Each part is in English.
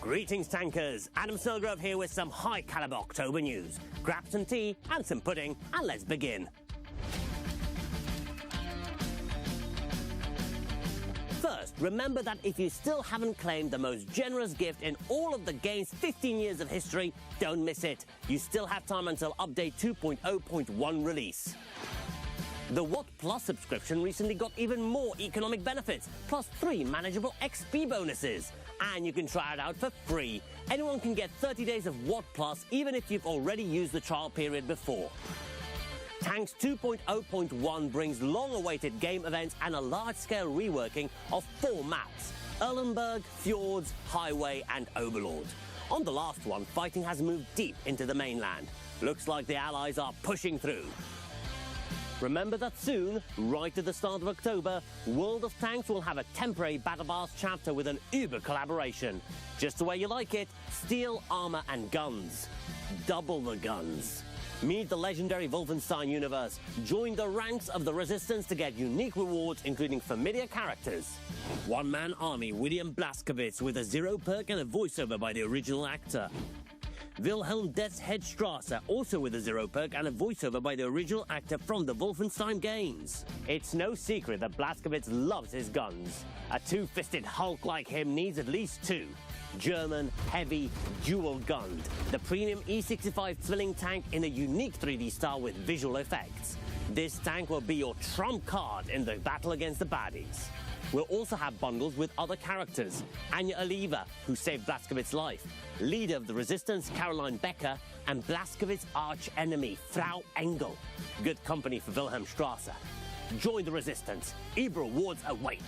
Greetings tankers, Adam Snellgrove here with some high caliber October news. Grab some tea and some pudding and let's begin. First, remember that if you still haven't claimed the most generous gift in all of the game's 15 years of history, don't miss it. You still have time until update 2.0.1 release. The What Plus subscription recently got even more economic benefits, plus 3 manageable XP bonuses. And you can try it out for free. Anyone can get 30 days of What Plus even if you've already used the trial period before. Tanks 2.0.1 brings long-awaited game events and a large-scale reworking of 4 maps: Erlenberg, Fjords, Highway and Overlord. On the last one, fighting has moved deep into the mainland. Looks like the Allies are pushing through. Remember that soon, right at the start of October, World of Tanks will have a temporary Battle Pass chapter with an Uber collaboration. Just the way you like it, steel, armor and guns. Double the guns. Meet the legendary Wolfenstein universe. Join the ranks of the Resistance to get unique rewards, including familiar characters. One-man army William Blazkowicz with a 0 perk and a voiceover by the original actor. Wilhelm Death's Head Strasser, also with a 0 perk and a voiceover by the original actor from the Wolfenstein games. It's no secret that Blazkowicz loves his guns. A two-fisted Hulk like him needs at least 2. German, heavy, dual-gunned. The premium E65 thrilling tank in a unique 3D style with visual effects. This tank will be your trump card in the battle against the baddies. We'll also have bundles with other characters. Anya Oliva, who saved Blazkowicz's life, leader of the Resistance, Caroline Becker, and Blazkowicz's arch-enemy, Frau Engel. Good company for Wilhelm Strasser. Join the Resistance. Uber rewards await.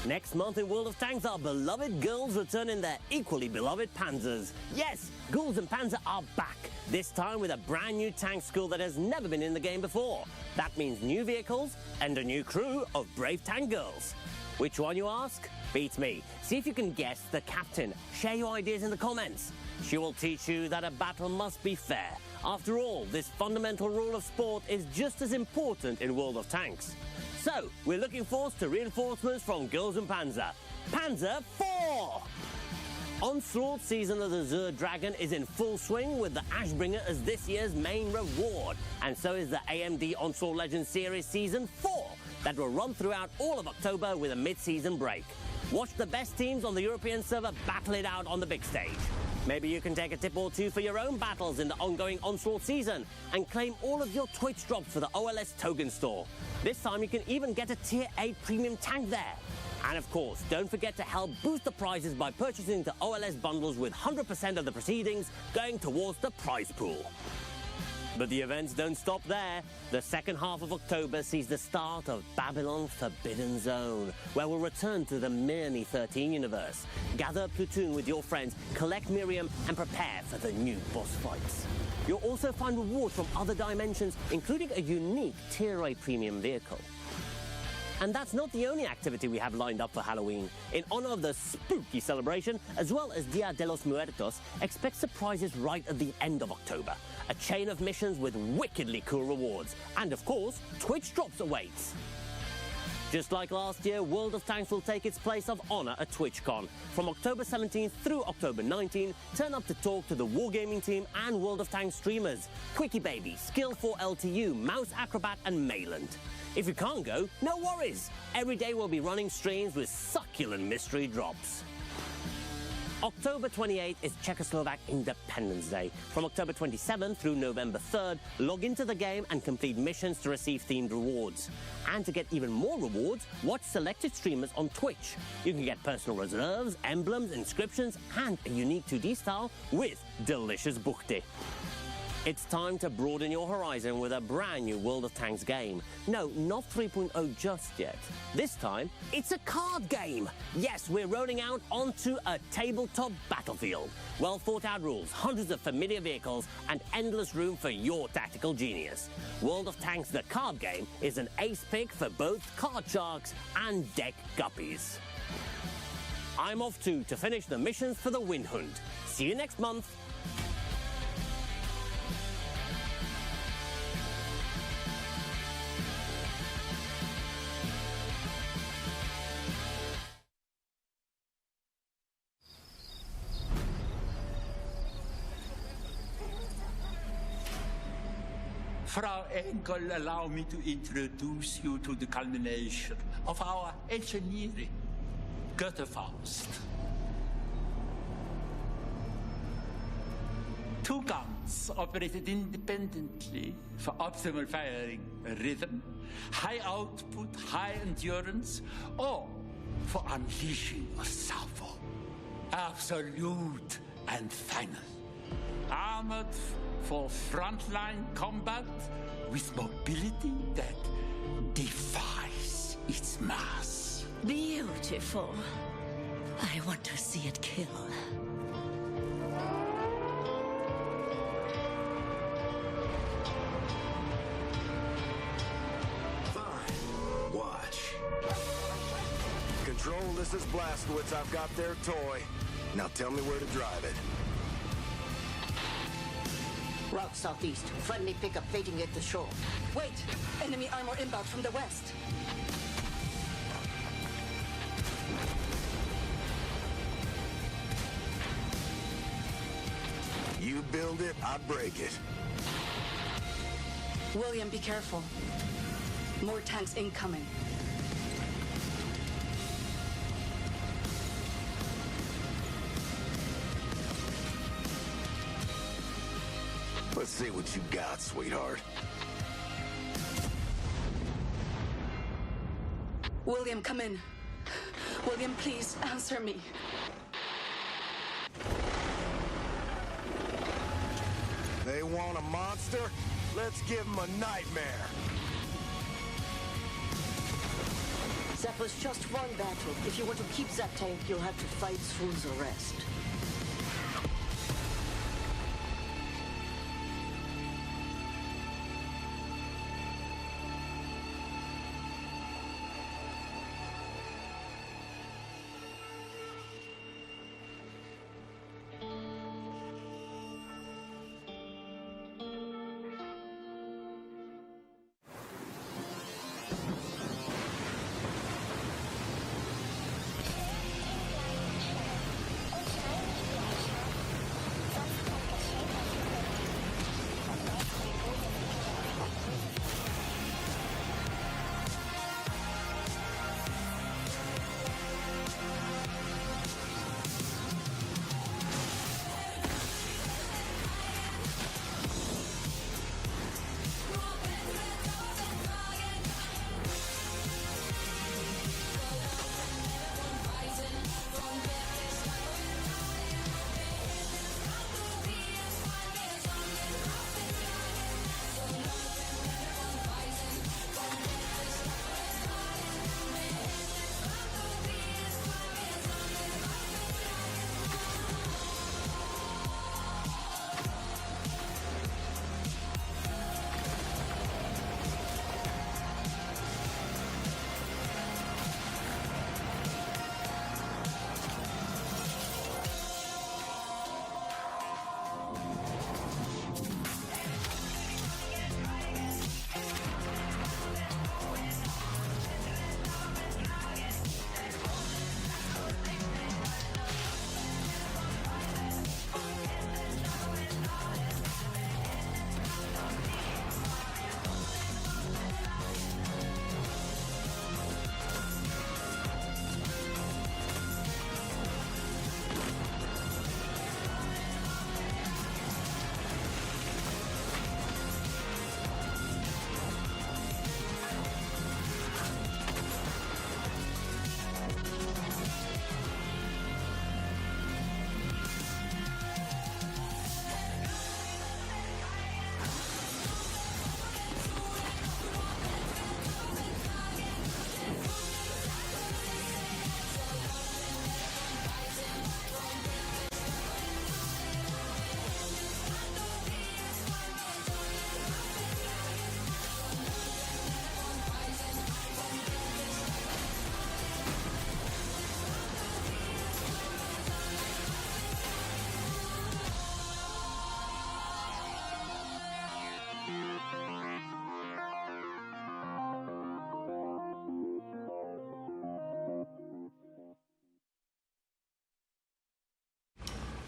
Next month in World of Tanks, our beloved girls return in their equally beloved Panzers. Yes, Ghouls and Panzer are back, this time with a brand new tank school that has never been in the game before. That means new vehicles and a new crew of brave tank girls. Which one, you ask? Beats me. See if you can guess the captain. Share your ideas in the comments. She will teach you that a battle must be fair. After all, this fundamental rule of sport is just as important in World of Tanks. So, we're looking forward to reinforcements from Ghouls and Panzer. Panzer 4! Onslaught Season of the Zur Dragon is in full swing with the Ashbringer as this year's main reward. And so is the AMD Onslaught Legends Series Season 4 that will run throughout all of October with a mid-season break. Watch the best teams on the European server battle it out on the big stage. Maybe you can take a tip or two for your own battles in the ongoing Onslaught season and claim all of your Twitch drops for the OLS token store. This time you can even get a Tier 8 premium tank there. And of course, don't forget to help boost the prizes by purchasing the OLS bundles with 100% of the proceedings going towards the prize pool. But the events don't stop there. The second half of October sees the start of Babylon Forbidden Zone, where we'll return to the Mirny 13 universe. Gather a platoon with your friends, collect Miriam, and prepare for the new boss fights. You'll also find rewards from other dimensions, including a unique Tier 8 premium vehicle. And that's not the only activity we have lined up for Halloween. In honor of the spooky celebration, as well as Dia de los Muertos, expect surprises right at the end of October. A chain of missions with wickedly cool rewards. And of course, Twitch drops awaits. Just like last year, World of Tanks will take its place of honor at TwitchCon. From October 17th through October 19th, turn up to talk to the Wargaming team and World of Tanks streamers. Quickie Baby, Skill4LTU, Mouse Acrobat and Mayland. If you can't go, no worries. Every day we'll be running streams with succulent mystery drops. October 28th is Czechoslovak Independence Day. From October 27th through November 3rd, log into the game and complete missions to receive themed rewards. And to get even more rewards, watch selected streamers on Twitch. You can get personal reserves, emblems, inscriptions, and a unique 2D style with delicious buchty. It's time to broaden your horizon with a brand new World of Tanks game. No, not 3.0 just yet. This time, it's a card game. Yes, we're rolling out onto a tabletop battlefield. Well thought out rules, hundreds of familiar vehicles, and endless room for your tactical genius. World of Tanks the card game is an ace pick for both card sharks and deck guppies. I'm off to finish the missions for the Windhund. See you next month. Frau Enkel, allow me to introduce you to the culmination of our engineering, Götterfaust. Two guns operated independently for optimal firing rhythm, high output, high endurance, or for unleashing a salvo. Absolute and final. Armored for frontline combat with mobility that defies its mass. Beautiful. I want to see it kill. Fine. Watch. Control, this is Blastowitz. I've got their toy. Now tell me where to drive it. Route southeast. Friendly pickup waiting at the shore. Wait! Enemy armor inbound from the west. You build it, I break it. William, be careful. More tanks incoming. Let's see what you got, sweetheart. William, come in. William, please, answer me. They want a monster? Let's give them a nightmare. That was just one battle. If you want to keep that tank, you'll have to fight through the rest.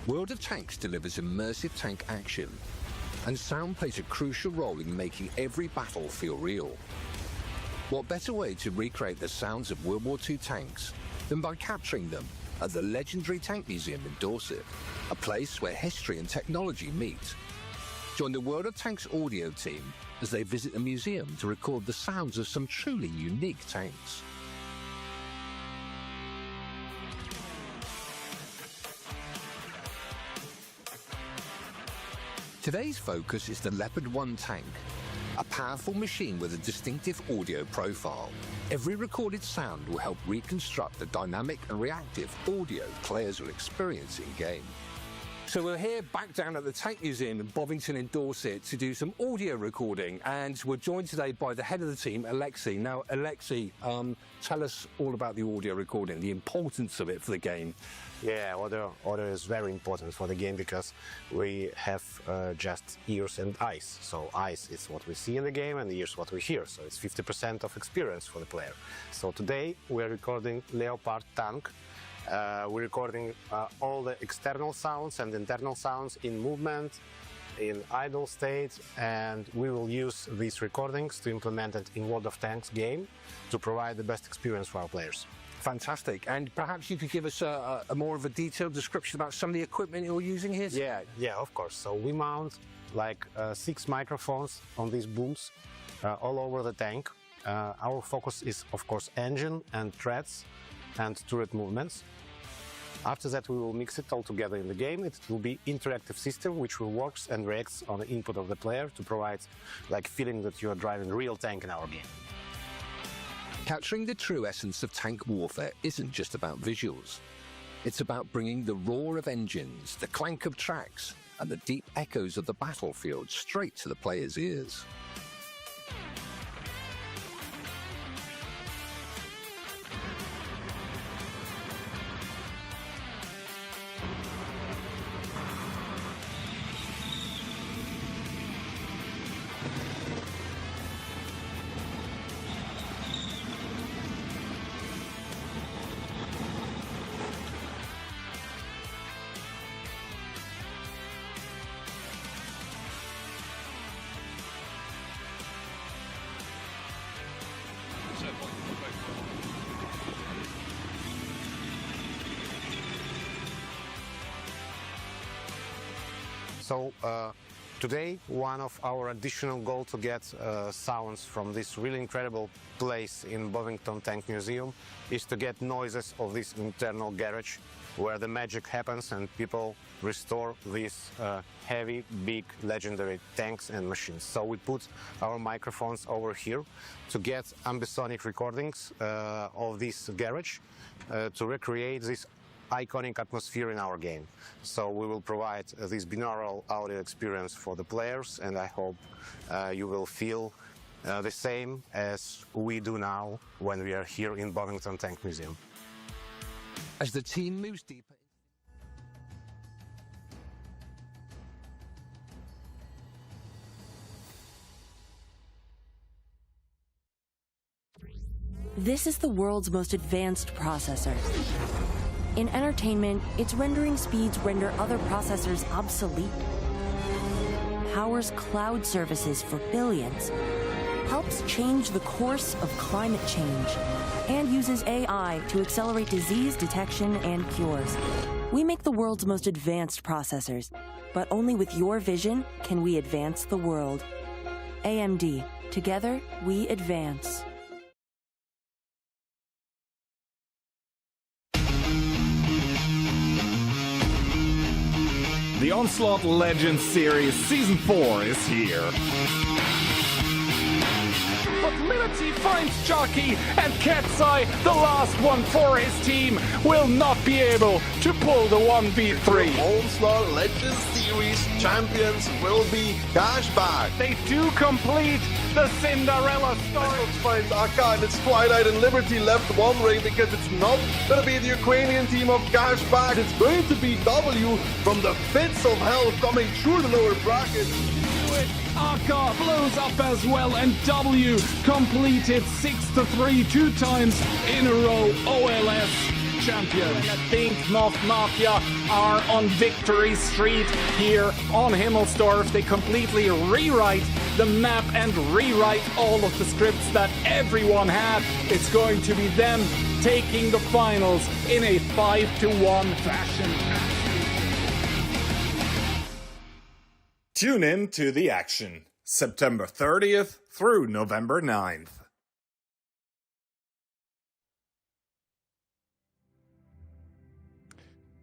World of Tanks delivers immersive tank action. and sound plays a crucial role in making every battle feel real. What better way to recreate the sounds of World War II tanks than by capturing them at the legendary Tank Museum in Dorset, a place where history and technology meet. Join the World of Tanks audio team as they visit the museum to record the sounds of some truly unique tanks. Today's focus is the Leopard 1 tank, a powerful machine with a distinctive audio profile. Every recorded sound will help reconstruct the dynamic and reactive audio players will experience in-game. So we're here back down at the Tank Museum in Bovington in Dorset to do some audio recording, and we're joined today by the head of the team, Alexei. Now, Alexei, tell us all about the audio recording, the importance of it for the game. Yeah, audio is very important for the game because we have just ears and eyes. So eyes is what we see in the game and ears what we hear. So it's 50% of experience for the player. So today we're recording Leopard tank. We're recording all the external sounds and internal sounds in movement, in idle state, and we will use these recordings to implement it in World of Tanks game to provide the best experience for our players. Fantastic. And perhaps you could give us a more of a detailed description about some of the equipment you're using here? Yeah, of course. So we mount like 6 microphones on these booms all over the tank. Our focus is, of course, engine and threads and turret movements. After that, we will mix it all together in the game. It will be interactive system which will work and reacts on the input of the player to provide like feeling that you are driving a real tank in our game. Capturing the true essence of tank warfare isn't just about visuals. It's about bringing the roar of engines, the clank of tracks, and the deep echoes of the battlefield straight to the player's ears. So today, one of our additional goals to get sounds from this really incredible place in Bovington Tank Museum is to get noises of this internal garage where the magic happens and people restore these heavy, big, legendary tanks and machines. So we put our microphones over here to get ambisonic recordings of this garage to recreate this iconic atmosphere in our game. So we will provide this binaural audio experience for the players, and I hope you will feel the same as we do now when we are here in Bovington Tank Museum. As the team moves deeper... This is the world's most advanced processor. In entertainment, its rendering speeds render other processors obsolete. Powers cloud services for billions. Helps change the course of climate change. And uses AI to accelerate disease detection and cures. We make the world's most advanced processors, but only with your vision can we advance the world. AMD. Together, we advance. The Onslaught Legends series Season 4 is here. But Liberty finds Jockey, and Cat's Eye, the last one for his team, will not be able to pull the 1v3. Onslaught Legends series champions will be Cashback. They do complete the Cinderella story. Finds Akka and its Twilight and Liberty left wondering because it's not going to be the Ukrainian team of Cashback. It's going to be W from the pits of hell coming through the lower bracket. Akka blows up as well, and W completed 6-3 2 times in a row. OLS champion. I think North Mafia are on victory street here on Himmelsdorf. They completely rewrite the map and rewrite all of the scripts that everyone had. It's going to be them taking the finals in a 5-1 fashion. Tune in to the action, September 30th through November 9th.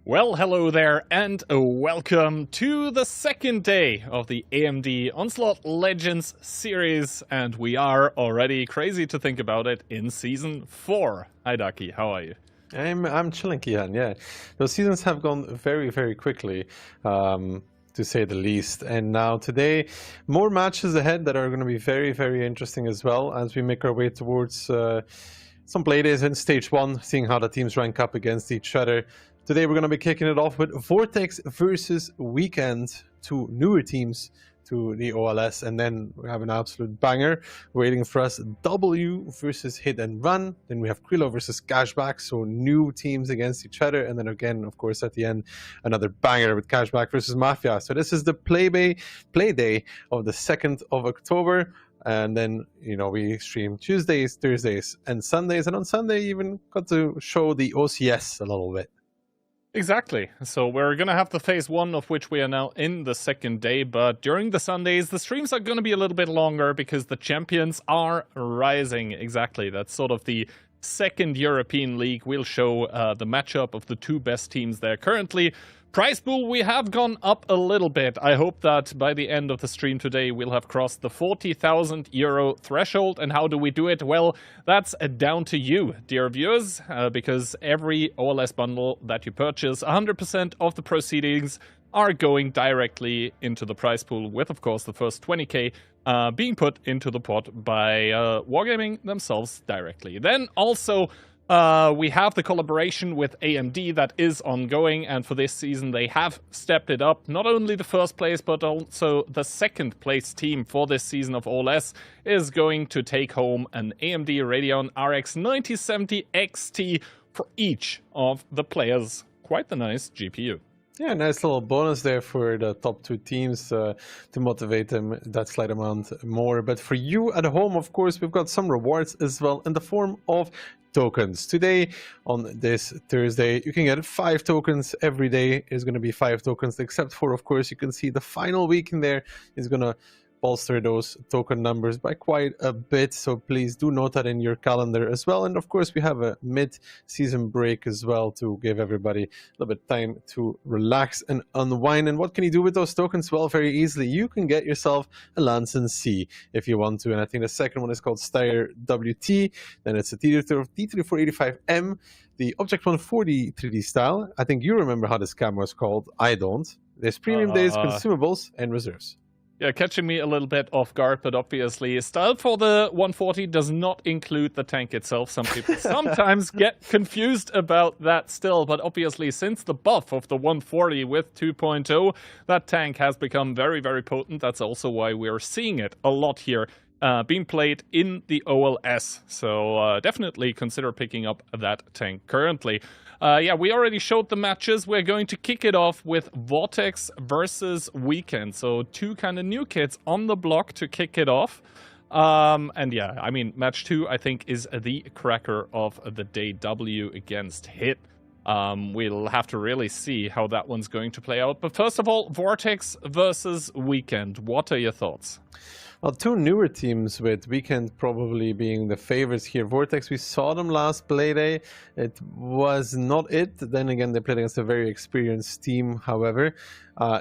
Well, hello there, and welcome to the second day of the AMD Onslaught Legends series, and we are already, crazy to think about it, in Season 4. Hi, Daki, how are you? I'm chilling, Kian, yeah. Those seasons have gone very, very quickly, to say the least. And now today, more matches ahead that are going to be very, very interesting as well as we make our way towards some playdays in Stage 1, seeing how the teams rank up against each other. Today we're going to be kicking it off with Vortex versus Weekend, two newer teams to the OLS, and then we have an absolute banger waiting for us. W versus Hit and Run, then we have Krilo versus Cashback, so new teams against each other, and then again, of course, at the end, another banger with Cashback versus Mafia. So this is the play day of the 2nd of October. And then, you know, we stream Tuesdays, Thursdays, and Sundays, and on Sunday even got to show the OCS a little bit. Exactly. So we're going to have the phase 1, of which we are now in the second day, but during the Sundays, the streams are going to be a little bit longer because the champions are rising. Exactly. That's sort of the second European League. We'll show the matchup of the two best teams there currently. Prize pool, we have gone up a little bit. I hope that by the end of the stream today, we'll have crossed the 40,000 euro threshold. And how do we do it? Well, that's down to you, dear viewers, because every OLS bundle that you purchase, 100% of the proceedings are going directly into the prize pool, with, of course, the first 20k being put into the pot by Wargaming themselves directly. Then also, we have the collaboration with AMD that is ongoing, and for this season they have stepped it up. Not only the first place, but also the second place team for this season of OLS is going to take home an AMD Radeon RX 9070 XT for each of the players. Quite the nice GPU. Yeah, nice little bonus there for the top two teams to motivate them that slight amount more. But for you at home, of course, we've got some rewards as well in the form of tokens. Today, on this Thursday, you can get 5 tokens. Every day is going to be 5 tokens, except for, of course, you can see the final week in there is going to bolster those token numbers by quite a bit, so please do note that in your calendar as well. And of course we have a mid-season break as well to give everybody a little bit of time to relax and unwind. And what can you do with those tokens? Well, very easily, you can get yourself a Lansen C if you want to, and I think the second one is called Steyr WT. Then it's a D3485M, the Object 140 3D style. I think you remember how this camera is called. I don't. There's premium days, consumables, and reserves. Yeah, catching me a little bit off guard, but obviously style for the 140 does not include the tank itself. Some people sometimes get confused about that still, but obviously since the buff of the 140 with 2.0, that tank has become very, very potent. That's also why we're seeing it a lot here being played in the OLS. So definitely consider picking up that tank currently. Yeah, we already showed the matches. We're going to kick it off with Vortex versus Weekend. So two kind of new kids on the block to kick it off. And yeah, I mean, match 2, I think, is the cracker of the day. W against Hit. We'll have to really see how that one's going to play out. But first of all, Vortex versus Weekend. What are your thoughts? Well, two newer teams, with Weekend probably being the favorites here. Vortex, we saw them last Playday. It was not it. Then again, they played against a very experienced team. However,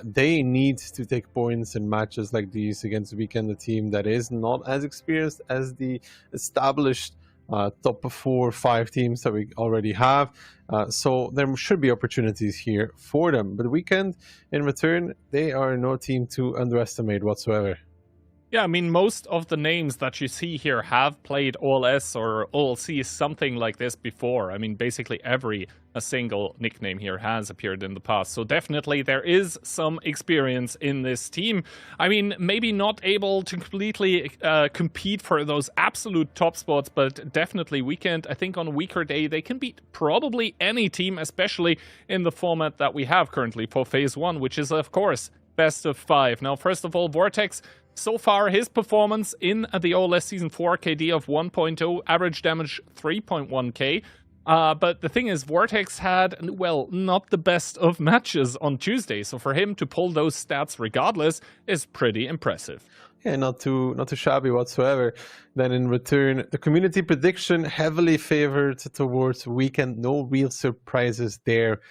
they need to take points in matches like these against Weekend, a team that is not as experienced as the established top 4 or 5 teams that we already have. So there should be opportunities here for them. But Weekend, in return, they are no team to underestimate whatsoever. Yeah, I mean, most of the names that you see here have played OLS or OLC, something like this before. I mean, basically a single nickname here has appeared in the past. So definitely there is some experience in this team. I mean, maybe not able to completely compete for those absolute top spots, but definitely Weekend, I think on a weaker day, they can beat probably any team, especially in the format that we have currently for Phase 1, which is, of course, best of 5. Now, first of all, Vortex, so far his performance in the OLS Season 4, KD of 1.0, average damage 3.1k. But the thing is, Vortex had, well, not the best of matches on Tuesday, so for him to pull those stats regardless is pretty impressive. Yeah, not too shabby whatsoever. Then in return, the community prediction heavily favored towards Weekend. No real surprises there,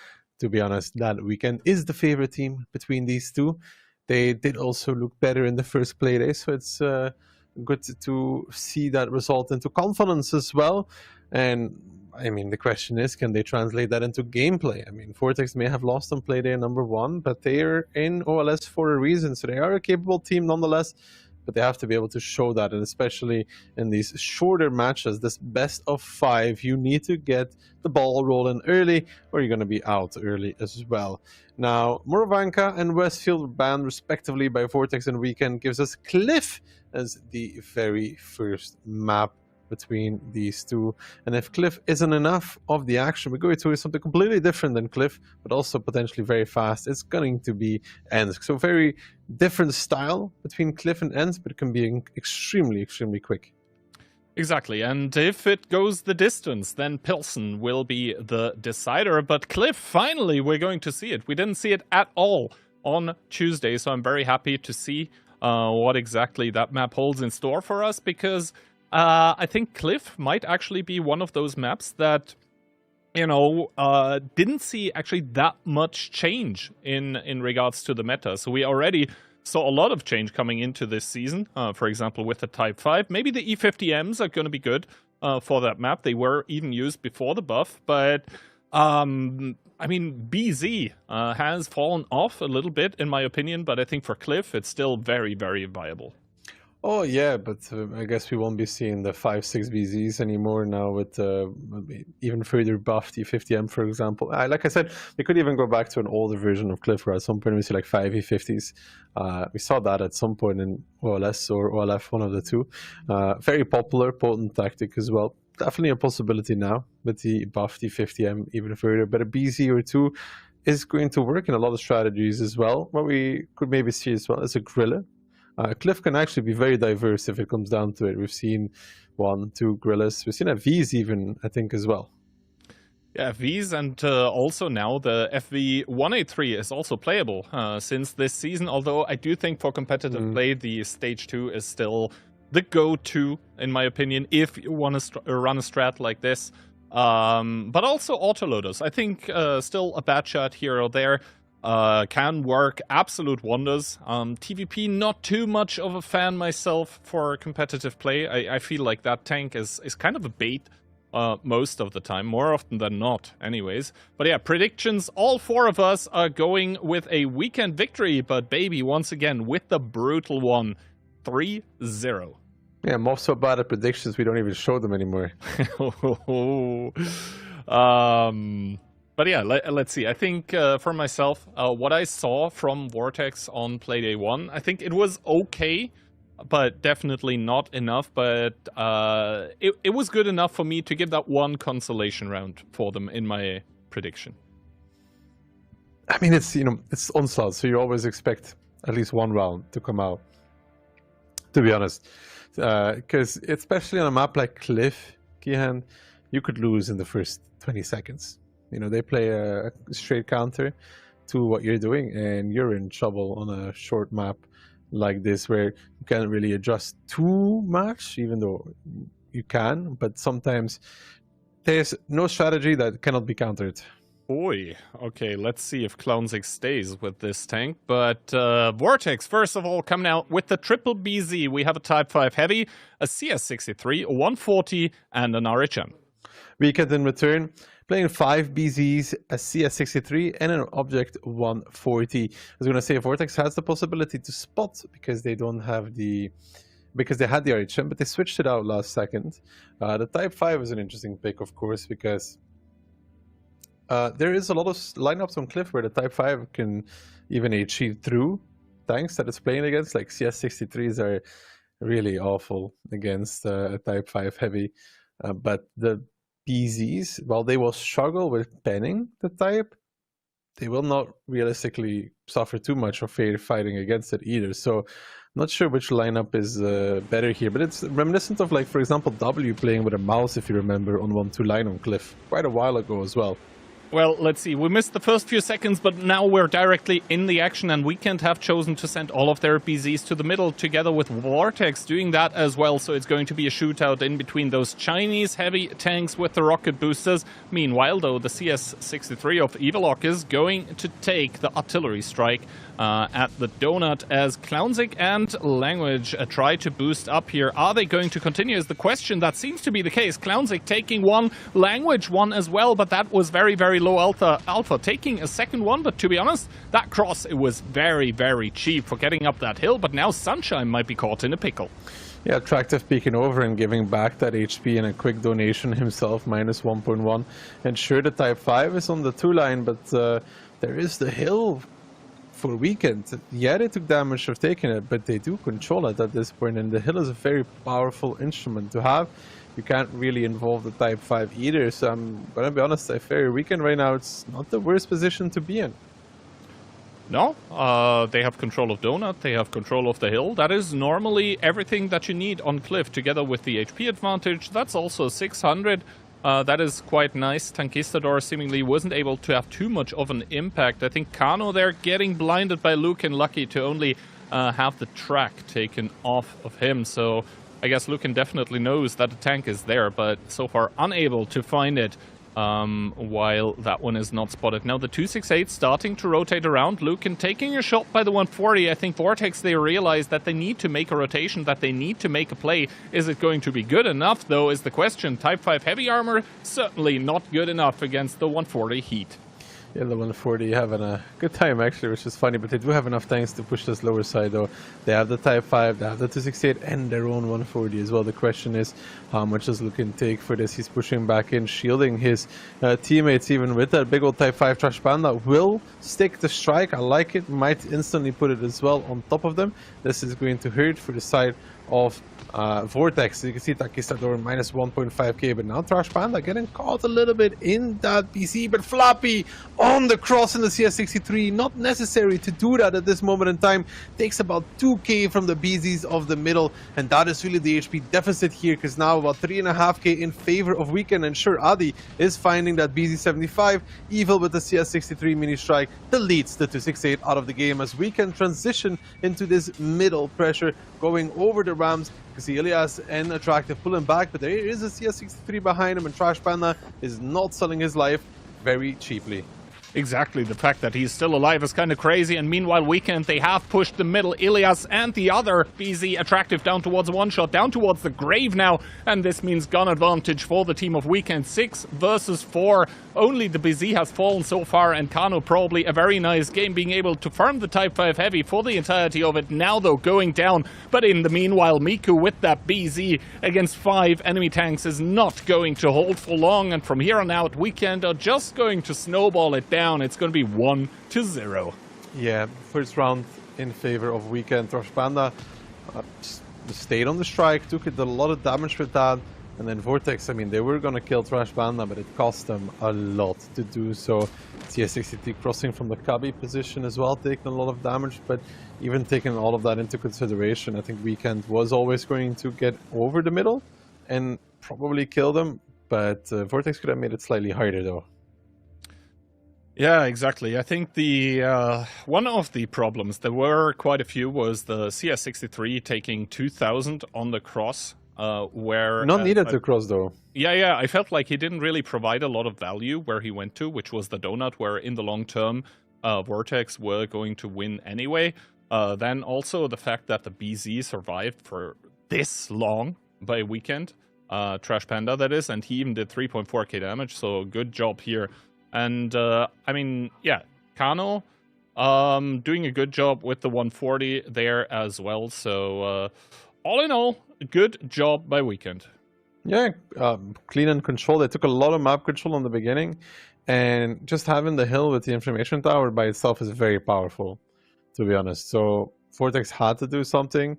to be honest. That Weekend is the favorite team between these two. They did also look better in the first play day, so it's good to see that result into confidence as well. And I mean, the question is, can they translate that into gameplay? I mean, Vortex may have lost on play day number 1, but they are in OLS for a reason. So they are a capable team nonetheless, but they have to be able to show that. And especially in these shorter matches, this best of 5, you need to get the ball rolling early or you're going to be out early as well. Now, Morovanka and Westfield banned respectively by Vortex and Weekend gives us Cliff as the very first map between these two. And if Cliff isn't enough of the action, we go to something completely different than Cliff, but also potentially very fast. It's going to be Ensk. So very different style between Cliff and Ensk, but it can be extremely, extremely quick. Exactly, and if it goes the distance, then Pilsen will be the decider. But Cliff, finally, we're going to see it. We didn't see it at all on Tuesday, so I'm very happy to see what exactly that map holds in store for us, because I think Cliff might actually be one of those maps that, you know, didn't see actually that much change in regards to the meta. So we already saw a lot of change coming into this season, for example, with the Type 5. Maybe the E50Ms are going to be good for that map. They were even used before the buff, but I mean, BZ has fallen off a little bit, in my opinion, but I think for Cliff, it's still very, very viable. Oh yeah, but I guess we won't be seeing the 5-6 BZs anymore now with even further buffed E50M, for example. Like I said, we could even go back to an older version of Cliff where at some point we see like 5 E50s. We saw that at some point in OLS or OLF, one of the two. Very popular, potent tactic as well. Definitely a possibility now with the buffed E50M even further, but a BZ or two is going to work in a lot of strategies as well. What we could maybe see as well is a Grilla. Cliff can actually be very diverse if it comes down to it. We've seen 1, 2 Grillas. We've seen a V's even, I think, as well. Yeah, V's, and also now the FV183 is also playable since this season, although I do think for competitive play, the Stage 2 is still the go-to, in my opinion, if you want to run a strat like this. But also autoloaders. I think still a bad shot here or there. Can work absolute wonders. TVP, not too much of a fan myself for competitive play. I feel like that tank is kind of a bait most of the time, more often than not anyways. But yeah, predictions, all 4 of us are going with a weekend victory, but baby, once again, with the brutal one, 3-0. Yeah, I'm also bad at predictions, we don't even show them anymore. But yeah, let's see. I think for myself, what I saw from Vortex on Playday 1, I think it was okay, but definitely not enough. But it was good enough for me to give that one consolation round for them in my prediction. I mean, it's Onslaught, so you always expect at least one round to come out, to be honest. Because especially on a map like Cliff, Kihan, you could lose in the first 20 seconds. You know, they play a straight counter to what you're doing, and you're in trouble on a short map like this where you can't really adjust too much, even though you can. But sometimes there's no strategy that cannot be countered. Oi. Okay, let's see if Clownzig stays with this tank. But Vortex, first of all, coming out with the triple BZ. We have a Type 5 Heavy, a CS63, a 140, and an RHM. Weekend in return, playing 5 BZs, a CS63, and an Object 140. I was going to say Vortex has the possibility to spot because they don't have because they had the RHM, but they switched it out last second. The Type 5 is an interesting pick, of course, because there is a lot of lineups on Cliff where the Type 5 can even achieve through tanks that it's playing against. Like CS63s are really awful against a Type 5 Heavy, but the BZs, while they will struggle with penning the type, they will not realistically suffer too much of fair fighting against it either. So not sure which lineup is better here, but it's reminiscent of, like, for example, W playing with a mouse, if you remember, on 1-2 line on Cliff quite a while ago as well. Well, let's see. We missed the first few seconds, but now we're directly in the action, and Weekend have chosen to send all of their BZs to the middle together with Vortex doing that as well. So it's going to be a shootout in between those Chinese heavy tanks with the rocket boosters. Meanwhile, though, the CS-63 of Evilok is going to take the artillery strike at the donut as Clownzik and Language try to boost up here. Are they going to continue is the question. That seems to be the case. Clownzik taking one, Language one as well, but that was very, very low alpha taking a second one. But to be honest, that cross, it was very, very cheap for getting up that hill, but now Sunshine might be caught in a pickle. Yeah, Attractive peeking over and giving back that HP in a quick donation himself, minus 1.1. And sure, the Type 5 is on the 2 line, but there is the hill for Weekend. Yeah, they took damage of taking it, but they do control it at this point, and the hill is a very powerful instrument to have. You can't really involve the Type 5 either, so I'm gonna be honest, I fear Weekend right now, it's not the worst position to be in. No, they have control of Donut, they have control of the hill. That is normally everything that you need on Cliff, together with the HP advantage. That's also 600. That is quite nice. Tankistador seemingly wasn't able to have too much of an impact. I think Kano there getting blinded by Lucan, lucky to only have the track taken off of him. So I guess Lucan definitely knows that the tank is there, but so far unable to find it. While that one is not spotted. Now the 268 starting to rotate around. Lucan taking a shot by the 140. I think Vortex, they realize that they need to make a rotation, that they need to make a play. Is it going to be good enough, though, is the question. Type 5 heavy armor, certainly not good enough against the 140 heat. Yeah, the 140 having a good time actually, which is funny, but they do have enough tanks to push this lower side though. They have the Type 5, they have the 268 and their own 140 as well. The question is, how much does Lucan take for this? He's pushing back in, shielding his teammates even with that big old Type 5 Trash Panda. Will stick the strike, I like it, might instantly put it as well on top of them. This is going to hurt for the side of Vortex. You can see Tankistador minus 1.5k, but now Trash Panda getting caught a little bit in that PC, but Floppy on the cross in the CS63, not necessary to do that at this moment in time. Takes about 2k from the BZs of the middle, and that is really the HP deficit here, because now about 3.5k in favor of Weekend, and sure, Adi is finding that BZ75. Evil with the CS63 mini strike deletes the 268 out of the game as Weekend transition into this middle pressure, going over the Rams. You see Ilias and Attractive pulling back, but there is a CS63 behind him, and Trash Panda is not selling his life very cheaply. Exactly, the fact that he's still alive is kind of crazy, and meanwhile Weekend, they have pushed the middle, Ilias and the other BZ Attractive down towards one shot, down towards the grave now, and this means gun advantage for the team of Weekend. 6 versus 4, only the BZ has fallen so far, and Kano probably a very nice game, being able to farm the Type 5 heavy for the entirety of it, now though going down, but in the meanwhile Miku with that BZ against 5 enemy tanks is not going to hold for long, and from here on out Weekend are just going to snowball it down. It's going to be 1-0. Yeah, first round in favor of Weekend. Trash Panda stayed on the strike, took a lot of damage with that, and then Vortex, I mean, they were going to kill Trash Panda, but it cost them a lot to do so. CS63 crossing from the Kabi position as well, taking a lot of damage, but even taking all of that into consideration, I think Weekend was always going to get over the middle and probably kill them, but Vortex could have made it slightly harder though. Yeah, exactly. I think the one of the problems, there were quite a few, was the CS63 taking 2000 on the cross, where... Not needed to cross, though. Yeah, I felt like he didn't really provide a lot of value where he went to, which was the donut, where in the long term, Vortex were going to win anyway. Then also the fact that the BZ survived for this long by Weekend, Trash Panda that is, and he even did 3.4k damage, so good job here. And, I mean, yeah, Kano doing a good job with the 140 there as well. So, all in all, good job by Weekend. Yeah, clean and control. They took a lot of map control in the beginning. And just having the hill with the information tower by itself is very powerful, to be honest. So, Vortex had to do something.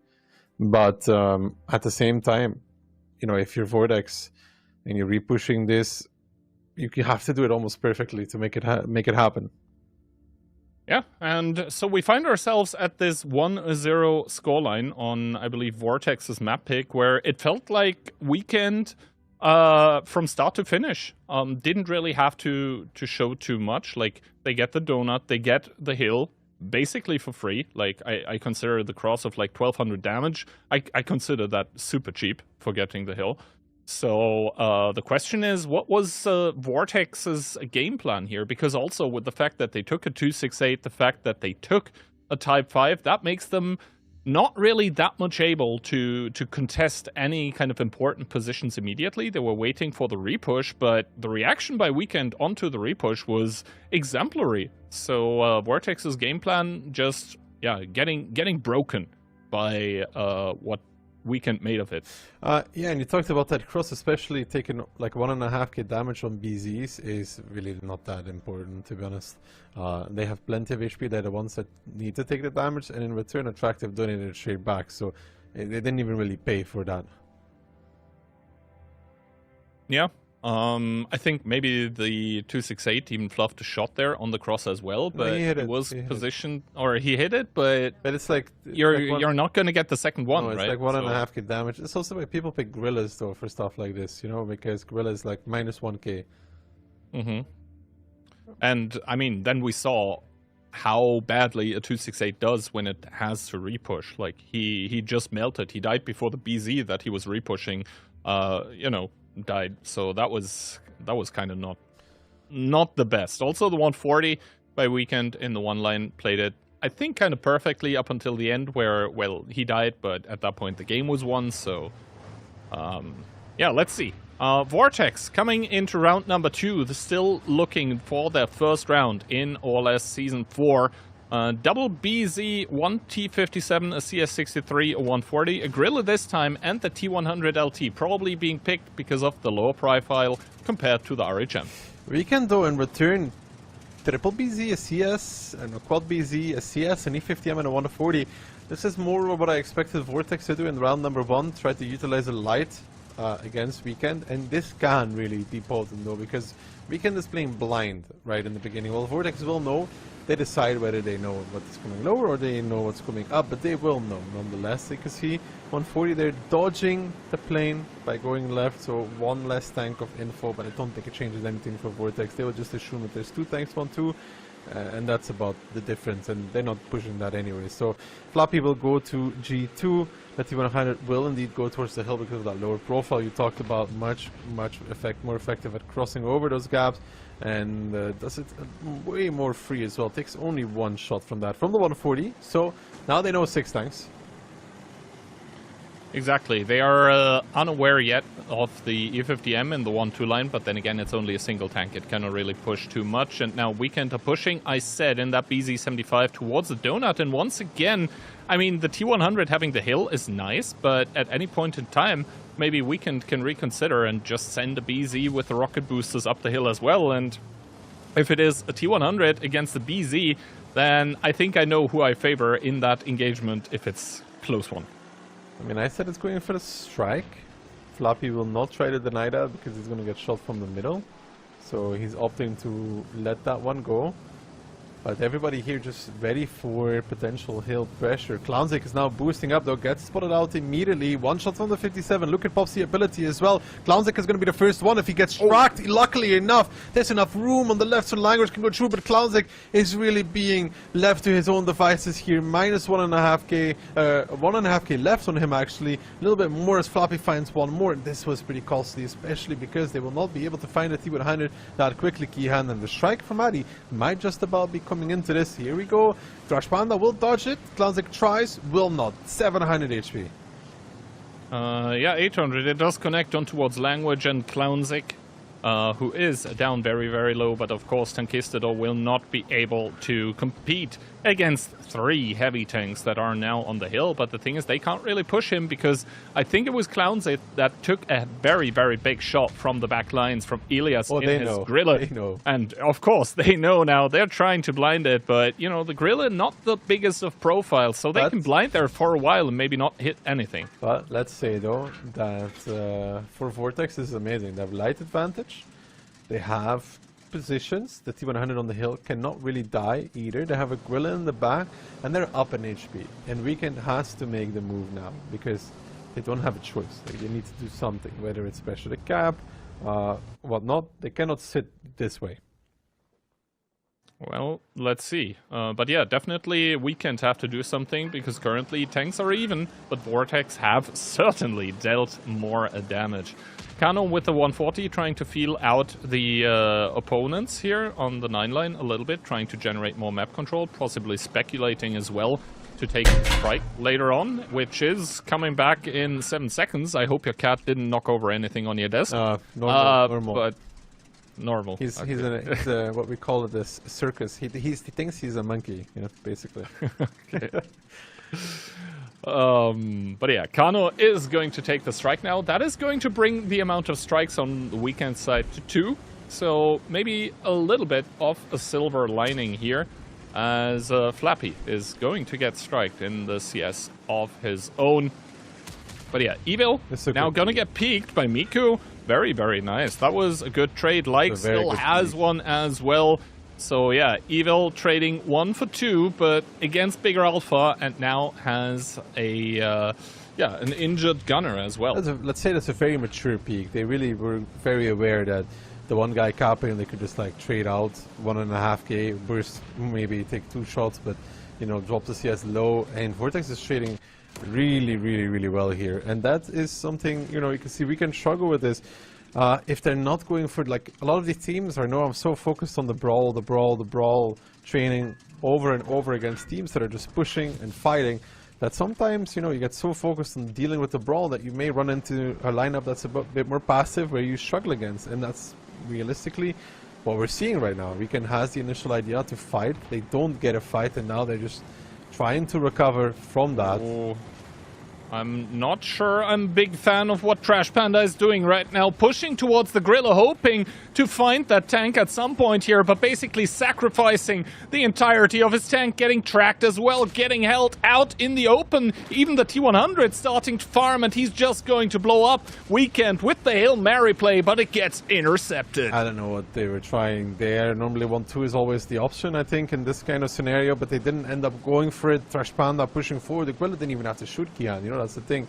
But at the same time, you know, if you're Vortex and you're repushing this, you have to do it almost perfectly to make it happen. Yeah, and so we find ourselves at this 1-0 scoreline on, I believe, Vortex's map pick, where it felt like Weekend, from start to finish, didn't really have to show too much. Like, they get the donut, they get the hill, basically for free. Like, I consider the cross of like 1200 damage. I consider that super cheap for getting the hill. So the question is, what was Vortex's game plan here? Because also with the fact that they took a 268, the fact that they took a Type 5, that makes them not really that much able to contest any kind of important positions immediately. They were waiting for the repush, but the reaction by Weekend onto the repush was exemplary. So Vortex's game plan just, getting broken by what Weekend made of it. Yeah, and you talked about that cross, especially taking like 1.5k damage on BZs is really not that important, to be honest. They have plenty of HP, they're the ones that need to take the damage, and in return Attractive donated it straight back, so they didn't even really pay for that. Yeah. I think maybe the 268 even fluffed a shot there on the cross as well, but he was positioned, or he hit it, but it's like you're not going to get the second one, no, it's right? It's like 1.5k damage. It's also why people pick Gorillas though for stuff like this, you know, because Gorilla is like -1k. And I mean, then we saw how badly a 268 does when it has to repush. Like he just melted. He died before the BZ that he was repushing. Died, so that was kind of not the best. Also, the 140 by Weekend in the one line played it, I think, kind of perfectly up until the end, where, well, he died, but at that point the game was won. So yeah, let's see. Vortex coming into round number 2. They're still looking for their first round in OLS Season 4. Double BZ, 1 T57, a CS63, a 140, a Gorilla this time, and the T100 LT, probably being picked because of the lower profile compared to the RHM. Weekend though in return, triple BZ, a CS, and a quad BZ, a CS, an E50M, and a 140. This is more what I expected Vortex to do in round number 1, try to utilize a light against Weekend, and this can really be potent though, because Weekend is playing blind right in the beginning. Well, Vortex will know. They decide whether they know what's coming lower or they know what's coming up, but they will know nonetheless. You can see 140, they're dodging the plane by going left, so one less tank of info, but I don't think it changes anything for Vortex. They will just assume that there's 2 tanks, 1-2, and that's about the difference, and they're not pushing that anyway. So Floppy will go to G2, the T100 will indeed go towards the hill because of that lower profile you talked about, much more effective at crossing over those gaps, and does it way more free as well. Takes only 1 shot from that, from the 140, so now they know 6 tanks. Exactly. They are unaware yet of the E50M in the 1-2 line, but then again, it's only a single tank. It cannot really push too much, and now Weekend are pushing, I said, in that BZ75 towards the donut, and once again, I mean, the T100 having the hill is nice, but at any point in time, maybe Weekend can reconsider and just send a BZ with the rocket boosters up the hill as well, and if it is a T100 against the BZ, then I think I know who I favor in that engagement if it's a close one. I mean, I said it's going for the strike. Floppy will not try to deny that because he's going to get shot from the middle. So he's opting to let that one go. But everybody here just ready for potential hill pressure. Clownzik is now boosting up though, gets spotted out immediately. 1 shot from the 57. Look at Pop's ability as well. Clownzik is going to be the first one if he gets struck. Luckily enough, there's enough room on the left so Language can go through, but Clownzik is really being left to his own devices here. Minus 1.5k left on him actually. A little bit more as Floppy finds one more. This was pretty costly, especially because they will not be able to find a T100 that quickly. Keyhand, and the strike from Addy might just about be coming into this. Here we go. Crash Panda will dodge it. Clownzik tries, will not. 700 HP. Yeah, 800. It does connect on towards Language and Clownzik, who is down very low, but of course Tankistador will not be able to compete against 3 heavy tanks that are now on the hill. But the thing is, they can't really push him because I think it was Clownzik that took a very big shot from the back lines from Elias in his Gorilla. And of course they know now. They're trying to blind it, but you know, the Gorilla not the biggest of profiles, so they can blind there for a while and maybe not hit anything. But let's say though that for Vortex this is amazing. They have light advantage. They have positions. The T100 on the hill cannot really die either. They have a Gorilla in the back, and they're up in HP. And Weekend has to make the move now, because they don't have a choice. Like, they need to do something, whether it's pressure the cap, whatnot. They cannot sit this way. Well, let's see. But yeah, definitely Weekend have to do something, because currently tanks are even, but Vortex have certainly dealt more damage. Kano with the 140 trying to feel out the opponents here on the 9 line a little bit, trying to generate more map control, possibly speculating as well to take strike later on, which is coming back in 7 seconds. I hope your cat didn't knock over anything on your desk. Normal. But normal. He's okay. he's what we call it, this circus. He thinks he's a monkey, you know, basically. Okay. But yeah, Kano is going to take the strike now. That is going to bring the amount of strikes on the Weekend side to 2. So maybe a little bit of a silver lining here, as Flappy is going to get striked in the CS of his own. But yeah, Evil now gonna get peeked by Miku. Very, very nice. That was a good trade. Like still has one as well. So yeah, Evil trading 1 for 2, but against bigger Alpha, and now has a an injured gunner as well. Let's say that's a very mature peak. They really were very aware that the one guy capping, they could just like trade out 1.5k, burst, maybe take 2 shots, but you know, drop the CS low. And Vortex is trading really, really, really well here, and that is something, you know, you can see we can struggle with this. If they're not going for, like, a lot of these teams are now so focused on the brawl training over and over against teams that are just pushing and fighting, that sometimes, you know, you get so focused on dealing with the brawl that you may run into a lineup that's a bit more passive where you struggle against, and that's realistically what we're seeing right now. Weekend has the initial idea to fight, they don't get a fight, and now they're just trying to recover from that. Oh, I'm not sure I'm a big fan of what Trash Panda is doing right now, pushing towards the Gorilla, hoping to find that tank at some point here, but basically sacrificing the entirety of his tank, getting tracked as well, getting held out in the open. Even the T100 starting to farm, and he's just going to blow up Weekend with the Hail Mary play, but it gets intercepted. I don't know what they were trying there. Normally 1-2 is always the option, I think, in this kind of scenario, but they didn't end up going for it. Trash Panda pushing forward. The Gorilla didn't even have to shoot Kian, you know, that's the thing.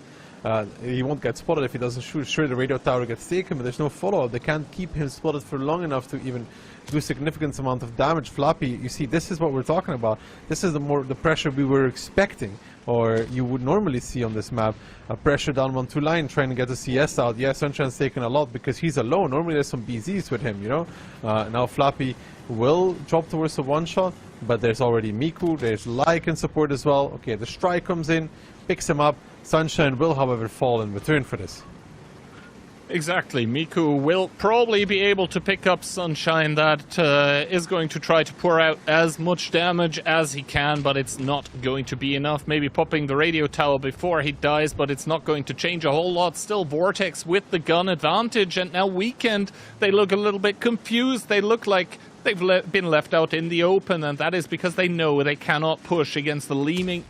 He won't get spotted if he doesn't shoot. Sure, the radio tower gets taken, but there's no follow-up. They can't keep him spotted for long enough to even do a significant amount of damage. Flappy, you see, this is what we're talking about. This is the pressure we were expecting, or you would normally see on this map. A pressure down 1-2 line, trying to get the CS out. Yeah, Sunshine's taken a lot because he's alone. Normally there's some BZs with him, you know. Now Flappy will drop towards the one-shot, but there's already Miku, there's Like in support as well. Okay, the strike comes in, picks him up. Sunshine will, however, fall in return for this. Exactly. Miku will probably be able to pick up Sunshine. That is going to try to pour out as much damage as he can, but it's not going to be enough. Maybe popping the radio tower before he dies, but it's not going to change a whole lot. Still Vortex with the gun advantage, and now Weekend, they look a little bit confused. They look like they've been left out in the open, and that is because they know they cannot push against the looming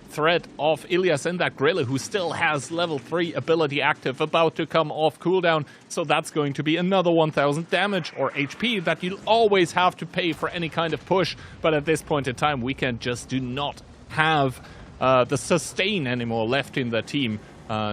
threat of Ilias and that Gorilla, who still has level 3 ability active, about to come off cooldown. So that's going to be another 1000 damage or HP that you'll always have to pay for any kind of push. But at this point in time, Weekend just do not have the sustain anymore left in the team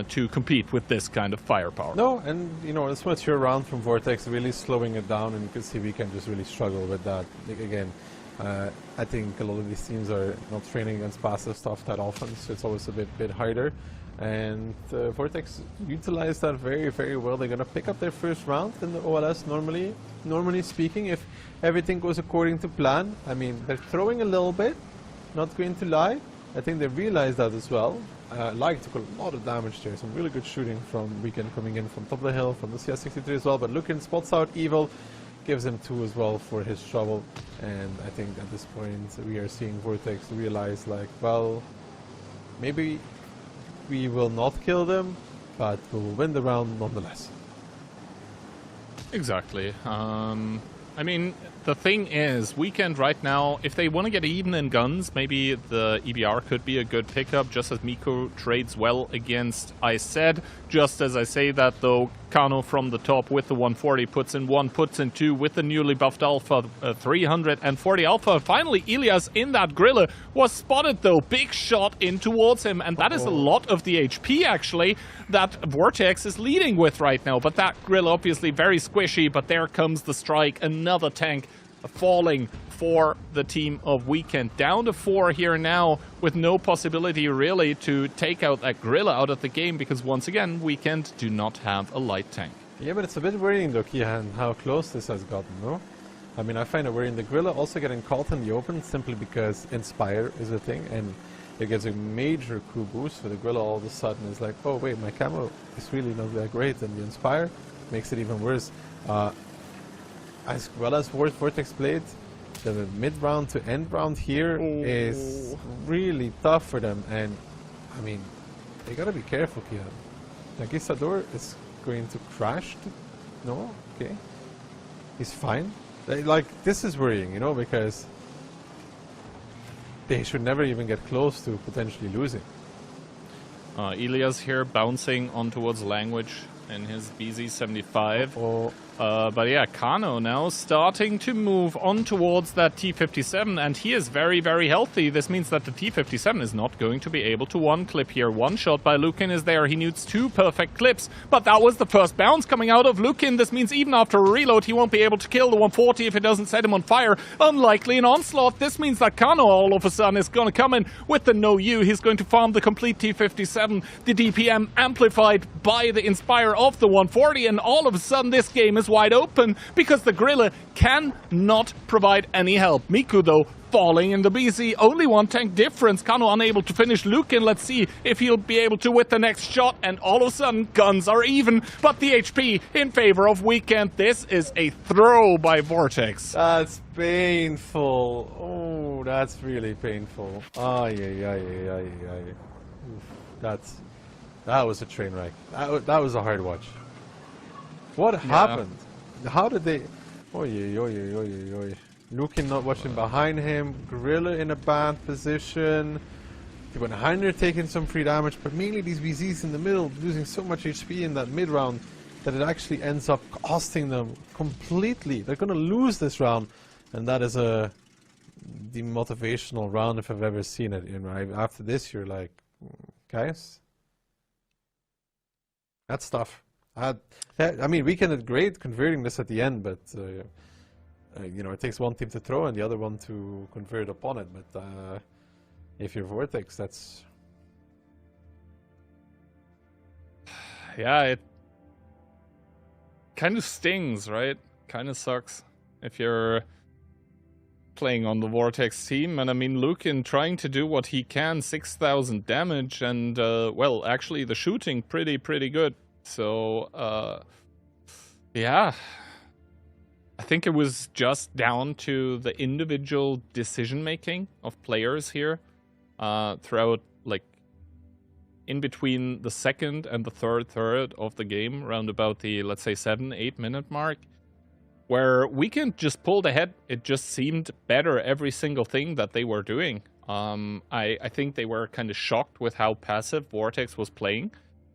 to compete with this kind of firepower. No, and you know, it's mature round from Vortex, really slowing it down, and you can see we can just really struggle with that. Again, I think a lot of these teams are not training against passive stuff that often, so it's always a bit harder. And Vortex utilized that very, very well. They're going to pick up their first round in the OLS normally speaking, if everything goes according to plan. I mean, they're throwing a little bit, not going to lie. I think they realized that as well. Like took a lot of damage there. Some really good shooting from Weekend coming in from top of the hill, from the CS63 as well. But looking, spots out Evil, gives him 2 as well for his trouble. And I think at this point we are seeing Vortex realize, like, well, maybe we will not kill them, but we will win the round nonetheless. Exactly. I mean, the thing is, Weekend right now, if they want to get even in guns, maybe the EBR could be a good pickup, just as Miko trades well against Iset. Just as I say that, though, Kano from the top with the 140 puts in 1, puts in 2 with the newly buffed Alpha 340 Alpha. Finally, Elias in that Grille was spotted, though. Big shot in towards him, and that is a lot of the HP, actually, that Vortex is leading with right now. But that Grille obviously very squishy, but there comes the strike. Another tank falling for the team of Weekend. Down to 4 here now, with no possibility really to take out that Grille out of the game, because once again, Weekend do not have a light tank. Yeah, but it's a bit worrying though, Kian, how close this has gotten, no? I mean, I find it worrying. The Grille also getting caught in the open simply because Inspire is a thing, and it gets a major coup boost for the Grille. All of a sudden is like, oh wait, my camo is really not that great, and the Inspire makes it even worse. As well as Vortex played, the mid-round to end round here is really tough for them, and I mean, they gotta be careful, Kian. Like, Isador is going to crash. No? Okay. He's fine. Like, this is worrying, you know, because they should never even get close to potentially losing. Elias here bouncing on towards Language in his BZ75. But yeah, Kano now starting to move on towards that T57, and he is very, very healthy. This means that the T57 is not going to be able to one-clip here. One shot by Lukin is there. He needs 2 perfect clips, but that was the first bounce coming out of Lukin. This means even after a reload, he won't be able to kill the 140 if it doesn't set him on fire. Unlikely in Onslaught. This means that Kano all of a sudden is going to come in with the no-U. He's going to farm the complete T57, the DPM amplified by the Inspire of the 140, and all of a sudden this game is wide open because the Grille cannot provide any help. Miku, though, falling in the BZ. Only 1 tank difference. Kano unable to finish Lukin. Let's see if he'll be able to with the next shot. And all of a sudden, guns are even. But the HP in favor of Weekend. This is a throw by Vortex. That's painful. Oh, that's really painful. That was a train wreck. That was a hard watch. What happened? How did they... Lukin not watching behind him. Grille in a bad position. The 100 taking some free damage, but mainly these BZs in the middle losing so much HP in that mid round that it actually ends up costing them completely. They're going to lose this round, and that is a demotivational round if I've ever seen it. You know, after this, you're like, guys, that's tough. I mean, Weekend did great converting this at the end, but you know, it takes one team to throw and the other one to convert upon it. But if you're Vortex, that's... Yeah, it kind of stings, right? Kind of sucks if you're playing on the Vortex team. And I mean, Lukin trying to do what he can, 6,000 damage, and well, actually the shooting pretty good. So, yeah, I think it was just down to the individual decision-making of players here throughout, like, in between the second and the third of the game, around about the, let's say, 7-8 minute mark, where Weekend just pulled ahead. It just seemed better, every single thing that they were doing. I think they were kind of shocked with how passive Vortex was playing,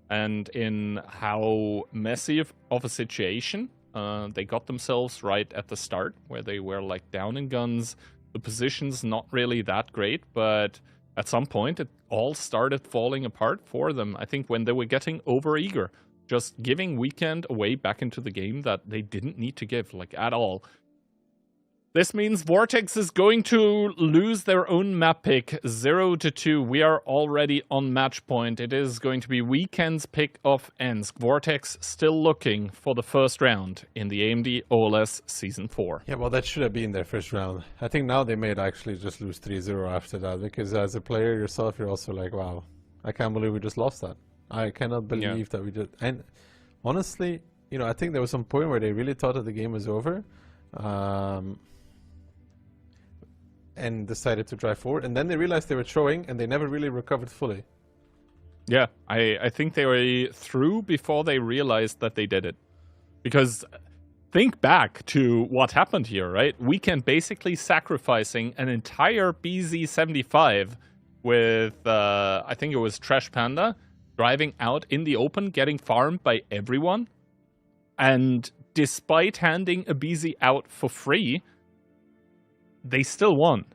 and in how messy of a situation they got themselves right at the start, where they were like down in guns, the position's not really that great, but at some point it all started falling apart for them. I think when they were getting over-eager, just giving Weekend away back into the game that they didn't need to give, like, at all. This means Vortex is going to lose their own map pick, 0-2. We are already on match point. It is going to be Weekend's pick of Ensk. Vortex still looking for the first round in the AMD OLS Season 4. Yeah, well, that should have been their first round. I think now they may actually just lose 3-0 after that, because as a player yourself, you're also like, wow, I can't believe we just lost that. I cannot believe that we did. And honestly, you know, I think there was some point where they really thought that the game was over. And decided to drive forward, and then they realized they were throwing, and they never really recovered fully. Yeah, I think they were through before they realized that they did it. Because think back to what happened here, right? Weekend basically sacrificing an entire BZ-75 with, I think it was Trash Panda, driving out in the open, getting farmed by everyone. And despite handing a BZ out for free, they still won.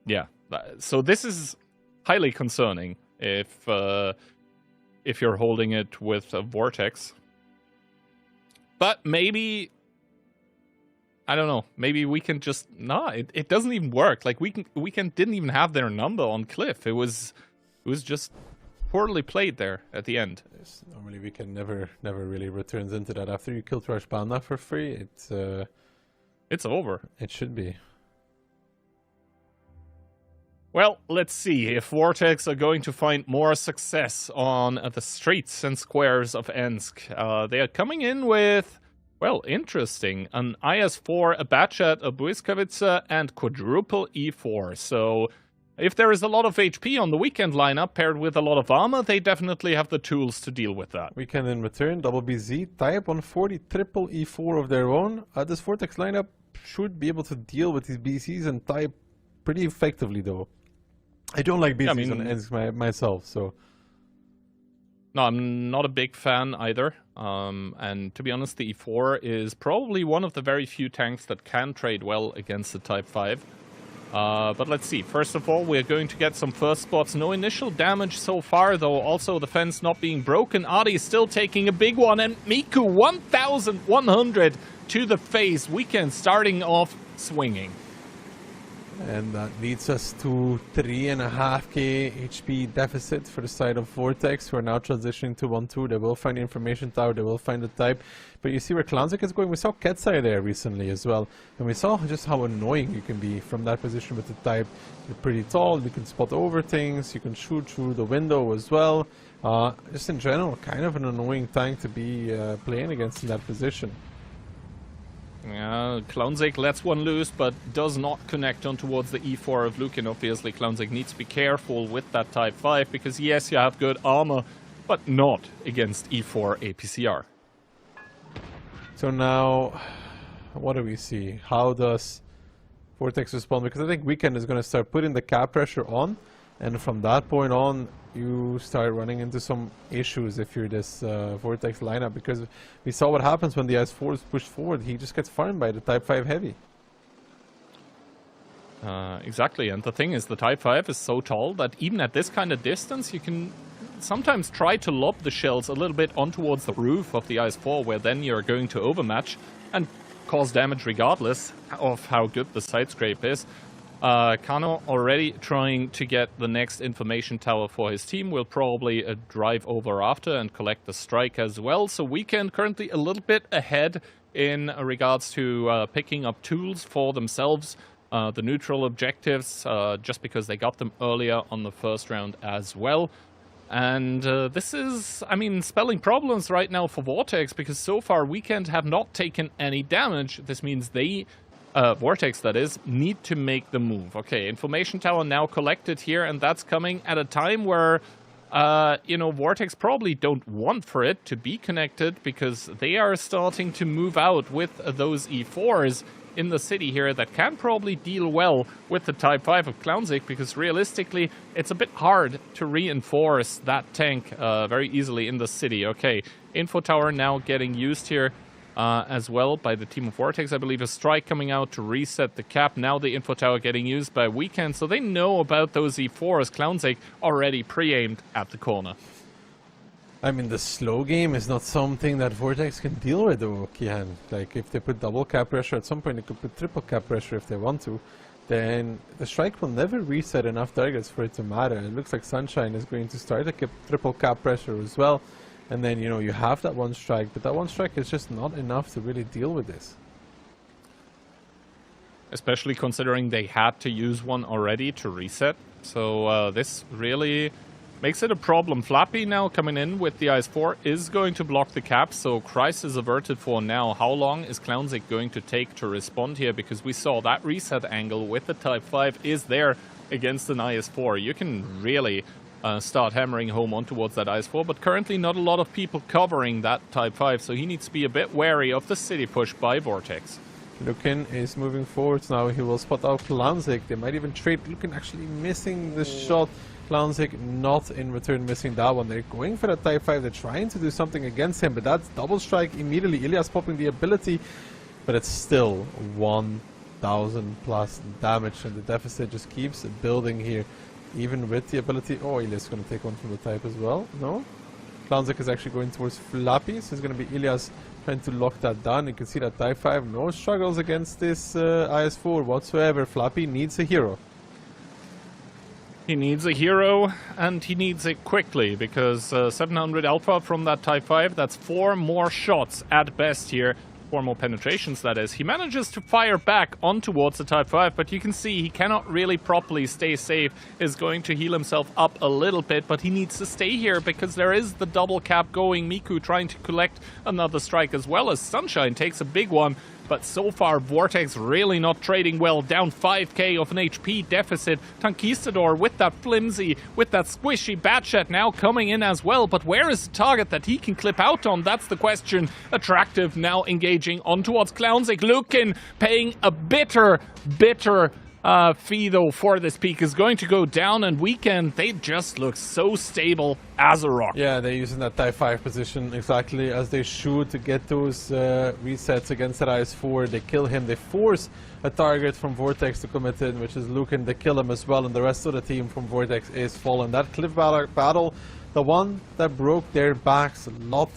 Yeah, so this is highly concerning if you're holding it with a Vortex. But maybe, I don't know, maybe we can just, it doesn't even work. Like, we didn't even have their number on Cliff. It was just poorly played there at the end. Normally we can never really returns into that. After you kill Trash Panda for free, it's over. It should be. Well, let's see if Vortex are going to find more success on the streets and squares of Ensk. They are coming in with, well, interesting, an IS-4, a Batchat, a Błyskawica, and quadruple E4. So if there is a lot of HP on the Weekend lineup paired with a lot of armor, they definitely have the tools to deal with that. Weekend in return, double BZ, Type 140, triple E4 of their own. This Vortex lineup should be able to deal with these BCs and Type pretty effectively, though. I don't like BCs on Ensk myself, so... No, I'm not a big fan either. And to be honest, the E4 is probably one of the very few tanks that can trade well against the Type 5. But let's see. First of all, we're going to get some first spots. No initial damage so far, though. Also, the fence not being broken. Adi still taking a big one. And Miku, 1,100 to the face. Weekend starting off swinging. And that leads us to 3.5k HP deficit for the side of Vortex. We're now transitioning to 1-2. They will find the information tower, they will find the Type. But you see where Clownzik is going. We saw Ketsai there recently as well. And we saw just how annoying you can be from that position with the Type. You're pretty tall, you can spot over things, you can shoot through the window as well. Just in general, kind of an annoying tank to be playing against in that position. Yeah, Clownzik lets one loose, but does not connect on towards the E4 of Lukin. Obviously, Clownzik needs to be careful with that Type 5, because yes, you have good armor, but not against E4 APCR. So now, what do we see? How does Vortex respond? Because I think Weekend is going to start putting the cap pressure on, and from that point on, you start running into some issues if you're this Vortex lineup, because we saw what happens when the IS-4 is pushed forward. He just gets farmed by the Type 5 heavy. Exactly, and the thing is, the Type 5 is so tall that even at this kind of distance, you can sometimes try to lob the shells a little bit on towards the roof of the IS-4, where then you're going to overmatch and cause damage regardless of how good the side scrape is. Kano already trying to get the next information tower for his team. Will probably drive over after and collect the strike as well. So Weekend currently a little bit ahead in regards to picking up tools for themselves. The neutral objectives, just because they got them earlier on the first round as well. And this is, I mean, spelling problems right now for Vortex, because so far Weekend have not taken any damage. This means they... Vortex, that is, need to make the move. Okay, information tower now collected here, and that's coming at a time where, you know, Vortex probably don't want for it to be connected, because they are starting to move out with those E4s in the city here that can probably deal well with the Type 5 of Clownzik, because realistically, it's a bit hard to reinforce that tank very easily in the city. Okay, info tower now getting used here. As well by the team of Vortex. I believe a strike coming out to reset the cap. Now the info tower getting used by Weekend, so they know about those E4s. Clownzik already pre-aimed at the corner. I mean, the slow game is not something that Vortex can deal with, though, Kian. Like, if they put double cap pressure, at some point they could put triple cap pressure if they want to. Then the strike will never reset enough targets for it to matter. It looks like Sunshine is going to start a triple cap pressure as well. And then, you know, you have that one strike, but that one strike is just not enough to really deal with this. Especially considering they had to use one already to reset. So this really makes it a problem. Flappy now coming in with the IS-4 is going to block the cap, so Christ is averted for now. How long is Clownzik going to take to respond here? Because we saw that reset angle with the Type 5 is there against an IS-4. You can really start hammering home on towards that IS-4, but currently not a lot of people covering that Type 5, so he needs to be a bit wary of the city push by Vortex. Lukin is moving forwards now. He will spot out Clownzik. They might even trade. Lukin actually missing the shot. Clownzik not in return missing that one. They're going for that Type 5. They're trying to do something against him, but that's double strike immediately. Ilias popping the ability, but it's still 1,000 plus damage, and the deficit just keeps building here. Even with the ability... Oh, Ilias is going to take one from the Type as well. No? Clownzik is actually going towards Flappy, so it's going to be Ilias trying to lock that down. You can see that Type 5, no struggles against this IS-4 whatsoever. Flappy needs a hero. He needs a hero, and he needs it quickly, because 700 Alpha from that Type 5, that's 4 more shots at best here. 4 more penetrations, that is. He manages to fire back on towards the Type 5, but you can see he cannot really properly stay safe. Is going to heal himself up a little bit, but he needs to stay here because there is the double cap going. Miku trying to collect another strike as well as Sunshine takes a big one. But so far, Vortex really not trading well. Down 5k of an HP deficit. Tankistador with that flimsy, with that squishy Batchat now coming in as well. But where is the target that he can clip out on? That's the question. Attractive now engaging on towards Clownzik. Lukin paying a bitter fee though for this peak is going to go down, and Weekend, they just look so stable as a rock. Yeah, they're using that Type 5 position exactly as they should to get those resets against that IS-4. They kill him, they force a target from Vortex to commit in, which is Lukin. They kill him as well, and the rest of the team from Vortex is fallen. That cliff battle, the one that broke their backs, a lot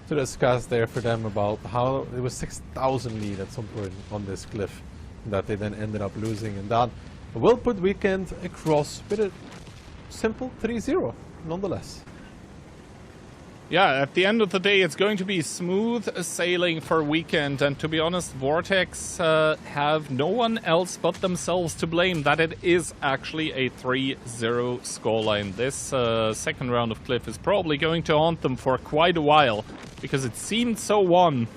to discuss there for them about how it was 6,000 lead at some point on this cliff that they then ended up losing, and that will put Weekend across with a simple 3-0 nonetheless. Yeah, at the end of the day, it's going to be smooth sailing for Weekend, and to be honest, Vortex have no one else but themselves to blame that it is actually a 3-0 scoreline. This second round of Cliff is probably going to haunt them for quite a while, because it seemed so won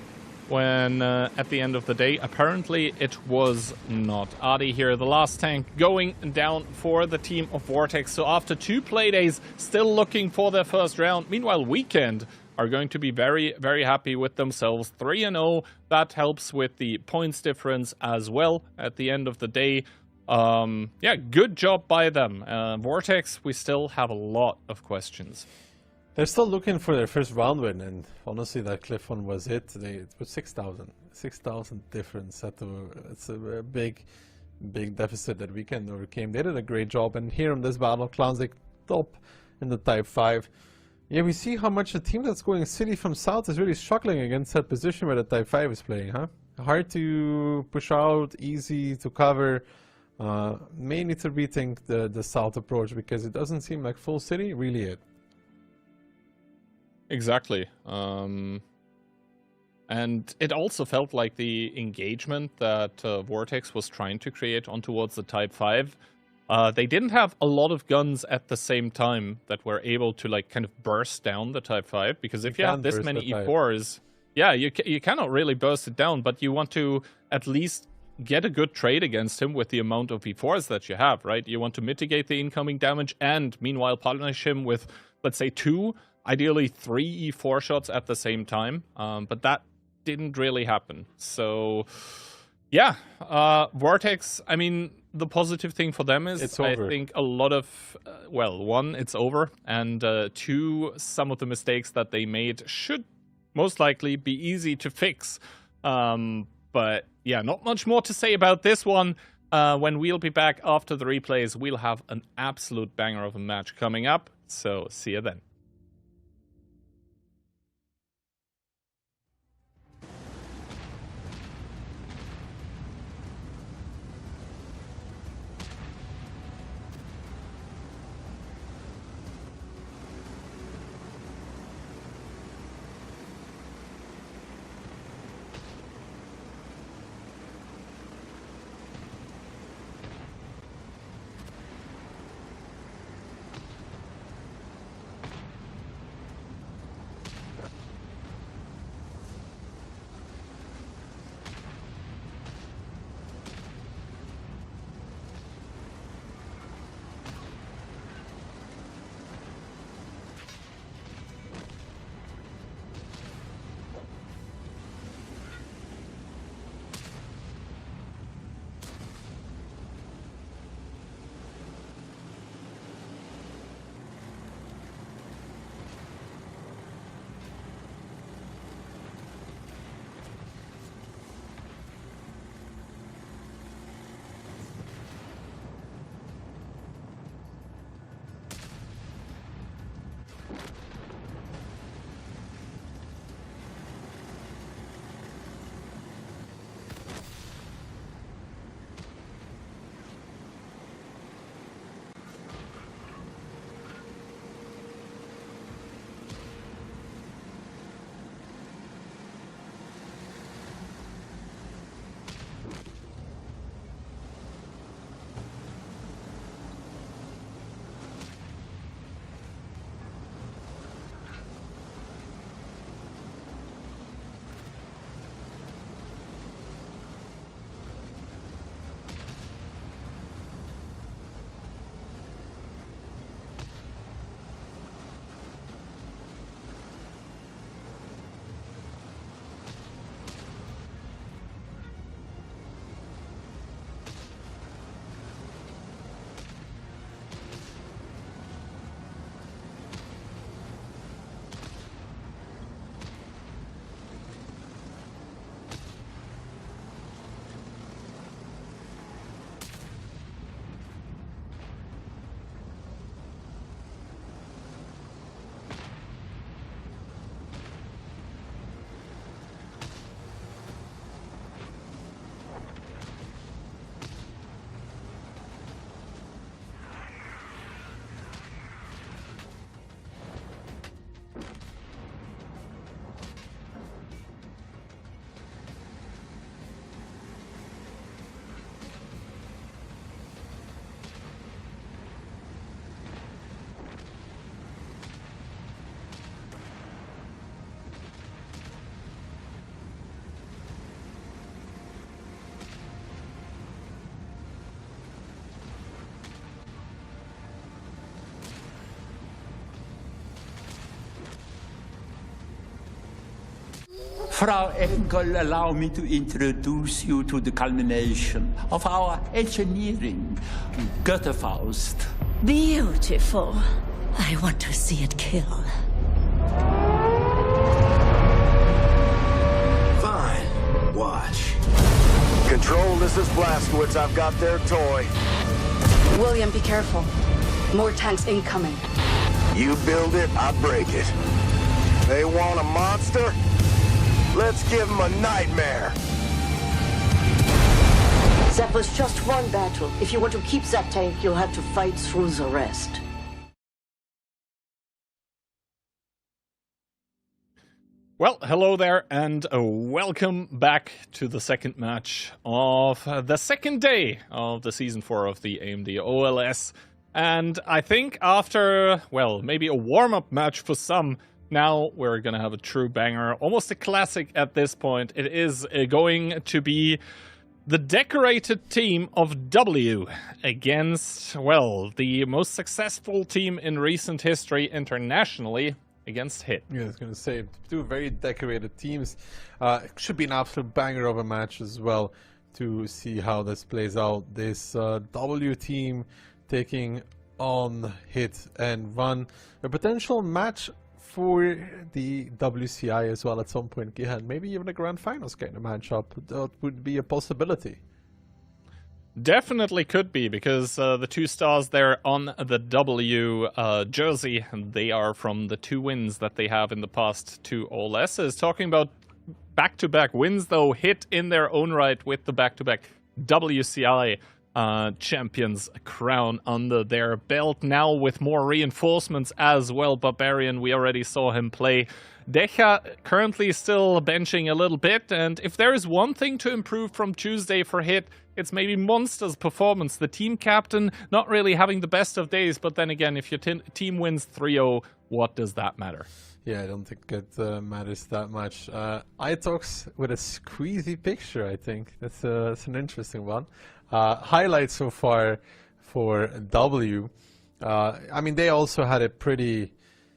when at the end of the day, apparently it was not. Adi here, the last tank, going down for the team of Vortex. So after 2 play days, still looking for their first round. Meanwhile, Weekend are going to be very, very happy with themselves. 3-0, that helps with the points difference as well at the end of the day. Yeah, good job by them. Vortex, we still have a lot of questions. They're still looking for their first round win, and honestly, that Cliff one was it. It was 6,000 difference. It's a big deficit that Weekend overcame. They did a great job, and here in this battle, Clownzik top in the Type 5. Yeah, we see how much a team that's going city from south is really struggling against that position where the Type 5 is playing, huh? Hard to push out, easy to cover. May need to rethink the south approach, because it doesn't seem like full city really it. Exactly. And it also felt like the engagement that Vortex was trying to create on towards the Type 5, they didn't have a lot of guns at the same time that were able to like kind of burst down the Type 5, because if you have this many E4s, yeah, you cannot really burst it down, but you want to at least get a good trade against him with the amount of E4s that you have, right? You want to mitigate the incoming damage and meanwhile punish him with, let's say, 2, ideally 3 E4 shots at the same time, but that didn't really happen. So, yeah, Vortex, I mean, the positive thing for them is, I think a lot of, well, 1, it's over, and 2, some of the mistakes that they made should most likely be easy to fix. But, yeah, not much more to say about this one. When we'll be back after the replays, we'll have an absolute banger of a match coming up, so see you then. Frau Enkel, allow me to introduce you to the culmination of our engineering, Götterfaust. Beautiful. I want to see it kill. Fine. Watch. Control, this is Blazkowicz. I've got their toy. William, be careful. More tanks incoming. You build it, I break it. They want a monster? Let's give them a nightmare. That was just one battle. If you want to keep that tank, you'll have to fight through the rest. Well, hello there, and welcome back to the second match of the second day of the Season 4 of the AMD OLS. And I think after, well, maybe a warm-up match for some, now we're going to have a true banger, almost a classic at this point. It is going to be the decorated team of W against, well, the most successful team in recent history internationally, against HIT. Yeah, I was going to say, two very decorated teams. It should be an absolute banger of a match as well to see how this plays out. This W team taking on HIT and run a potential match for the WCI as well at some point. Gihan, maybe even a grand finals kind of matchup. That would be a possibility. Definitely could be, because the two stars there on the W jersey, they are from the 2 wins that they have in the past 2 OLSs. Talking about back-to-back wins, though, HIT in their own right with the back-to-back WCI champions crown under their belt, now with more reinforcements as well. Barbarian, we already saw him play. Decha currently still benching a little bit, and if there is one thing to improve from Tuesday for HIT, it's maybe Monster's performance. The team captain not really having the best of days, but then again, if your team wins 3-0, what does that matter? Yeah, I don't think it matters that much. Itox with a squeezy picture, I think. That's an interesting one. Highlights so far for W. I mean, they also had a pretty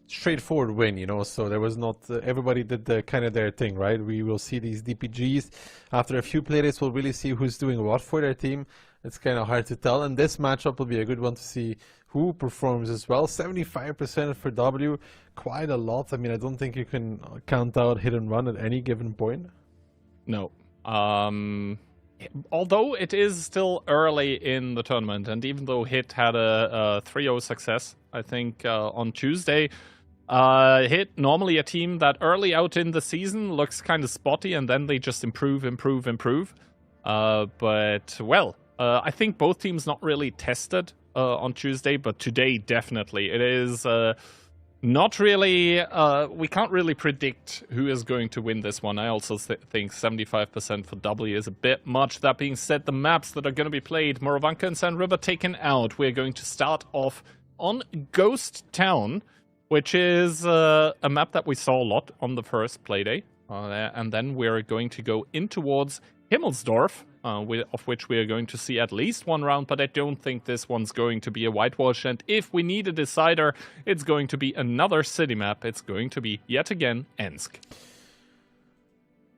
straightforward win, you know, so there was not everybody did the kind of their thing, right? We will see these DPGs after a few playdays. We'll really see who's doing what for their team. It's kind of hard to tell, and this matchup will be a good one to see who performs as well. 75% for W, quite a lot. I mean, I don't think you can count out hit and run at any given point. No. Although it is still early in the tournament, and even though HIT had a 3-0 success, I think, on Tuesday, HIT, normally a team that early out in the season looks kind of spotty, and then they just improve. But, well, I think both teams not really tested on Tuesday, but today definitely. It is not really, we can't really predict who is going to win this one. I also think 75% for W is a bit much. That being said, the maps that are going to be played, Moravanka and Sand River taken out. We're going to start off on Ghost Town, which is a map that we saw a lot on the first playday. And then we're going to go in towards Himmelsdorf, of which we are going to see at least one round, but I don't think this one's going to be a whitewash. And if we need a decider, it's going to be another city map. It's going to be, yet again, Ensk.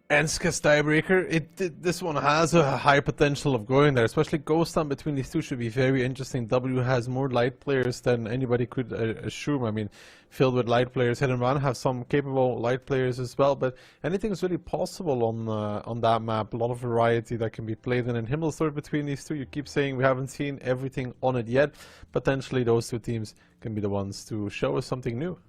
Enska's tiebreaker. This one has a high potential of going there, especially Ghost Town between these two should be very interesting. W has more light players than anybody could assume. I mean, filled with light players. Hit and Run have some capable light players as well, but anything is really possible on that map. A lot of variety that can be played in Himmelsdorf between these two. You keep saying we haven't seen everything on it yet. Potentially those two teams can be the ones to show us something new.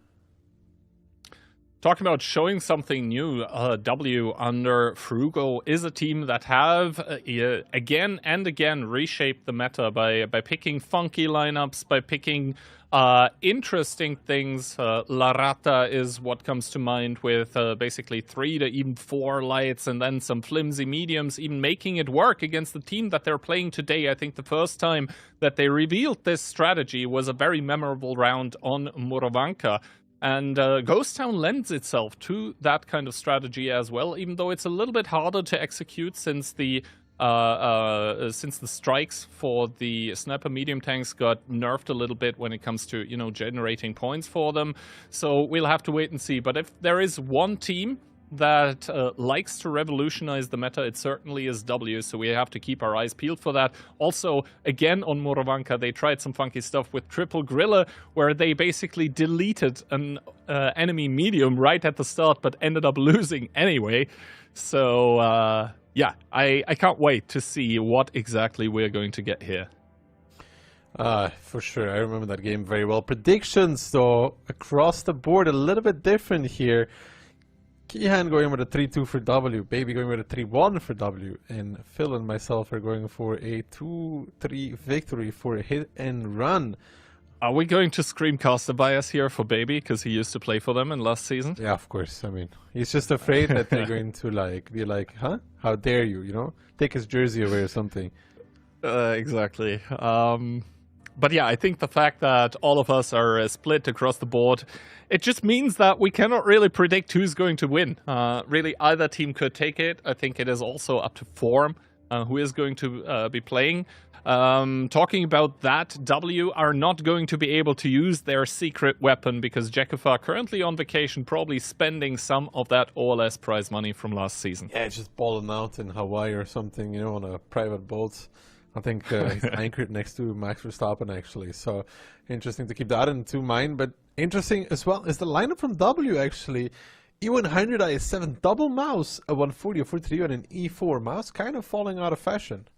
Talking about showing something new, W under Frugo is a team that have again and again reshaped the meta by picking funky lineups, by picking interesting things. La Rata is what comes to mind, with basically 3 to even 4 lights and then some flimsy mediums, even making it work against the team that they're playing today. I think the first time that they revealed this strategy was a very memorable round on Moravanka. And Ghost Town lends itself to that kind of strategy as well, even though it's a little bit harder to execute since the strikes for the sniper medium tanks got nerfed a little bit when it comes to, you know, generating points for them. So we'll have to wait and see. But if there is one team that likes to revolutionize the meta, it certainly is W, so we have to keep our eyes peeled for that. Also, again on Morowanka, they tried some funky stuff with Triple Grilla, where they basically deleted an enemy medium right at the start, but ended up losing anyway. So, yeah, I can't wait to see what exactly we're going to get here. For sure, I remember that game very well. Predictions, though, across the board, a little bit different here. Kihan going with a 3-2 for W, Baby going with a 3-1 for W, and Phil and myself are going for a 2-3 victory for a hit and run. Are we going to screamcast the bias here for Baby, because he used to play for them in last season? Yeah, of course. I mean, he's just afraid that they're going to be like, huh? How dare you, you know? Take his jersey away or something. Exactly. But yeah, I think the fact that all of us are split across the board, it just means that we cannot really predict who's going to win. Really, either team could take it. I think it is also up to form who is going to be playing. Talking about that, W are not going to be able to use their secret weapon because Jekifa currently on vacation, probably spending some of that OLS prize money from last season. Yeah, just balling out in Hawaii or something, you know, on a private boat. I think he's anchored next to Max Verstappen, actually. So interesting to keep that into mind. But interesting as well is the lineup from W, actually. E100 IS7 double mouse, a 140, a 431, and an E4 mouse, kind of falling out of fashion.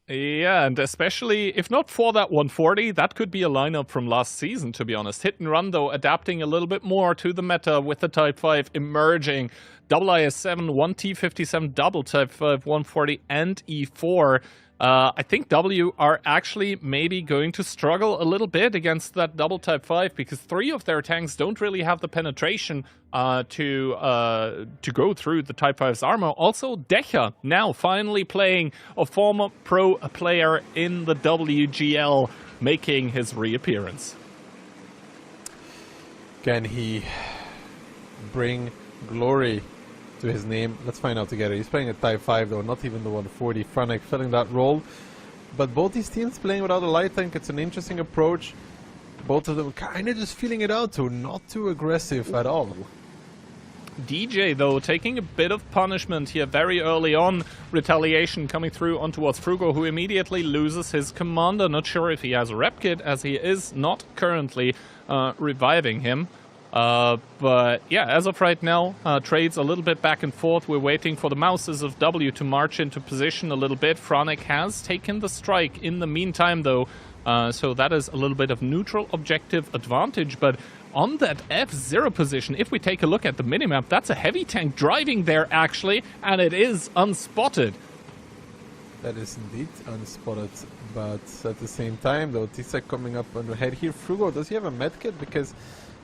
Yeah, and especially, if not for that 140, that could be a lineup from last season, to be honest. Hit and run, though, adapting a little bit more to the meta with the Type 5 emerging. Double IS7, 1T57, double Type 5, 140, and E4. I think W are actually maybe going to struggle a little bit against that double Type 5 because 3 of their tanks don't really have the penetration to go through the Type 5's armor. Also, Decha now finally playing a former pro player in the WGL, making his reappearance. Can he bring glory to his name? Let's find out together. He's playing a Type 5 though, not even the 140. Franek filling that role. But both these teams playing without a light tank, it's an interesting approach. Both of them kind of just feeling it out too, not too aggressive at all. DJ though taking a bit of punishment here very early on. Retaliation coming through on towards Frugo, who immediately loses his commander. Not sure if he has a rep kit, as he is not currently reviving him. But yeah, as of right now, trades a little bit back and forth. We're waiting for the mouses of W to march into position a little bit. Franek has taken the strike in the meantime, though, so that is a little bit of neutral objective advantage. But on that F0 position, if we take a look at the minimap, that's a heavy tank driving there, actually, and it is unspotted. That is indeed unspotted, but at the same time, though, Tisek coming up on the head here. Frugo, does he have a medkit? Because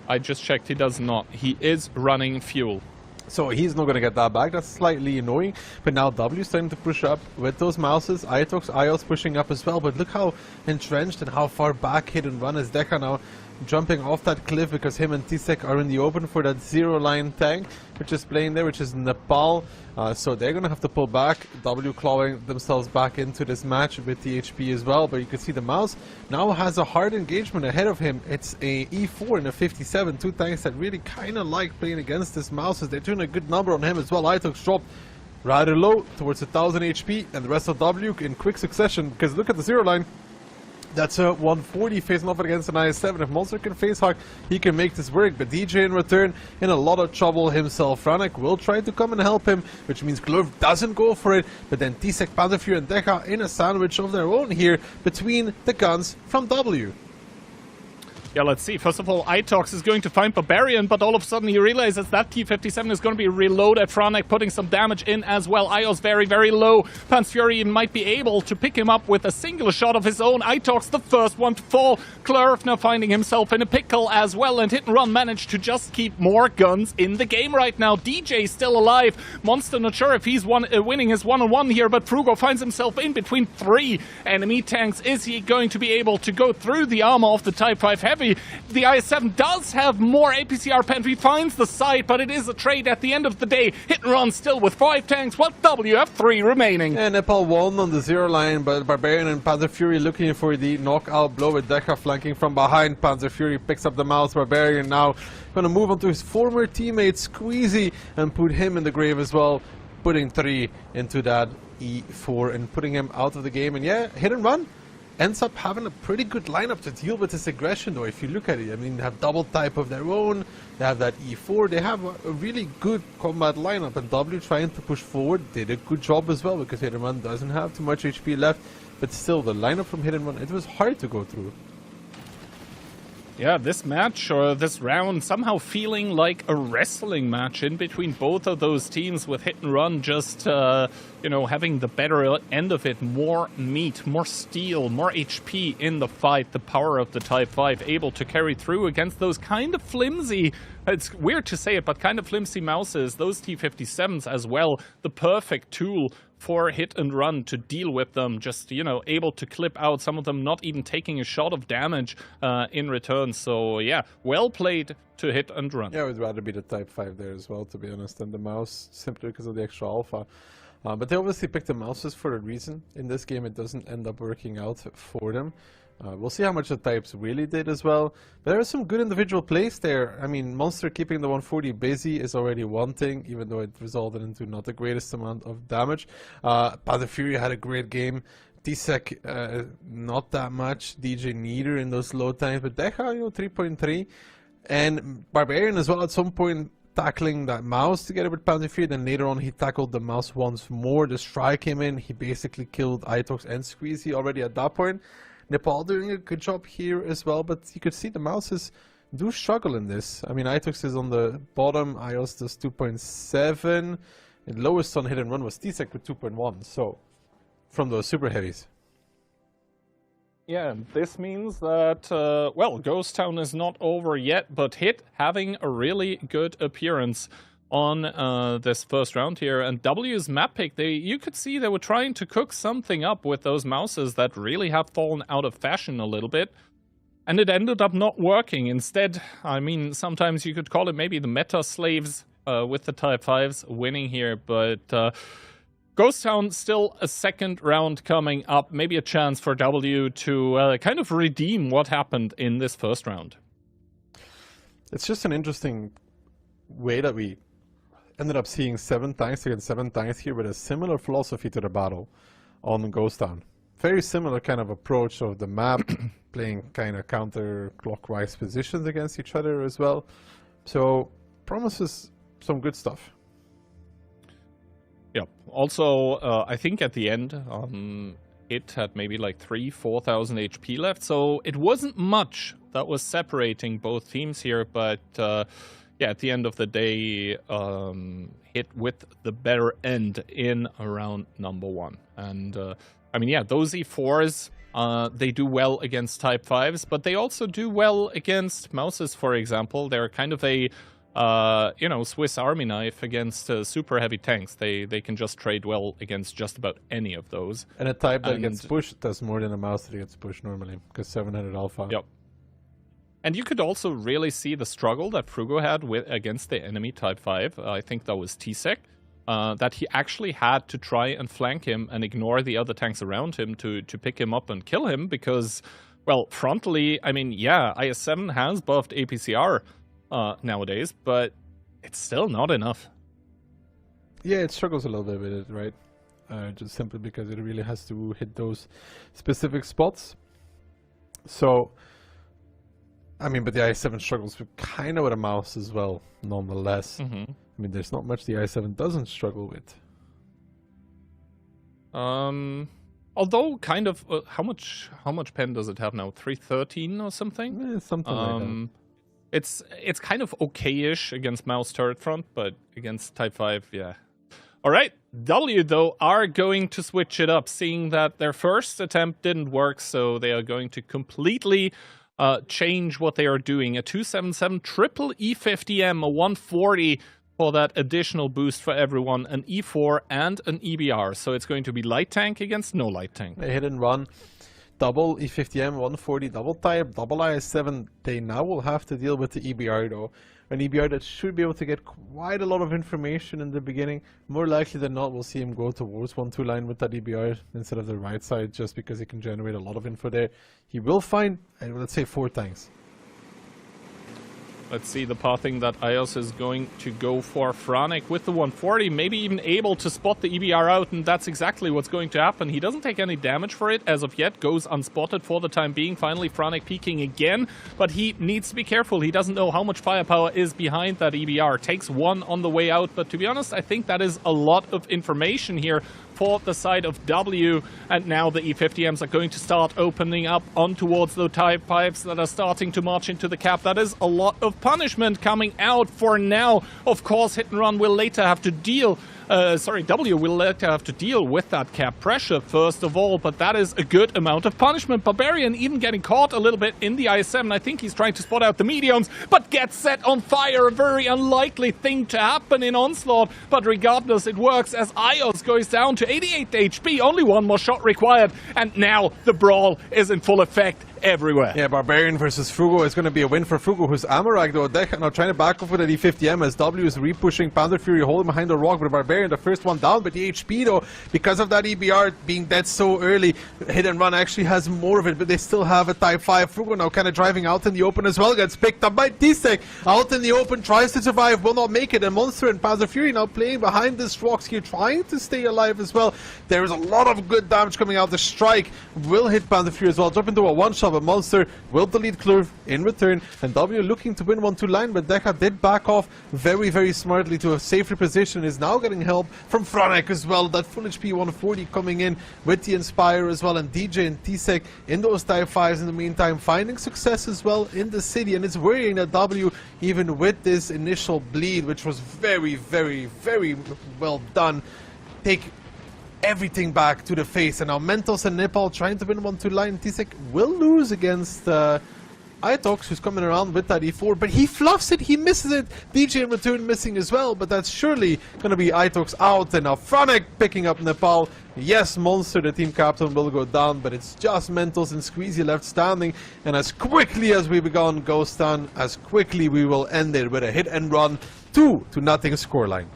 I just checked, he does not. He is running fuel. So he's not going to get that back. That's slightly annoying. But now W is starting to push up with those mouses. Itox, IOS pushing up as well. But look how entrenched and how far back Hit and Run is Decha now jumping off that cliff because him and Tisek are in the open for that zero-line tank, which is playing there, which is Nepal. So they're going to have to pull back. W clawing themselves back into this match with the HP as well. But you can see the mouse now has a hard engagement ahead of him. It's a E4 and a 57. 2 tanks that really kind of like playing against this mouse. They're doing a good number on him as well. Itox dropped rather low towards 1000 HP. And the rest of W in quick succession. Because look at the zero line. That's a 140 facing off against an IS-7. If Monster can facehawk, he can make this work. But DJ in return in a lot of trouble himself. Franek will try to come and help him, which means Glove doesn't go for it. But then Tisek, Panzer and Decha in a sandwich of their own here between the guns from W. Yeah, let's see. First of all, Itox is going to find Barbarian, but all of a sudden he realizes that T-57 is going to be reloaded. Franek putting some damage in as well. Ios very, very low. Panzer might be able to pick him up with a single shot of his own. Itox the first one to fall. Klurf now finding himself in a pickle as well, and Hit and Run managed to just keep more guns in the game right now. DJ still alive. Monster not sure if he's winning his one-on-one here, but Frugo finds himself in between 3 enemy tanks. Is he going to be able to go through the armor of the Type 5 Heavy? trophy. The IS-7 does have more APCR pen. He finds the site, but it is a trade at the end of the day. Hit and run still with 5 tanks, while W have 3 remaining. And Nepal 1 on the 0 line, but Barbarian and Panzer Fury looking for the knockout blow with Deca flanking from behind. Panzer Fury picks up the mouse. Barbarian now going to move on to his former teammate Squeezy and put him in the grave as well, putting 3 into that E4 and putting him out of the game. And yeah, Hit and Run ends up having a pretty good lineup to deal with this aggression, though, if you look at it. I mean, they have double type of their own, they have that E4, they have a really good combat lineup, and W trying to push forward did a good job as well, because Hit and Run doesn't have too much HP left, but still, the lineup from Hit and Run, it was hard to go through. Yeah, this match, or this round, somehow feeling like a wrestling match in between both of those teams, with Hit and Run just, you know, having the better end of it. More meat, more steel, more HP in the fight. The power of the Type 5 able to carry through against those kind of flimsy, it's weird to say it, but kind of flimsy mouses. Those T-57s as well, the perfect tool for Hit and Run to deal with them, just, you know, able to clip out, some of them not even taking a shot of damage in return. So yeah, well played to Hit and Run. Yeah, I would rather be the Type 5 there as well, to be honest, than the mouse, simply because of the extra alpha. But they obviously picked the mouses for a reason. In this game, it doesn't end up working out for them. We'll see how much the types really did as well. But there are some good individual plays there. I mean, Monster keeping the 140 busy is already one thing, even though it resulted into not the greatest amount of damage. Panzer Fury had a great game. T-Sec, not that much. DJ neither in those low times. But Deca, you know, 3.3. And Barbarian as well at some point tackling that mouse together with Panzer Fury. Then later on he tackled the mouse once more. The strike came in. He basically killed Itox and Squeezy already at that point. Nepal doing a good job here as well, but you could see the mouses do struggle in this. I mean, Itox is on the bottom, iOS does 2.7, and lowest on Hit and Run was T-Sec with 2.1, so from those super heavies. Yeah, this means that, well, Ghost Town is not over yet, but Hit having a really good appearance on this first round here, and W's map pick, you could see they were trying to cook something up with those mouses that really have fallen out of fashion a little bit, and it ended up not working. Instead, I mean, sometimes you could call it maybe the meta slaves with the Type 5s winning here, but Ghost Town still a second round coming up, maybe a chance for W to kind of redeem what happened in this first round. It's just an interesting way that we ended up seeing 7 tanks against 7 tanks here with a similar philosophy to the battle on Ghost Town. Very similar kind of approach of the map, playing kind of counter-clockwise positions against each other as well. So, promises some good stuff. Yeah, also, I think at the end, it had maybe like 3,000-4,000 HP left, so it wasn't much that was separating both teams here, but yeah, at the end of the day, Hit with the better end in round number 1. And, I mean, yeah, those E4s, they do well against Type 5s, but they also do well against mouses, for example. They're kind of a, you know, Swiss Army knife against super heavy tanks. They can just trade well against just about any of those. And a type that gets pushed does more than a mouse that gets pushed normally, because 700 alpha. Yep. And you could also really see the struggle that Frugo had against the enemy Type 5. I think that was T-Sec. That he actually had to try and flank him and ignore the other tanks around him to pick him up and kill him because, well, frontally, I mean, yeah, IS-7 has buffed APCR nowadays, but it's still not enough. Yeah, it struggles a little bit with it, right? Just simply because it really has to hit those specific spots. So, I mean, but the i7 struggles with kind of with a mouse as well, nonetheless. I mean, there's not much the i7 doesn't struggle with. Although, kind of, how much pen does it have now? 313 or something? Yeah, something like that. It's kind of okay-ish against mouse turret front, but against Type 5, yeah. All right, W, though, are going to switch it up, seeing that their first attempt didn't work, so they are going to completely change what they are doing. A 277 triple E50M, a 140 for that additional boost for everyone, an E4 and an EBR. So it's going to be light tank against no light tank. A hit and run. double E50M, 140 double type, double IS-7. They now will have to deal with the EBR though. An EBR that should be able to get quite a lot of information in the beginning. More likely than not, we'll see him go towards 1-2 line with that EBR instead of the right side, just because he can generate a lot of info there. He will find, let's say, 4 tanks. Let's see the pathing that iOS is going to go for. Franek with the 140, maybe even able to spot the EBR out, and that's exactly what's going to happen. He doesn't take any damage for it as of yet, goes unspotted for the time being. Finally, Franek peeking again, but he needs to be careful. He doesn't know how much firepower is behind that EBR. Takes one on the way out, but to be honest, I think that is a lot of information here for the side of W, and now the E50Ms are going to start opening up on towards the type pipes that are starting to march into the cap. That is a lot of punishment coming out for now. Of course, Hit and Run will later have to deal W will later have to deal with that cap pressure first of all, but that is a good amount of punishment. Barbarian even getting caught a little bit in the IS-7. I think he's trying to spot out the mediums, but gets set on fire. A very unlikely thing to happen in Onslaught, but regardless, it works as iOS goes down to 88 HP. Only one more shot required, and now the brawl is in full effect everywhere. Yeah, Barbarian versus Fugo is going to be a win for Fugo, who's Amarak though. Deca now trying to back off with an E50M as W is re-pushing Panzer Fury, holding behind the rock, but Barbarian the first one down. But the HP though, because of that EBR being dead so early, Hit and Run actually has more of it, but they still have a Type 5. Fugo now kind of driving out in the open as well, gets picked up by T-Sec. Out in the open, tries to survive, will not make it. And Monster and Panzer Fury now playing behind this rocks here, trying to stay alive as well. There is a lot of good damage coming out. The strike will hit Panzer Fury as well, drop into a one-shot, but Monster will delete Klurv in return, and W looking to win 1-2 line, but Deca did back off very, very smartly to a safer position, is now getting help from Franek as well. That full HP 140 coming in with the Inspire as well, and DJ and T-Sec in those Type 5s in the meantime, finding success as well in the city, and it's worrying that W, even with this initial bleed, which was very, very, very well done, take everything back to the face. And now Mentos and Nepal trying to win 1-2 line. T-Sec will lose against Itox, who's coming around with that E4, but he fluffs it, he misses it. DJ in return missing as well, but that's surely going to be Itox out, and now Franek picking up Nepal. Yes, Monster, the team captain, will go down, but it's just Mentos and Squeezy left standing, and as quickly as we began Ghost Town, as quickly we will end it with a Hit and Run 2-0 scoreline.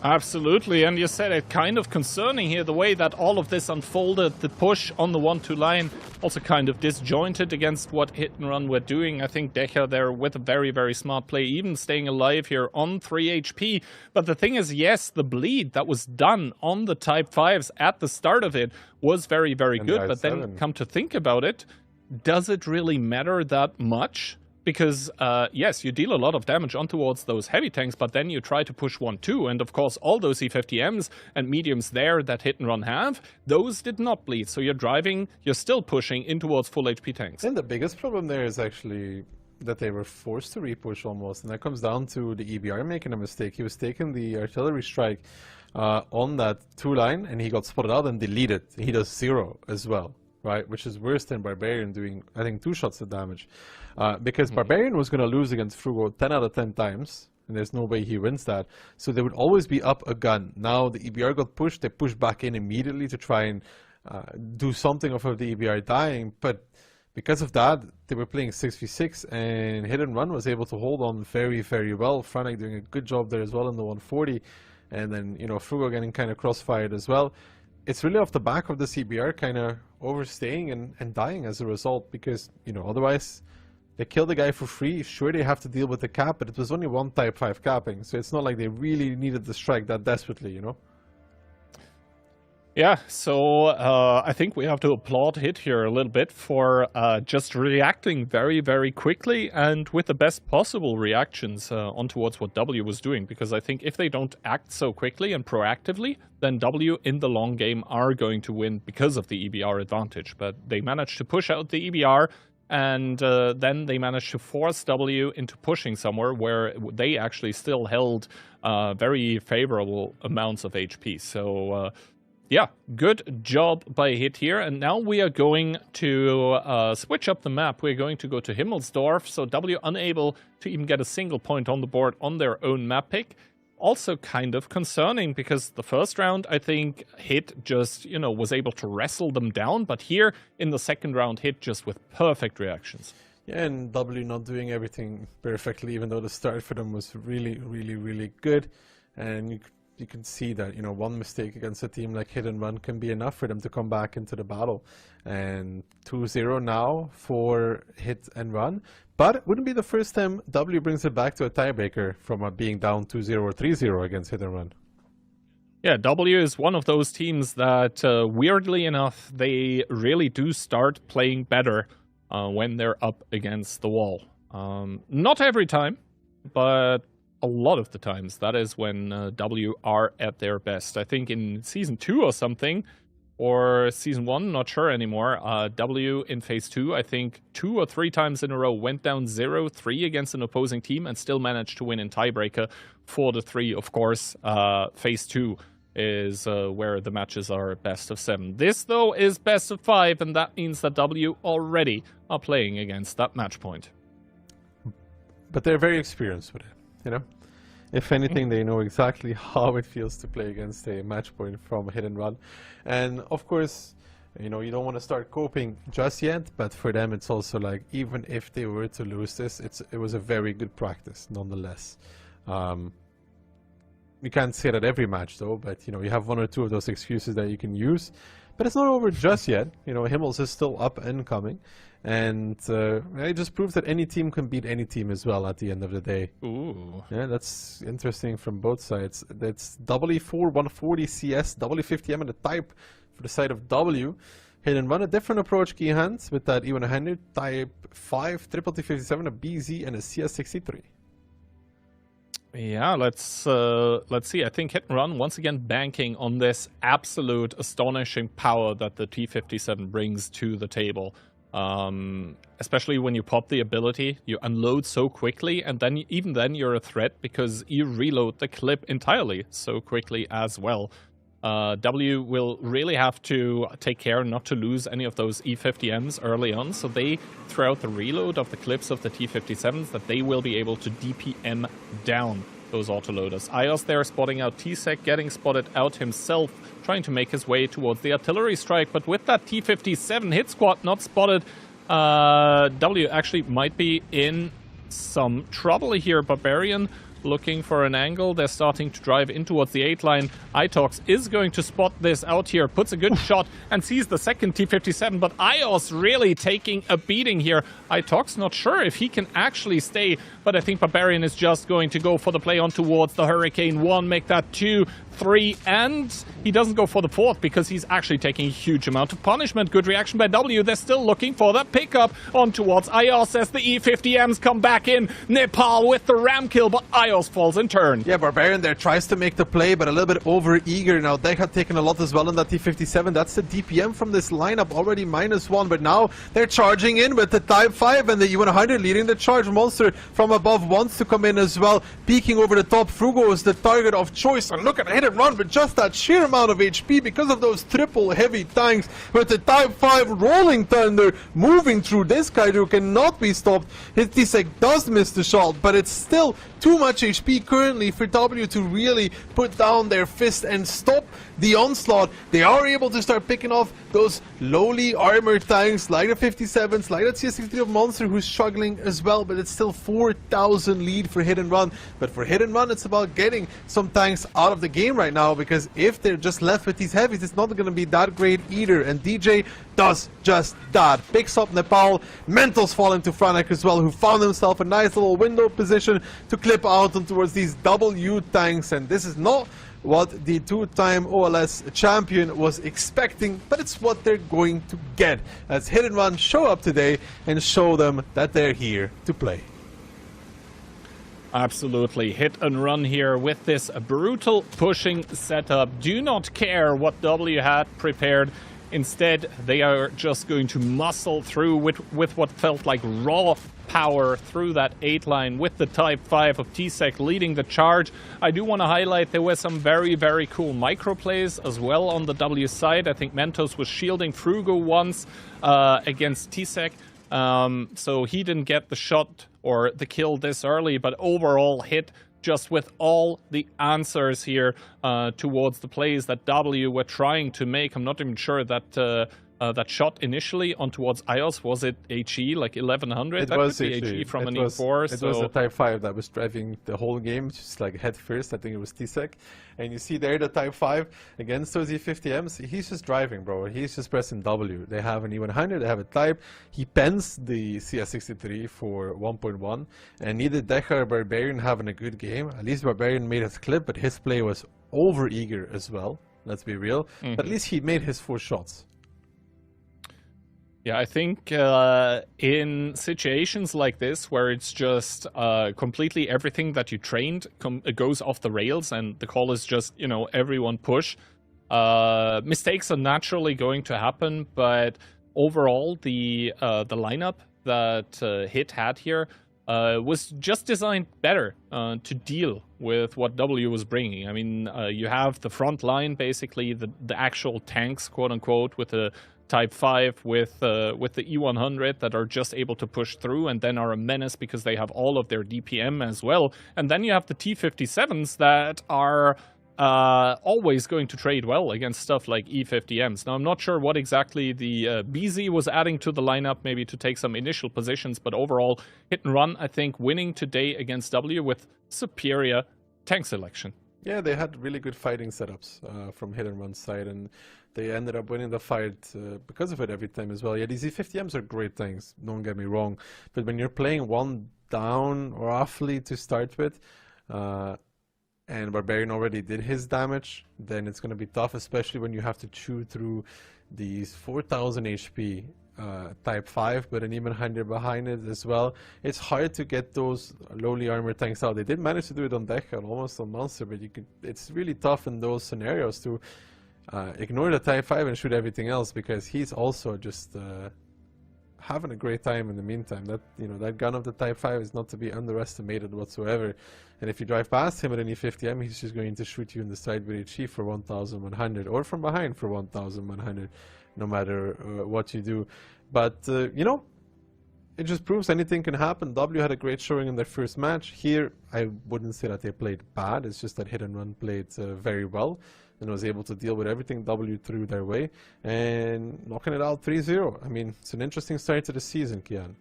Absolutely, and you said it, kind of concerning here the way that all of this unfolded. The push on the 1-2 line also kind of disjointed against what Hit and Run were doing. I think Deca there with a very, very smart play, even staying alive here on 3 HP. But the thing is, yes, the bleed that was done on the Type 5s at the start of it was very, very good. But then come to think about it, does it really matter that much? Because, yes, you deal a lot of damage on towards those heavy tanks, but then you try to push 1-2, and of course all those E50Ms and mediums there that Hit and Run have, those did not bleed. So you're still pushing in towards full HP tanks. And the biggest problem there is actually that they were forced to repush almost, and that comes down to the EBR making a mistake. He was taking the artillery strike on that 2 line, and he got spotted out and deleted. He does 0 as well, right? Which is worse than Barbarian doing, I think, 2 shots of damage. Because Barbarian was going to lose against Frugo 10 out of 10 times, and there's no way he wins that. So they would always be up a gun. Now the EBR got pushed, they pushed back in immediately to try and do something off of the EBR dying, but because of that, they were playing 6v6, and Hit and Run was able to hold on very, very well. Franek doing a good job there as well in the 140, and then, you know, Frugo getting kind of crossfired as well. It's really off the back of the CBR kind of overstaying and dying as a result, because, you know, otherwise they kill the guy for free. Sure, they have to deal with the cap, but it was only 1 Type 5 capping, so it's not like they really needed the strike that desperately, you know? Yeah, so I think we have to applaud Hit here a little bit for just reacting very, very quickly and with the best possible reactions on towards what W was doing. Because I think if they don't act so quickly and proactively, then W in the long game are going to win because of the EBR advantage. But they managed to push out the EBR, and then they managed to force W into pushing somewhere where they actually still held very favorable amounts of HP. So yeah, good job by Hit here. And now we are going to switch up the map. We're going to go to Himmelsdorf. So W unable to even get a single point on the board on their own map pick. also kind of concerning, because the first round, I think Hit just, you know, was able to wrestle them down, but here in the second round, Hit just with perfect reactions. Yeah, and W not doing everything perfectly, even though the start for them was really, really, really good. And you can see that, you know, one mistake against a team like Hit and Run can be enough for them to come back into the battle. And 2-0 now for Hit and Run. But it wouldn't be the first time W brings it back to a tiebreaker from being down 2-0 or 3-0 against Hit and Run. Yeah, W is one of those teams that, weirdly enough, they really do start playing better when they're up against the wall. Not every time, but a lot of the times. That is when W are at their best. I think in Season 2 or something, or Season 1, not sure anymore, W in Phase 2, I think 2 or 3 times in a row went down 0-3 against an opposing team and still managed to win in tiebreaker 4-3. Of course, Phase 2 is where the matches are best of 7. This, though, is best of 5, and that means that W already are playing against that match point. But they're very experienced with it, you know? If anything, they know exactly how it feels to play against a match point from Hit and Run. And, of course, you know, you don't want to start coping just yet, but for them it's also like, even if they were to lose this, it was a very good practice, nonetheless. You can't say that every match, though, but, you know, you have 1 or 2 of those excuses that you can use. But it's not over just yet. You know, Himmels is still up and coming. And it just proves that any team can beat any team as well at the end of the day. Ooh. Yeah, that's interesting from both sides. That's WE4 140 CS, W50M, and the type for the side of W. Hit and Run a different approach, Keyhand, with that E100, Type 5, Triple T57, a BZ, and a CS63. Yeah, let's see. I think Hit and Run once again banking on this absolute astonishing power that the T57 brings to the table. Especially when you pop the ability, you unload so quickly, and then even then you're a threat because you reload the clip entirely so quickly as well. W will really have to take care not to lose any of those E50Ms early on, so they, throughout the reload of the clips of the T57s, that they will be able to DPM down those autoloaders. iOS there spotting out T-Sec, getting spotted out himself, trying to make his way towards the artillery strike, but with that T57 hit squad not spotted, W actually might be in some trouble here. Barbarian looking for an angle. They're starting to drive in towards the 8 line. Itox is going to spot this out here, puts a good shot and sees the second T57, but iOS really taking a beating here. Itox not sure if he can actually stay, but I think Barbarian is just going to go for the play on towards the Hurricane 1, make that 2, 3, and he doesn't go for the 4th because he's actually taking a huge amount of punishment. Good reaction by W. They're still looking for that pickup on towards iOS as the E50Ms come back in. Nepal with the ram kill, but iOS falls in turn. Yeah, Barbarian there tries to make the play, but a little bit over-eager. Now, they had taken a lot as well on that T57. That's the DPM from this lineup, already -1, but now they're charging in with the Type 5 and the E100 leading the charge. Monster from above wants to come in as well, peeking over the top. Frugo is the target of choice, and look at Hit and Run with just that sheer amount of HP because of those triple heavy tanks, with the Type 5 rolling thunder moving through. This Kaido cannot be stopped. His T-Sec does miss the shot, but it's still too much HP currently for W to really put down their fist and stop the onslaught. They are able to start picking off those lowly armored tanks like the 57s, like the CS63 of Monster, who's struggling as well, but it's still 4,000 lead for Hit and Run. But for Hit and Run, it's about getting some tanks out of the game right now, because if they're just left with these heavies, it's not going to be that great either. And DJ does just that. Picks up Nepal. Mentos falling to Franek as well, who found himself a nice little window position to clip out on towards these W tanks. And this is not what the 2-time OLS champion was expecting, but it's what they're going to get as Hit and Run show up today and show them that they're here to play. Absolutely. Hit and Run here with this brutal pushing setup. Do not care what W had prepared. Instead, they are just going to muscle through with what felt like raw power through that 8 line with the Type 5 of T-Sec leading the charge. I do want to highlight there were some very, very cool micro plays as well on the W side. I think Mentos was shielding Frugo once against T-Sec. So he didn't get the shot or the kill this early, but overall Hit just with all the answers here towards the plays that W were trying to make. I'm not even sure that that shot initially on towards IOS, was it HE, like 1100? It was HE from an E4. It was the Type 5 that was driving the whole game, just like head first. I think it was TSEC. And you see there the Type 5 against those E50Ms. He's just driving, bro. He's just pressing W. They have an E100, they have a Type. He pens the CS63 for 1.1. And neither Decha or Barbarian having a good game. At least Barbarian made his clip, but his play was over-eager as well. Let's be real. But at least he made his 4 shots. Yeah, I think in situations like this where it's just completely everything that you trained goes off the rails and the call is just, you know, everyone push, mistakes are naturally going to happen, but overall the lineup that Hit had here was just designed better to deal with what W was bringing. I mean, you have the front line, basically the actual tanks, quote unquote, with the Type 5 with the E100 that are just able to push through and then are a menace because they have all of their DPM as well. And then you have the T57s that are always going to trade well against stuff like E50Ms. Now, I'm not sure what exactly the BZ was adding to the lineup, maybe to take some initial positions, but overall, Hit and Run, I think, winning today against W with superior tank selection. Yeah, they had really good fighting setups from Hit and Run's side, and they ended up winning the fight because of it every time as well. Yeah, these E50Ms are great things, don't get me wrong, but when you're playing one down roughly to start with, and Barbarian already did his damage, then it's going to be tough, especially when you have to chew through these 4000 HP Type 5, but an even 100 behind it as well. It's hard to get those lowly armored tanks out. They did manage to do it on Decha and almost on Monster, but it's really tough in those scenarios to ignore the Type 5 and shoot everything else, because he's also just having a great time in the meantime. That, you know, that gun of the Type 5 is not to be underestimated whatsoever. And if you drive past him at an E50M, he's just going to shoot you in the side with HE for 1100, or from behind for 1100, no matter what you do. But, you know, it just proves anything can happen. W had a great showing in their first match. Here, I wouldn't say that they played bad. It's just that Hit and Run played very well and was able to deal with everything W threw their way and knocking it out 3-0. I mean, it's an interesting start to the season, Kian.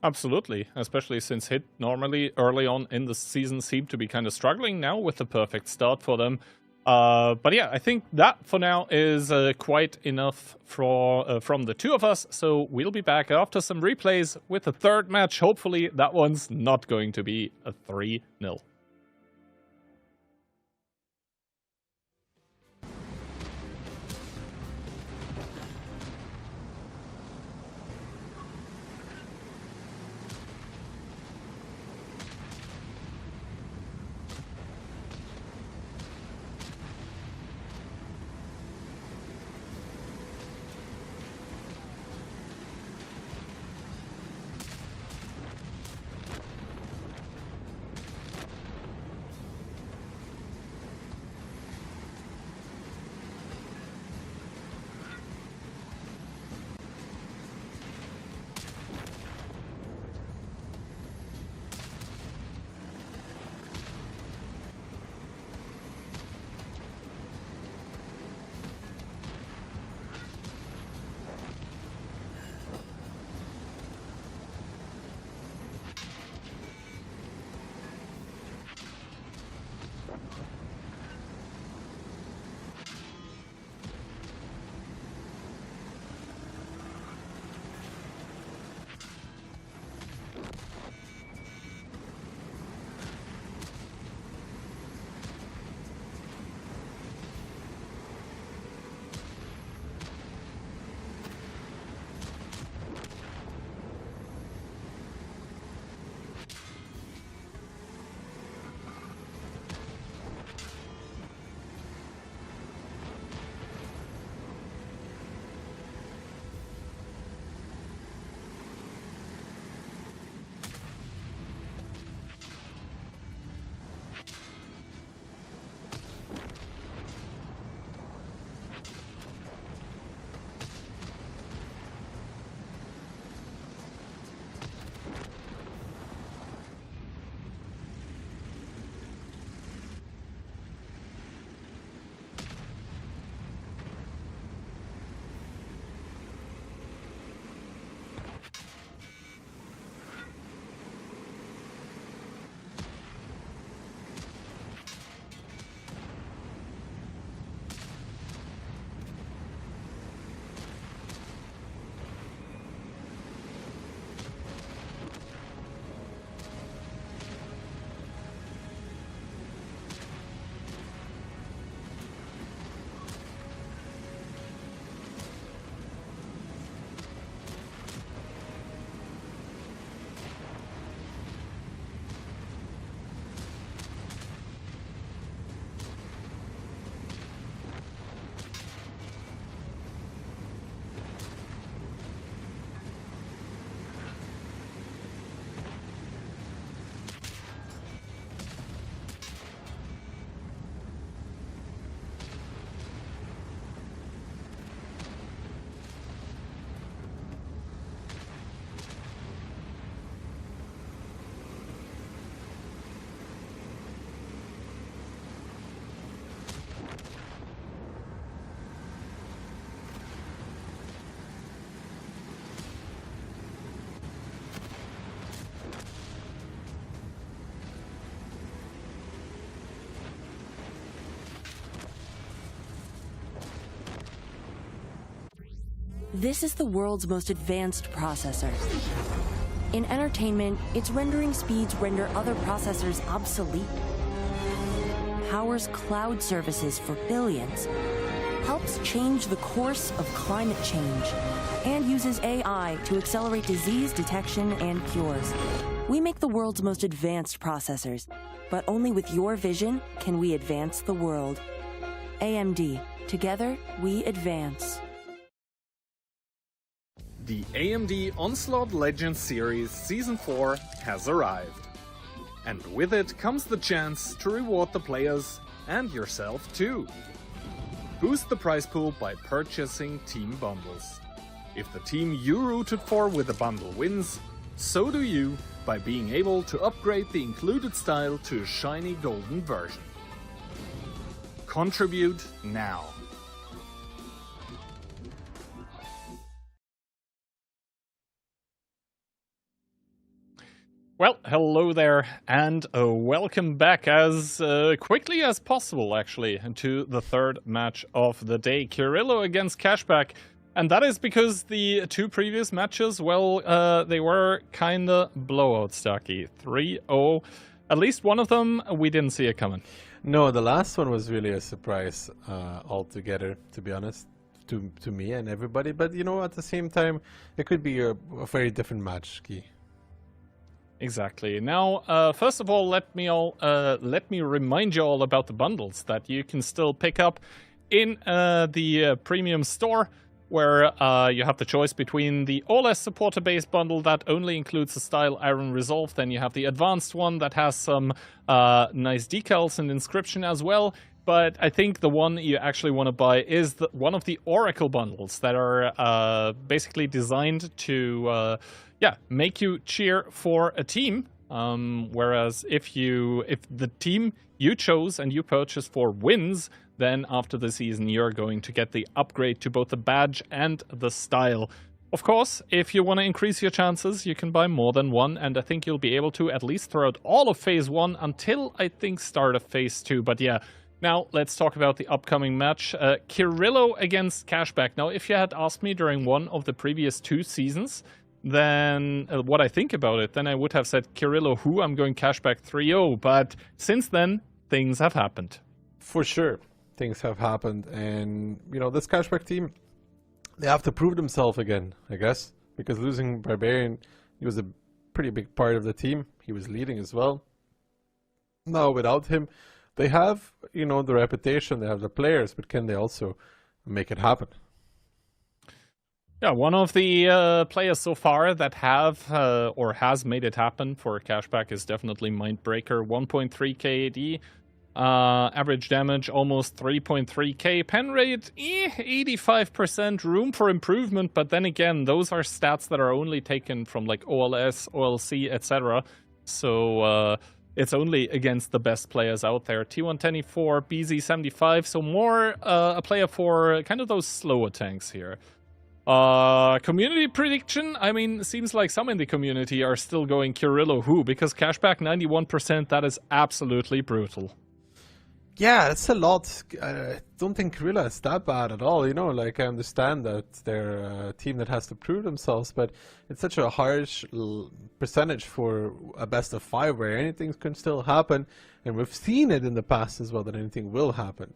Absolutely, especially since Hit normally early on in the season seemed to be kind of struggling. Now with the perfect start for them. But yeah, I think that for now is quite enough for from the two of us. So we'll be back after some replays with the third match. Hopefully that one's not going to be a 3-0. This is the world's most advanced processor. In entertainment, its rendering speeds render other processors obsolete. Powers cloud services for billions. Helps change the course of climate change. And uses AI to accelerate disease detection and cures. We make the world's most advanced processors, but only with your vision can we advance the world. AMD. Together, we advance. The AMD Onslaught Legends series Season 4 has arrived. And with it comes the chance to reward the players and yourself too. Boost the prize pool by purchasing team bundles. If the team you rooted for with a bundle wins, so do you by being able to upgrade the included style to a shiny golden version. Contribute now. Well, hello there, and welcome back as quickly as possible, actually, to the third match of the day. Kirillo against Cashback, and that is because the two previous matches, well, they were kinda blowout stocky. 3-0. At least one of them, we didn't see it coming. No, the last one was really a surprise altogether, to be honest, to me and everybody. But, you know, at the same time, it could be a very different match, Guy. Exactly. Now, first of all, let me remind you all about the bundles that you can still pick up in the premium store, where you have the choice between the OLS supporter base bundle that only includes the style Iron Resolve. Then you have the advanced one that has some nice decals and inscription as well. But I think the one you actually want to buy is one of the Oracle bundles that are basically designed to make you cheer for a team. Whereas if the team you chose and you purchased for wins, then after the season you're going to get the upgrade to both the badge and the style. Of course, if you want to increase your chances, you can buy more than one, and I think you'll be able to at least throughout all of Phase 1 until, I think, start of Phase 2. But yeah, now let's talk about the upcoming match. Kirillo against Cashback. Now, if you had asked me during one of the previous two seasons, then what I think about it, then I would have said Kirillo who, I'm going Cashback 3-0. But since then, things have happened. For sure, things have happened. And, you know, this Cashback team, they have to prove themselves again, I guess. Because losing Barbarian, he was a pretty big part of the team. He was leading as well. Now, without him, they have, you know, the reputation, they have the players, but can they also make it happen? Yeah, one of the players so far that have or has made it happen for Cashback is definitely Mindbreaker. 1.3k AD, average damage almost 3.3k, pen rate 85%, room for improvement, but then again, those are stats that are only taken from like OLS, OLC, etc. So it's only against the best players out there. T124, BZ75, so more a player for kind of those slower tanks here. Community prediction, I mean, seems like some in the community are still going Kirillo who, because Cashback 91%, that is absolutely brutal. Yeah, that's a lot. I don't think Kirillo is that bad at all, you know, like I understand that they're a team that has to prove themselves, but it's such a harsh percentage for a best of 5 where anything can still happen, and we've seen it in the past as well that anything will happen.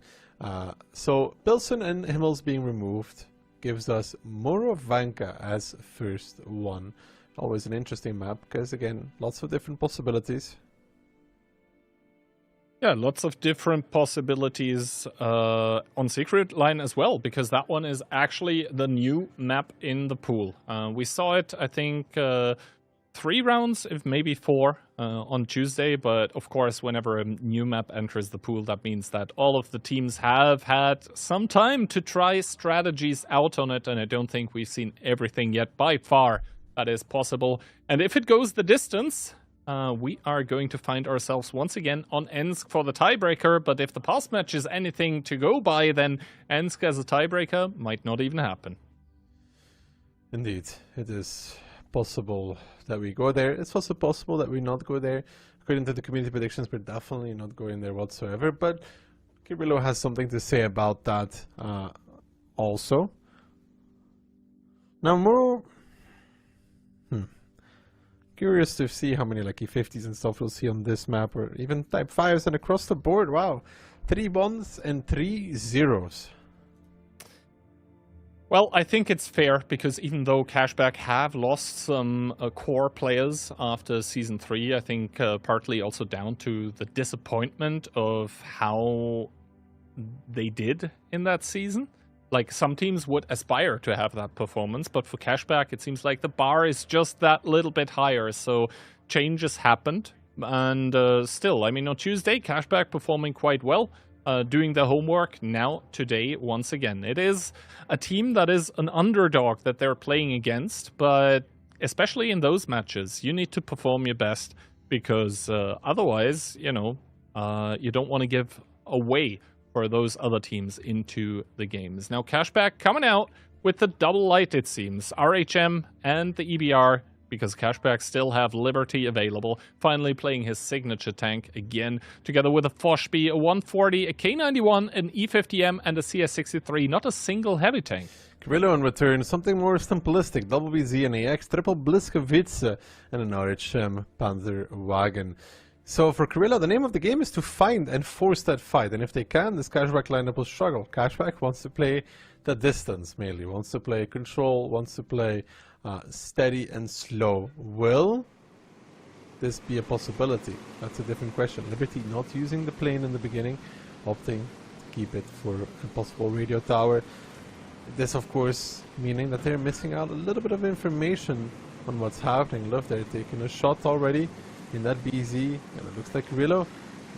So Bilson and Himmels being removed gives us Morovanka as first one. Always an interesting map because, again, lots of different possibilities. Yeah, lots of different possibilities on Secret Line as well, because that one is actually the new map in the pool. We saw it, I think, 3 rounds, if maybe 4, on Tuesday. But of course, whenever a new map enters the pool, that means that all of the teams have had some time to try strategies out on it. And I don't think we've seen everything yet by far that is possible. And if it goes the distance, we are going to find ourselves once again on Ensk for the tiebreaker. But if the past match is anything to go by, then Ensk as a tiebreaker might not even happen. Indeed, it is possible that we go there. It's also possible that we not go there. According to the community predictions, we're definitely not going there whatsoever. But Kirillo has something to say about that also. Now more... Curious to see how many like E50s and stuff we'll see on this map, or even Type 5s, and across the board, wow. 3 1s and 3 0s. Well, I think it's fair, because even though Cashback have lost some core players after Season 3, I think partly also down to the disappointment of how they did in that season. Like, some teams would aspire to have that performance, but for Cashback, it seems like the bar is just that little bit higher, so changes happened. And still, I mean, on Tuesday, Cashback performing quite well, doing their homework now, today, once again. It is a team that is an underdog that they're playing against, but especially in those matches, you need to perform your best, because otherwise, you know, you don't want to give away for those other teams into the games. Now, Cashback coming out with the double light, it seems. RHM and the EBR, because Cashback still have Liberty available. Finally playing his signature tank again, together with a Foshby, a 140, a K91, an E50M, and a CS63. Not a single heavy tank. Krillo in return, something more simplistic. Double BZ and AX, triple Bliskowitz, and an RHM Panzer wagon. So for Krillo, the name of the game is to find and force that fight. And if they can, this Cashback lineup will struggle. Cashback wants to play the distance, mainly. Wants to play control, wants to play steady and slow. Will this be a possibility? That's a different question. Liberty not using the plane in the beginning, opting to keep it for a possible radio tower. This, of course, meaning that they're missing out a little bit of information on what's happening. Look, they're taking a shot already in that BZ, and it looks like Rillo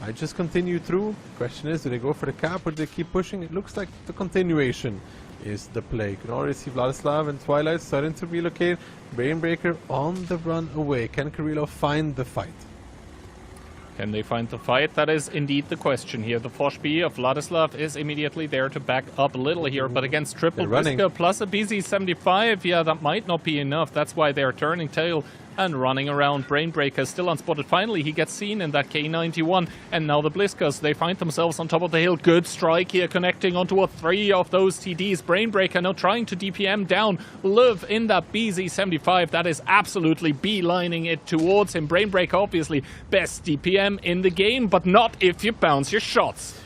might just continue through. The question is, do they go for the cap or do they keep pushing? It looks like the continuation is the play. You can already see Vladislav and Twilight starting to relocate. Brainbreaker on the run away. Can Carrillo find the fight? Can they find the fight? That is indeed the question here. The Foshby of Vladislav is immediately there to back up a little here, but against triple Briska plus a BZ75, yeah, that might not be enough. That's why they're turning tail and running around. Brainbreaker still unspotted. Finally, he gets seen in that K91. And now the Bliskas, they find themselves on top of the hill. Good strike here, connecting onto a 3 of those TDs. Brainbreaker now trying to DPM down Liv in that BZ75. That is absolutely beelining it towards him. Brainbreaker, obviously, best DPM in the game, but not if you bounce your shots.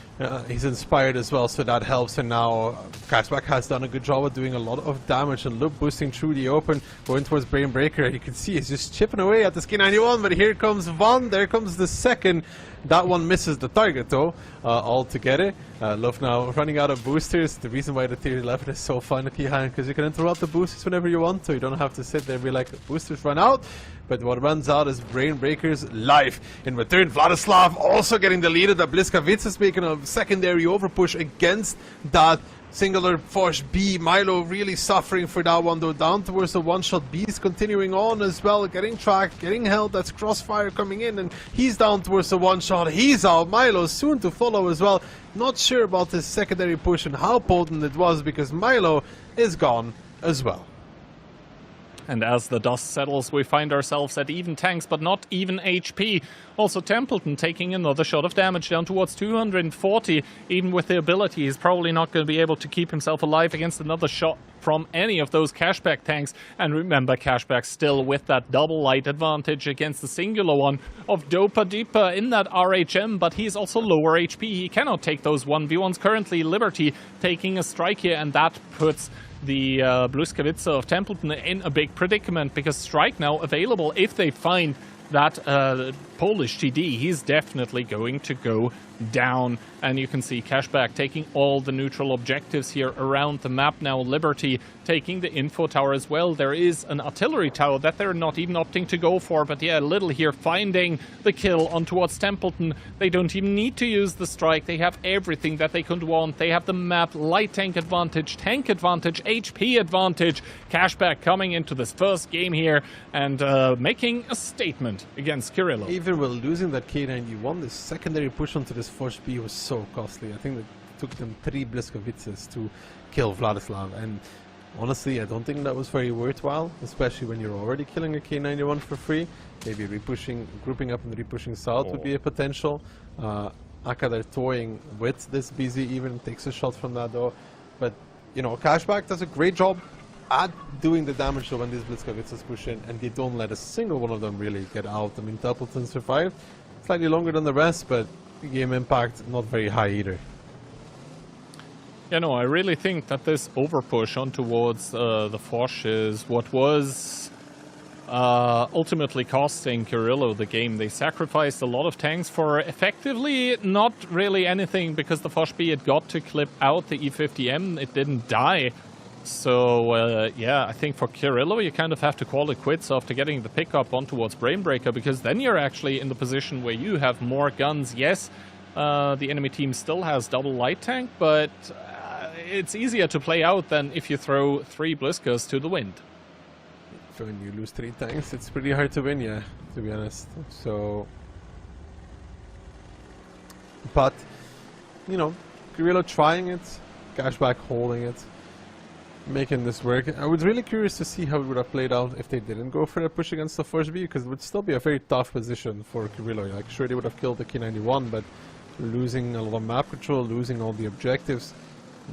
He's inspired as well, so that helps. And now Cashback has done a good job of doing a lot of damage, and Loop boosting through the open, going towards Brainbreaker. You can see he's just chipping away at the K91, but here comes Van, there comes the second. That one misses the target though, altogether. Love now running out of boosters. The reason why the tier 11 is so fun at Kihan, because you can interrupt the boosters whenever you want to. You don't have to sit there and be like, boosters run out. But what runs out is Brainbreaker's life. In return, Vladislav also getting deleted. That Bliskowitz is making a secondary overpush against that singular Fosh B. Milo really suffering for that one though. Down towards the one-shot. B's continuing on as well, getting tracked, getting held. That's Crossfire coming in, and he's down towards the one-shot. He's out. Milo soon to follow as well. Not sure about this secondary push and how potent it was, because Milo is gone as well. And as the dust settles, we find ourselves at even tanks, but not even HP. Also, Templeton taking another shot of damage down towards 240. Even with the ability, he's probably not going to be able to keep himself alive against another shot from any of those Cashback tanks. And remember, Cashback still with that double light advantage against the singular one of Dopa Deepa in that RHM, but he's also lower HP. He cannot take those 1v1s. Currently, Liberty taking a strike here, and that puts the Bluskowitz of Templeton in a big predicament, because strike now available. If they find that Polish TD, he's definitely going to go down. And you can see Cashback taking all the neutral objectives here around the map now. Liberty taking the info tower as well. There is an artillery tower that they're not even opting to go for, but yeah, Little here finding the kill on towards Templeton. They don't even need to use the strike. They have everything that they could want. They have the map, light tank advantage, HP advantage. Cashback coming into this first game here and making a statement against Kirillo. Even with losing that K91, the secondary push onto this Fosh B was so costly. I think it took them 3 Bliskowitzes to kill Vladislav, and honestly, I don't think that was very worthwhile, especially when you're already killing a K91 for free. Maybe repushing, grouping up and repushing south would be a potential. Aka, they're toying with this BZ, even takes a shot from that though. But, you know, Cashback does a great job at doing the damage though when these Blitzkriegers push in, and they don't let a single one of them really get out. I mean, Templeton survived slightly longer than the rest, but game impact not very high either. Yeah, no, I really think that this overpush on towards the Foch is what was ultimately costing Kirillo the game. They sacrificed a lot of tanks for effectively not really anything, because the Foch B had got to clip out the E50M. It didn't die. So, yeah, I think for Kirillo, you kind of have to call it quits after getting the pickup on towards Brainbreaker, because then you're actually in the position where you have more guns. Yes, the enemy team still has double light tank, but it's easier to play out than if you throw 3 Bliskers to the wind. So when you lose 3 tanks, it's pretty hard to win, yeah, to be honest. So, but, you know, Kirillo trying it, Cashback holding it, making this work. I was really curious to see how it would have played out if they didn't go for a push against the Force B, because it would still be a very tough position for Kirillo. Like, sure, they would have killed the K91, but losing a lot of map control, losing all the objectives,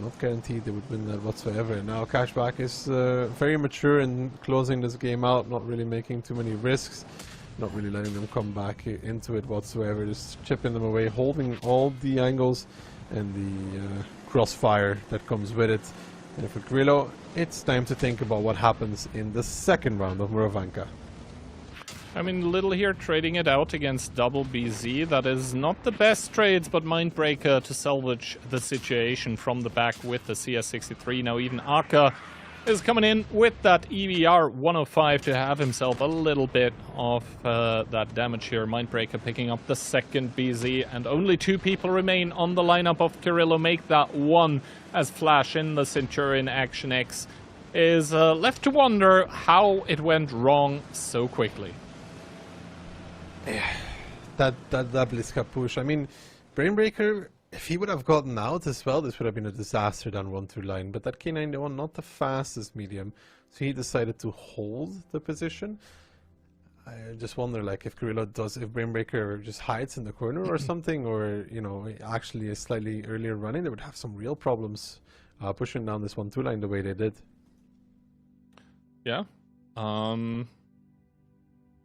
not guaranteed they would win that whatsoever. Now Cashback is very mature in closing this game out, not really making too many risks, not really letting them come back into it whatsoever, just chipping them away, holding all the angles and the crossfire that comes with it. And for Kirillo, it's time to think about what happens in the second round of Moravanka. I mean, Little here trading it out against double BZ. That is not the best trades, but Mindbreaker to salvage the situation from the back with the CS63. Now even Arca is coming in with that EBR 105 to have himself a little bit of that damage here. Mindbreaker picking up the second BZ, and only 2 people remain on the lineup of Kirillo. Make that 1 as Flash in the Centurion Action X is left to wonder how it went wrong so quickly. Yeah, that Blitzka push. I mean, Brainbreaker, if he would have gotten out as well, this would have been a disaster down 1-2 line. But that K91, not the fastest medium, so he decided to hold the position. I just wonder, like, if Kirillo does, if Brainbreaker just hides in the corner or something, or, you know, actually is slightly earlier running, they would have some real problems pushing down this 1-2 line the way they did. Yeah.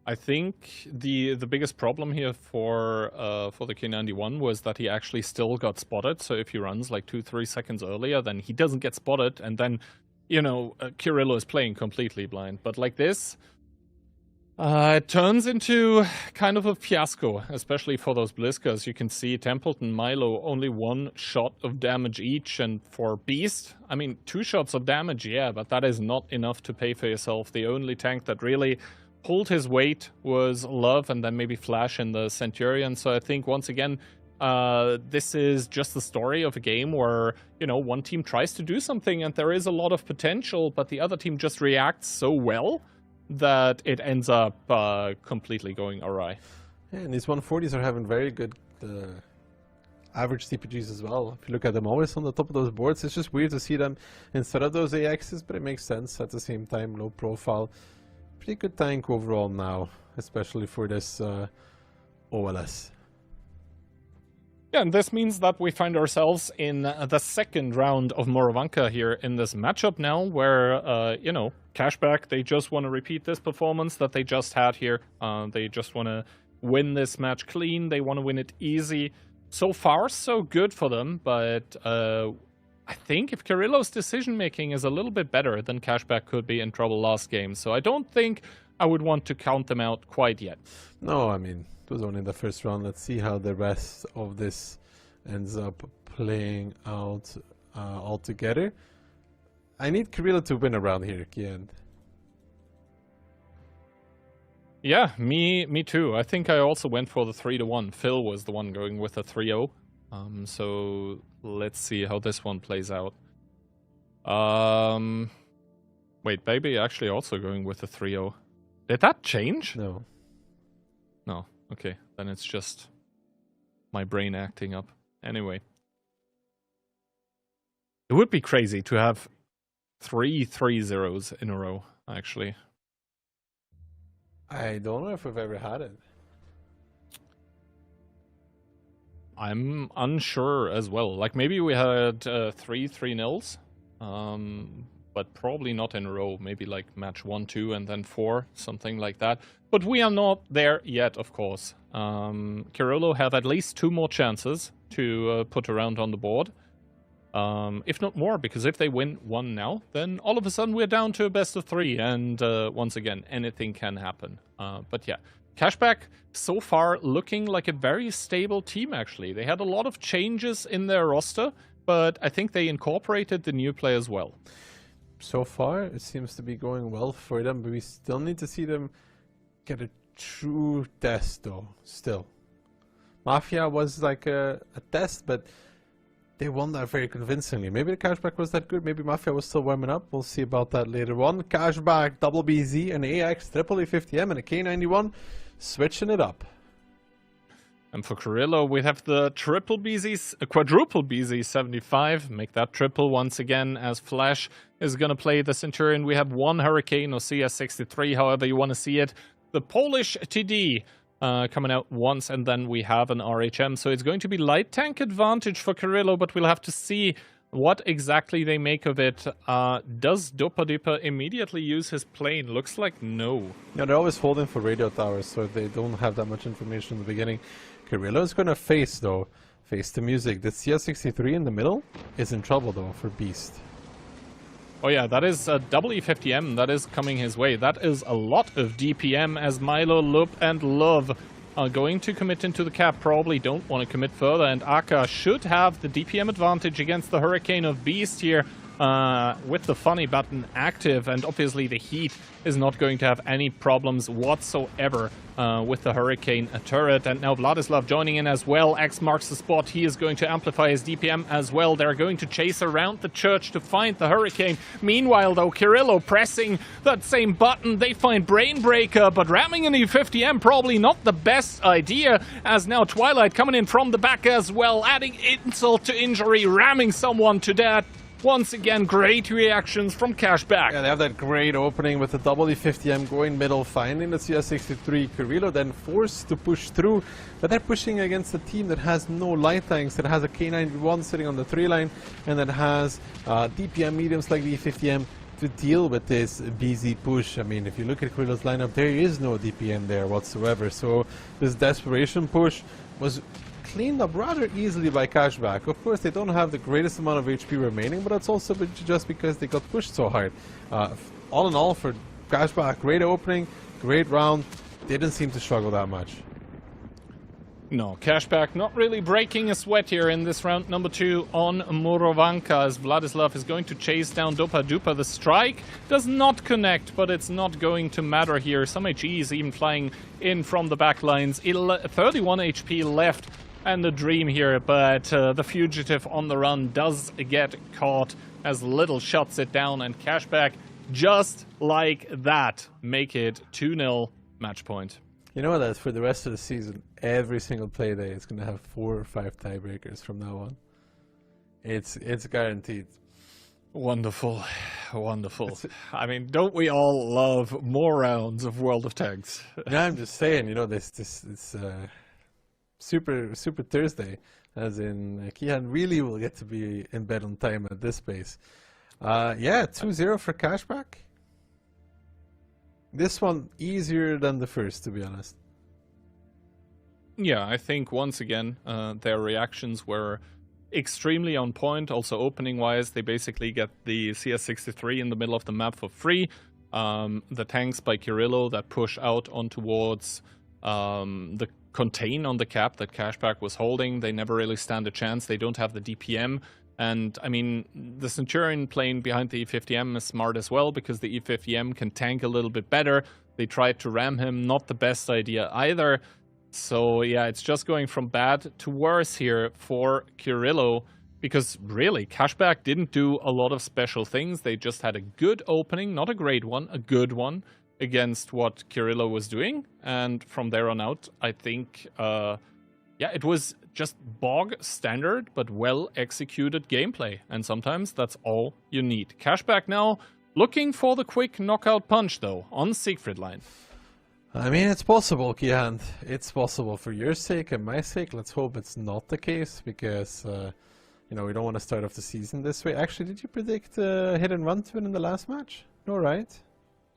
I think the biggest problem here for the K91 was that he actually still got spotted. So if he runs like 2-3 seconds earlier, then he doesn't get spotted, and then, you know, Kirillo is playing completely blind. But like this, it turns into kind of a fiasco, especially for those Bliskers. You can see Templeton, Milo, only 1 shot of damage each, and for Beast, I mean, 2 shots of damage, yeah, but that is not enough to pay for yourself. The only tank that really pulled his weight was Love, and then maybe Flash in the Centurion. So I think, once again, this is just the story of a game where, you know, one team tries to do something and there is a lot of potential, but the other team just reacts so well that it ends up completely going awry. Yeah, and these 140s are having very good average CPGs as well. If you look at them always on the top of those boards, it's just weird to see them instead of those AXs, but it makes sense at the same time. Low profile. Pretty good tank overall now, especially for this OLS. Yeah, and this means that we find ourselves in the second round of Moravanka here in this matchup now, where, you know, Cashback, they just want to repeat this performance that they just had here. They just want to win this match clean. They want to win it easy. So far, so good for them, but I think if Kirillo's decision-making is a little bit better, then Cashback could be in trouble last game. So I don't think I would want to count them out quite yet. No, I mean, it was only the first round. Let's see how the rest of this ends up playing out altogether. I need Kirillo to win around here, Kian. Yeah, me too. I think I also went for the 3-1. Phil was the one going with a 3-0. So let's see how this one plays out. Wait, Baby actually also going with a 3-0. Did that change? No. No, okay. Then it's just my brain acting up. Anyway. It would be crazy to have 3 3-0s in a row, actually. I don't know if we've ever had it. I'm unsure as well. Like, maybe we had 3 3-0s. but probably not in a row. Maybe like match 1, 2, and then 4, something like that. But we are not there yet, of course. Cirillo have at least 2 more chances to put a round on the board. If not more, because if they win 1 now, then all of a sudden we're down to a best of 3, and once again, anything can happen. But yeah, Cashback so far looking like a very stable team, actually. They had a lot of changes in their roster, but I think they incorporated the new players well. So far, it seems to be going well for them, but we still need to see them get a true test, though, still. Mafia was like a test, but they won that very convincingly. Maybe the Cashback was that good, maybe Mafia was still warming up. We'll see about that later on. Cashback, double BZ, an AX, triple A50M, and a K91, switching it up. And for Cirillo, we have the triple BZ, quadruple BZ75. Make that triple once again, as Flash is going to play the Centurion. We have 1 Hurricane or CS63, however you want to see it. The Polish TD coming out once, and then we have an RHM. So it's going to be light tank advantage for Cirillo, but we'll have to see what exactly they make of it. Does Dopa immediately use his plane? Looks like no. Yeah, they're always holding for radio towers, so they don't have that much information in the beginning. Cirillo is going to face the music. The CS63 in the middle is in trouble, though, for Beast. Oh yeah, that is a double E50M that is coming his way. That is a lot of DPM, as Milo, Loop, and Love are going to commit into the cap. Probably don't want to commit further, and Aka should have the DPM advantage against the Hurricane of Beast here. With the funny button active, and obviously the heat is not going to have any problems whatsoever with the Hurricane turret. And now Vladislav joining in as well. X marks the spot. He is going to amplify his DPM as well. They're going to chase around the church to find the Hurricane. Meanwhile, though, Cirillo pressing that same button. They find Brainbreaker, but ramming an E50M probably not the best idea, as now Twilight coming in from the back as well, adding insult to injury, ramming someone to death. Once again, great reactions from Cashback. Yeah, they have that great opening with the double E50M going middle, finding the CS63. Cirillo then forced to push through, but they're pushing against a team that has no light tanks, that has a K91 sitting on the 3 line, and that has DPM mediums like the E50M to deal with this BZ push. I mean, if you look at Cirillo's lineup, there is no DPM there whatsoever, so this desperation push was cleaned up rather easily by Cashback. Of course, they don't have the greatest amount of HP remaining, but that's also just because they got pushed so hard. All in all, for Cashback, great opening, great round. They didn't seem to struggle that much. No, Cashback not really breaking a sweat here in this round number 2 on Murovanka, as Vladislav is going to chase down Dopa. The strike does not connect, but it's not going to matter here. Some HE is even flying in from the back lines. 31 HP left. And the dream here, but the fugitive on the run does get caught as Little shuts it down, and Cashback, just like that, make it 2-0 match point. You know that for the rest of the season, every single play day is going to have 4 or 5 tiebreakers from now on. It's guaranteed. Wonderful, wonderful. I mean, don't we all love more rounds of World of Tanks? Yeah, I'm just saying, you know, this Super Thursday, as in Kihan really will get to be in bed on time at this pace. Yeah, 2-0 for Cashback. This one easier than the first, to be honest. Yeah, I think once again their reactions were extremely on point. Also opening wise, they basically get the CS63 in the middle of the map for free. The tanks by Cirillo that push out on towards the contain on the cap that Cashback was holding, they never really stand a chance. They don't have the DPM, and I mean, the Centurion plane behind the E50M is smart as well, because the E50M can tank a little bit better. They tried to ram him, not the best idea either. So yeah, it's just going from bad to worse here for Cirillo, because really, Cashback didn't do a lot of special things. They just had a good opening, not a great one, a good one, against what Cirillo was doing, and from there on out, I think, yeah, it was just bog standard, but well-executed gameplay, and sometimes that's all you need. Cashback now looking for the quick knockout punch, though, on Siegfried line. I mean, it's possible, Kian. It's possible for your sake and my sake. Let's hope it's not the case, because, you know, we don't want to start off the season this way. Actually, did you predict hit and run to win in the last match? No, right?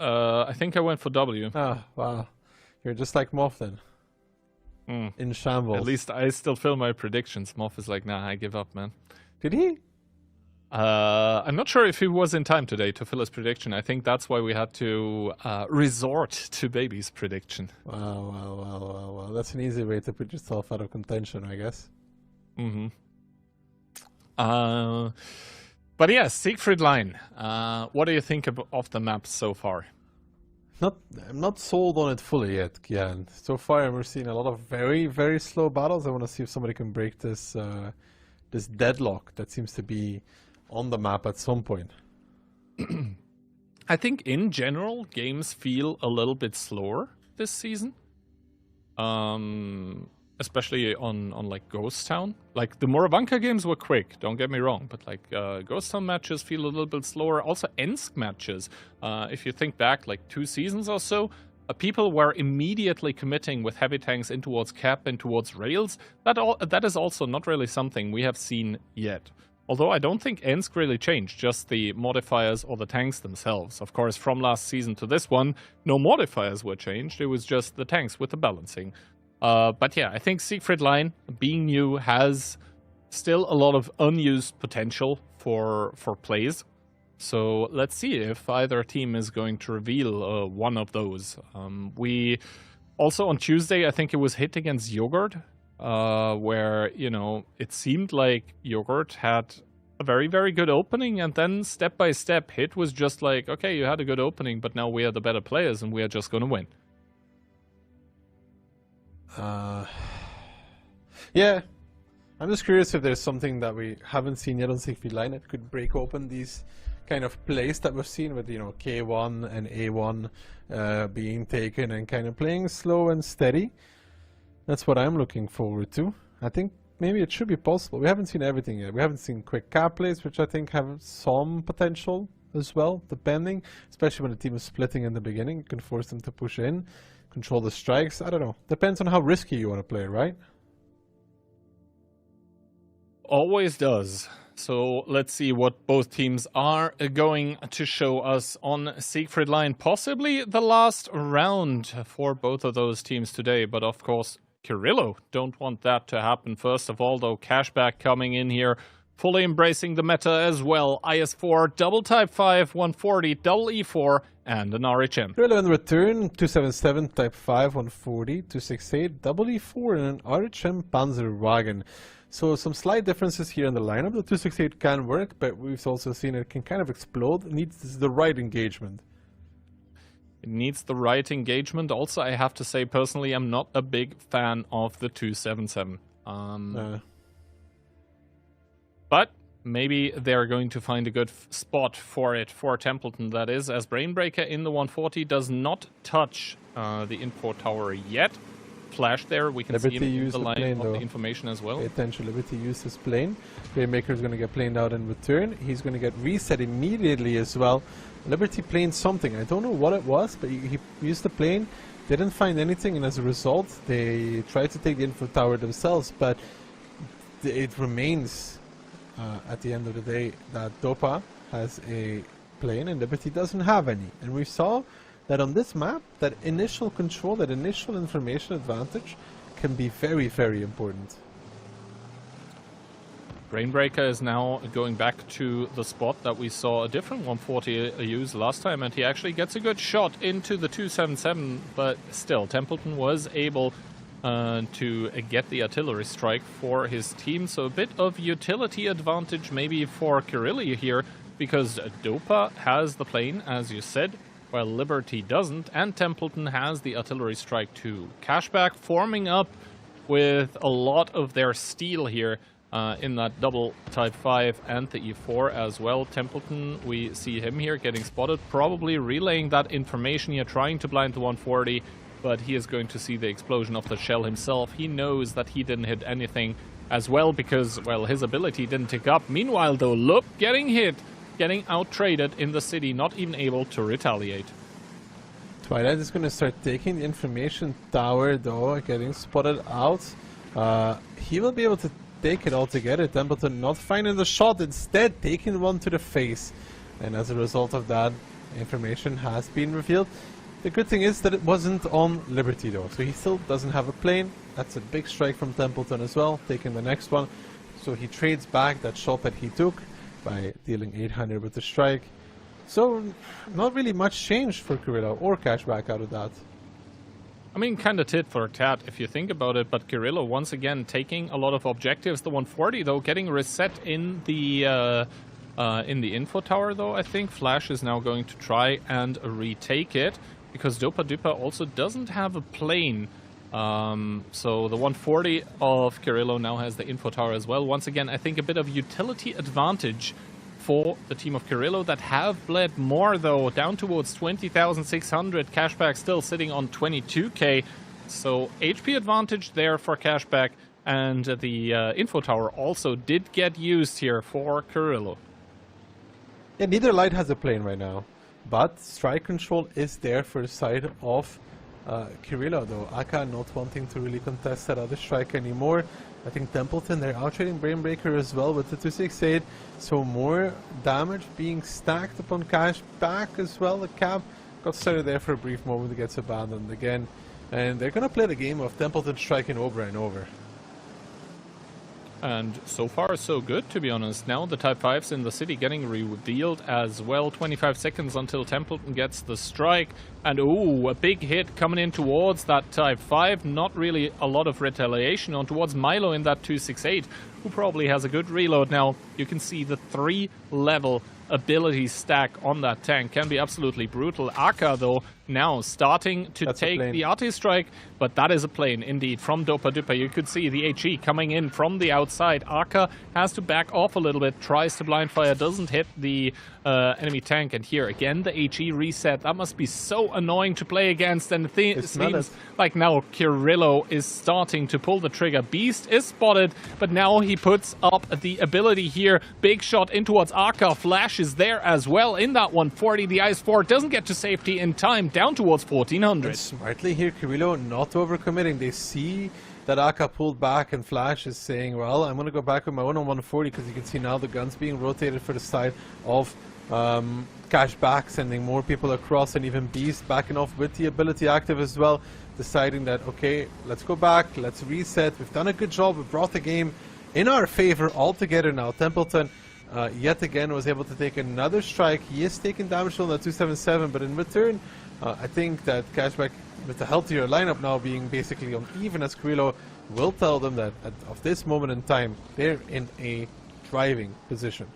I think I went for W. Ah, wow. You're just like Moff then. In shambles. At least I still fill my predictions. Moff is like, nah, I give up, man. Did he? I'm not sure if he was in time today to fill his prediction. I think that's why we had to resort to Baby's prediction. Wow. That's an easy way to put yourself out of contention, I guess. Mm-hmm. But yeah, Siegfried Line. What do you think of the map so far? I'm not sold on it fully yet, Kian. So far, we're seeing a lot of very, very slow battles. I want to see if somebody can break this this deadlock that seems to be on the map at some point. I think in general, games feel a little bit slower this season. Especially on like Ghost Town. Like the Moravanka games were quick, don't get me wrong, but like Ghost Town matches feel a little bit slower. Also Ensk matches, if you think back like 2 seasons or so, people were immediately committing with heavy tanks in towards cap and towards rails. That is also not really something we have seen yet. Although I don't think Ensk really changed, just the modifiers or the tanks themselves. Of course, from last season to this one, no modifiers were changed, it was just the tanks with the balancing. But yeah, I think Siegfried Line, being new, has still a lot of unused potential for plays. So let's see if either team is going to reveal one of those. We also on Tuesday, I think it was hit against Yogurt, where, you know, it seemed like Yogurt had a very, very good opening, and then step by step, Hit was just like, okay, you had a good opening, but now we are the better players and we are just going to win. Yeah, I'm just curious if there's something that we haven't seen yet on Siegfried Line that could break open these kind of plays that we've seen with, you know, K1 and A1 being taken and kind of playing slow and steady. That's what I'm looking forward to. I think maybe it should be possible. We haven't seen everything yet. We haven't seen quick cap plays, which I think have some potential as well, depending, especially when the team is splitting in the beginning. You can force them to push in, control the strikes. I don't know. Depends on how risky you want to play, right? Always does. So let's see what both teams are going to show us on Siegfried Line. Possibly the last round for both of those teams today. But of course, Kirillo don't want that to happen. First of all, though, Cashback coming in here, fully embracing the meta as well. IS-4, double Type 5, 140, double E4, and an RHM. Kirillo in return, 277, Type 5, 140, 268, double E4, and an RHM Panzer wagon. So some slight differences here in the lineup. The 268 can work, but we've also seen it can kind of explode. It needs the right engagement. It needs the right engagement. Also, I have to say, personally, I'm not a big fan of the 277. But maybe they're going to find a good spot for it, for Templeton, that is, as Brainbreaker in the 140 does not touch the info tower yet. Flash there, we can Liberty see him in the the line plane, of the information as well. Pay attention, Liberty used his plane. Rainmaker is going to get planed out in return. He's going to get reset immediately as well. Liberty planed something. I don't know what it was, but he used the plane, didn't find anything, and as a result, they tried to take the info tower themselves, but it remains, at the end of the day, that Dopa has a plane and Liberty doesn't have any. And we saw that on this map, that initial control, that initial information advantage can be very, very important. Brainbreaker is now going back to the spot that we saw a different 140 use last time, and he actually gets a good shot into the 277, but still, Templeton was able to get the artillery strike for his team, so a bit of utility advantage maybe for Kirilli here, because Dopa has the plane, as you said, while Liberty doesn't, and Templeton has the artillery strike too. Cashback forming up with a lot of their steel here in that double Type 5 and the E4 as well. Templeton, we see him here getting spotted, probably relaying that information here, trying to blind the 140, but he is going to see the explosion of the shell himself. He knows that he didn't hit anything as well because, well, his ability didn't tick up. Meanwhile, though, look, getting hit, getting out-traded in the city, not even able to retaliate. Twilight is going to start taking the information tower, though, getting spotted out. He will be able to take it all together. Templeton not finding the shot, instead taking one to the face. And as a result of that, information has been revealed. The good thing is that it wasn't on Liberty though, so he still doesn't have a plane. That's a big strike from Templeton as well, taking the next one. So he trades back that shot that he took by dealing 800 with the strike. So not really much change for Carrillo or cashback out of that. I mean, kind of tit for tat if you think about it, but Carrillo once again taking a lot of objectives. The 140 though getting reset in the info tower though, I think. Flash is now going to try and retake it because Dopa Dupa also doesn't have a plane. So the 140 of Carrillo now has the info tower as well. Once again, I think a bit of utility advantage for the team of Carrillo that have bled more though, down towards 20,600. Cashback still sitting on 22k. So HP advantage there for Cashback, and the info tower also did get used here for Carrillo. Yeah, neither light has a plane right now, but strike control is there for the side of Carrillo though. Aka not wanting to really contest that other strike anymore. I think Templeton, they're out trading Brainbreaker as well with the 268, so more damage being stacked upon Cashback as well. The cap got started there for a brief moment, it gets abandoned again, and they're gonna play the game of Templeton striking over and over. And so far so good, to be honest. Now the Type 5s in the city getting revealed as well. 25 seconds until Templeton gets the strike. And ooh, a big hit coming in towards that Type 5. Not really a lot of retaliation on towards Milo in that 268, who probably has a good reload now. You can see the 3-level ability stack on that tank can be absolutely brutal. Aka though now starting to take the arty strike, but that is a plane indeed from Dopa Dupa. You could see the HE coming in from the outside. Aka has to back off a little bit, tries to blind fire, doesn't hit the enemy tank, and here again the HE reset. That must be so annoying to play against, and it seems like now Carrillo is starting to pull the trigger. Beast is spotted, but now he puts up the ability here. Big shot in towards Aka. Flash is there as well in that 140. The IS-4 doesn't get to safety in time, down towards 1400. And smartly here, Carrillo not overcommitting. They see that Aka pulled back, and Flash is saying, well, I'm going to go back with my own on 140, because you can see now the guns being rotated for the side of Cashback, sending more people across, and even Beast backing off with the ability active as well, deciding that, okay, let's go back, let's reset. We've done a good job. We've brought the game in our favor altogether now. Templeton yet again was able to take another strike. He is taking damage on the 277, but in return, I think that Cashback, with the healthier lineup now being basically on even as Carrillo, will tell them that of this moment in time, they're in a driving position.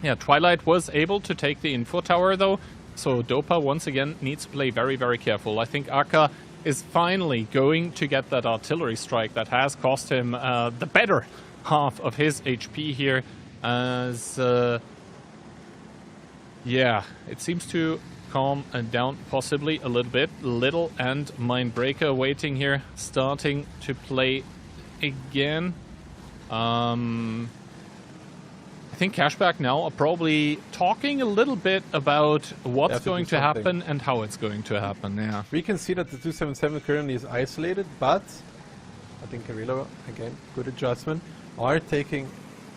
Yeah, Twilight was able to take the info tower though, so Dopa once again needs to play very, very careful. I think Aka is finally going to get that artillery strike that has cost him the better half of his HP here, as yeah, it seems to calm down possibly a little bit. Little and Mindbreaker waiting here, starting to play again. I think Cashback now are probably talking a little bit about what's going to happen and how it's going to happen. Yeah, we can see that the 277 currently is isolated, but I think Carrillo, again, good adjustment, are taking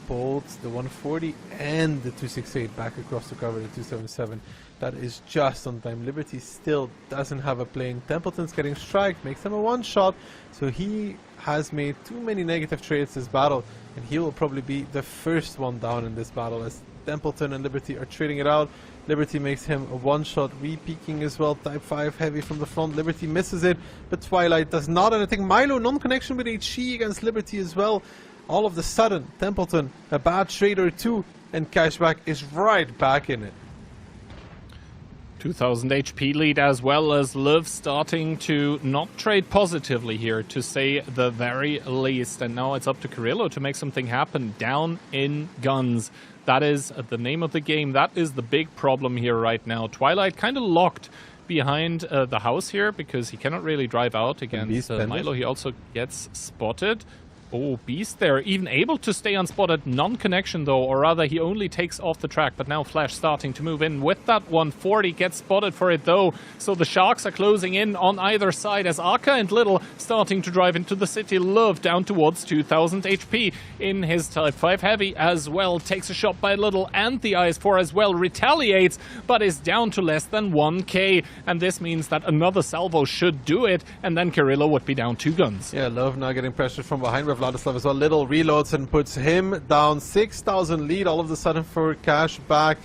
both the 140 and the 268 back across the cover, the 277. That is just on time. Liberty still doesn't have a plane. Templeton's getting striked, makes him a one-shot, so he has made too many negative trades this battle, and he will probably be the first one down in this battle as Templeton and Liberty are trading it out. Liberty makes him a one-shot, re-peeking as well. Type 5 heavy from the front. Liberty misses it, but Twilight does not. And I think Milo, non-connection with HE against Liberty as well. All of the sudden, Templeton, a bad trade or two, and Cashback is right back in it. 2000 HP lead, as well as Liv starting to not trade positively here, to say the very least. And now it's up to Carrillo to make something happen down in guns. That is the name of the game. That is the big problem here right now. Twilight kind of locked behind the house here because he cannot really drive out against Milo. He also gets spotted. Oh, Beast there, even able to stay unspotted. Non-connection though, or rather he only takes off the track, but now Flash starting to move in with that 140. Gets spotted for it though, so the Sharks are closing in on either side as Aka and Little starting to drive into the city. Love down towards 2000 HP in his Type 5 Heavy as well. Takes a shot by Little and the IS-4 as well. Retaliates, but is down to less than 1k, and this means that another salvo should do it, and then Kirillo would be down 2 guns. Yeah, Love now getting pressure from behind with Vladislav as well. Little reloads and puts him down. 6,000 lead all of a sudden for Cashback.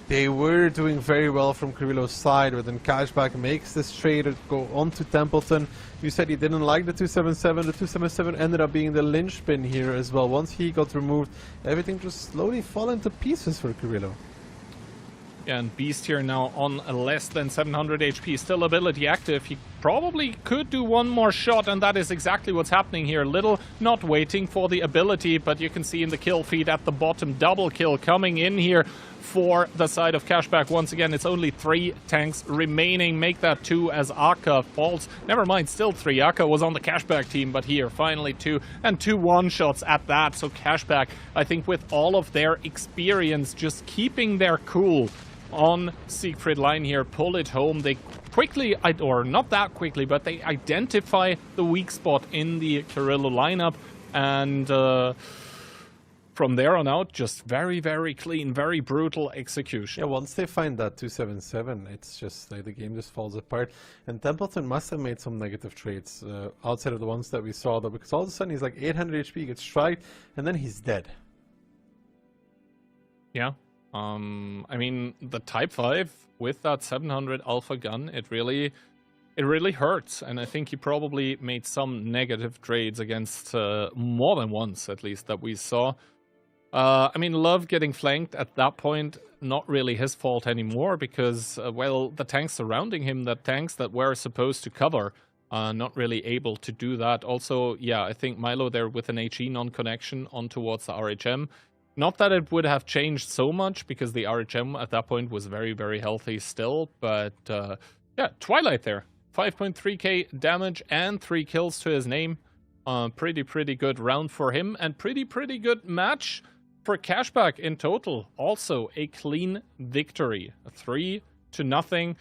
They were doing very well from Kirillo's side, but then Cashback makes this trade go on to Templeton. You said he didn't like the 277. The 277 ended up being the linchpin here as well. Once he got removed, everything just slowly fell into pieces for Kirillo. Yeah, and Beast here now on less than 700 HP, still ability active. He probably could do one more shot, and that is exactly what's happening here. Little not waiting for the ability, but you can see in the kill feed at the bottom, double kill coming in here for the side of Cashback. Once again, it's only 3 tanks remaining. Make that 2 as Aka falls. Never mind, still 3. Aka was on the Cashback team, but here, finally 2, and 2 one-shots at that. So Cashback, I think with all of their experience, just keeping their cool on Siegfried line here, pull it home. They quickly, or not that quickly, but they identify the weak spot in the Kirillo lineup, and from there on out, just very, very clean, very brutal execution. Yeah, once they find that 277, it's just like the game just falls apart. And Templeton must have made some negative trades outside of the ones that we saw, though, because all of a sudden he's like 800 HP, gets striked, and then he's dead. Yeah. I mean, the Type 5 with that 700 Alpha gun, it really hurts. And I think he probably made some negative trades against more than once, at least, that we saw. I mean, Love getting flanked at that point, not really his fault anymore, because, well, the tanks surrounding him, the tanks that were supposed to cover, not really able to do that. Also, yeah, I think Milo there with an HE non-connection on towards the RHM. Not that it would have changed so much, because the RHM at that point was very, very healthy still. But, yeah, Twilight there. 5.3k damage and 3 kills to his name. Pretty good round for him. And pretty good match for Cashback in total. Also a clean victory. 3-0.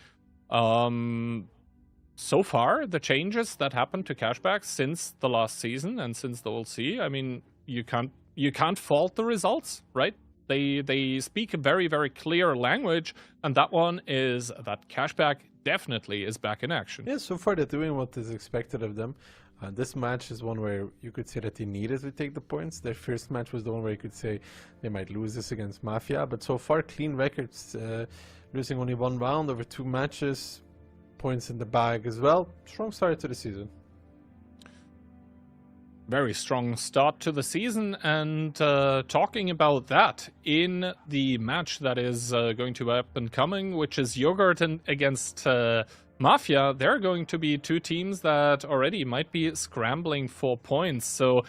So far, the changes that happened to Cashback since the last season and since the OLC, I mean, you can't fault the results, right? They speak a very, very clear language, and that one is that Cashback definitely is back in action. Yeah, so far they're doing what is expected of them. This match is one where you could say that they needed to take the points. Their first match was the one where you could say they might lose this against Mafia, but so far clean records, losing only 1 round over 2 matches, points in the bag as well. Strong start to the season. Very strong start to the season, and talking about that, in the match that is going to happen coming, which is Yogurt against Mafia, there are going to be 2 teams that already might be scrambling for points. So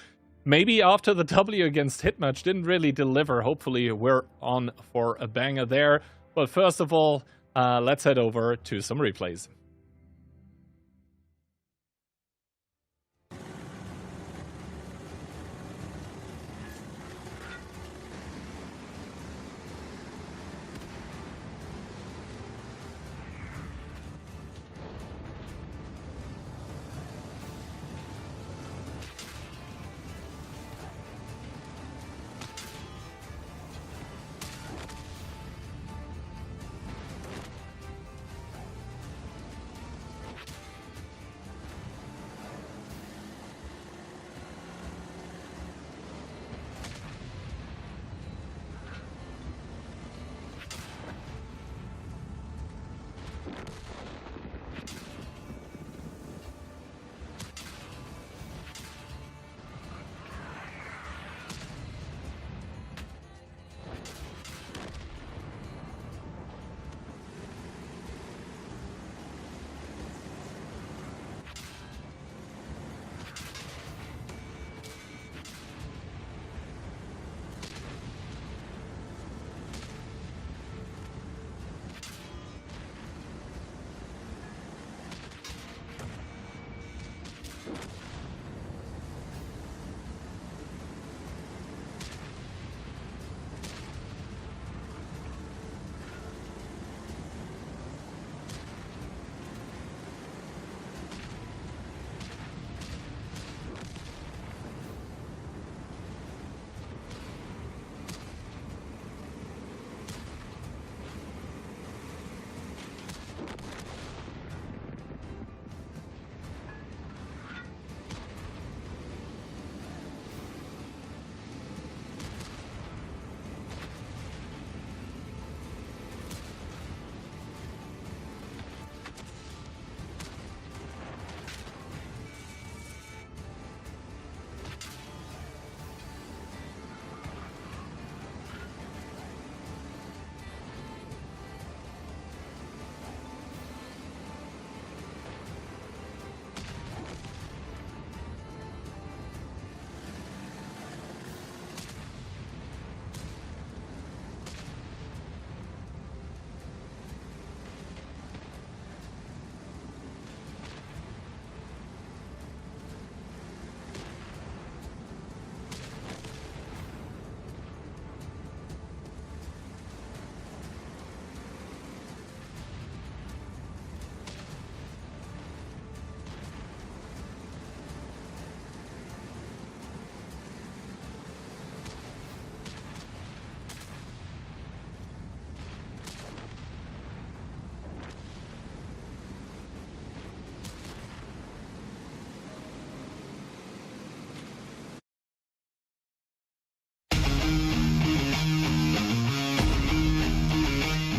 maybe after the W against Hitmatch didn't really deliver, hopefully we're on for a banger there. But first of all, let's head over to some replays.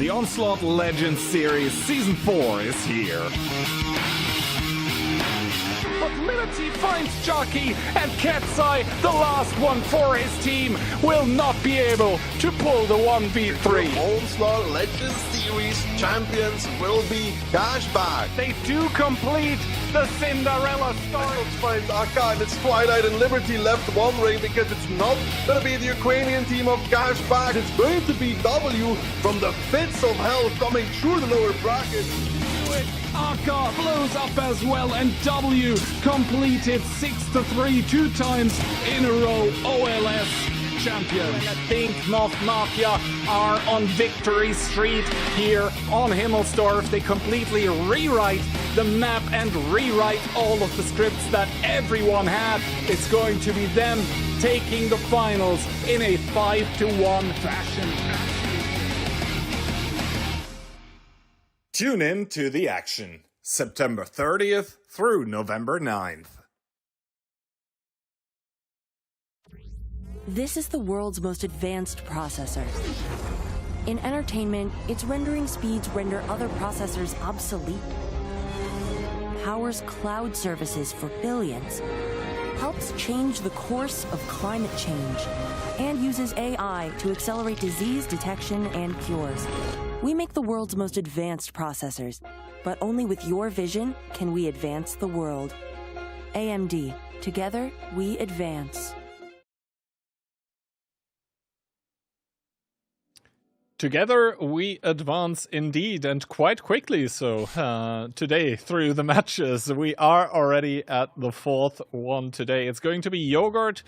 The Onslaught Legends series Season 4 is here. But Liberty finds Jockey, and Ketsai, the last one for his team, will not be able to pull the 1v3. The Onslaught Legends series champions will be Cashback. They do complete the Cinderella story. Finds Akka and it's Twilight and Liberty left one ring because it's not going to be the Ukrainian team of Cashback. It's going to be W from the pits of hell coming through the lower bracket. Akka blows up as well, and W completed 6-3 2 times in a row. OLS champion. And I think North Mafia are on victory street here on Himmelsdorf. They completely rewrite the map and rewrite all of the scripts that everyone had. It's going to be them taking the finals in a 5-1 fashion. Tune in to the action, September 30th through November 9th. This is the world's most advanced processor. In entertainment, its rendering speeds render other processors obsolete. Powers cloud services for billions. Helps change the course of climate change. And uses AI to accelerate disease detection and cures. We make the world's most advanced processors, but only with your vision can we advance the world. AMD. Together, we advance. Together we advance indeed, and quite quickly so. Today, through the matches, we are already at the fourth one today. It's going to be Yogurt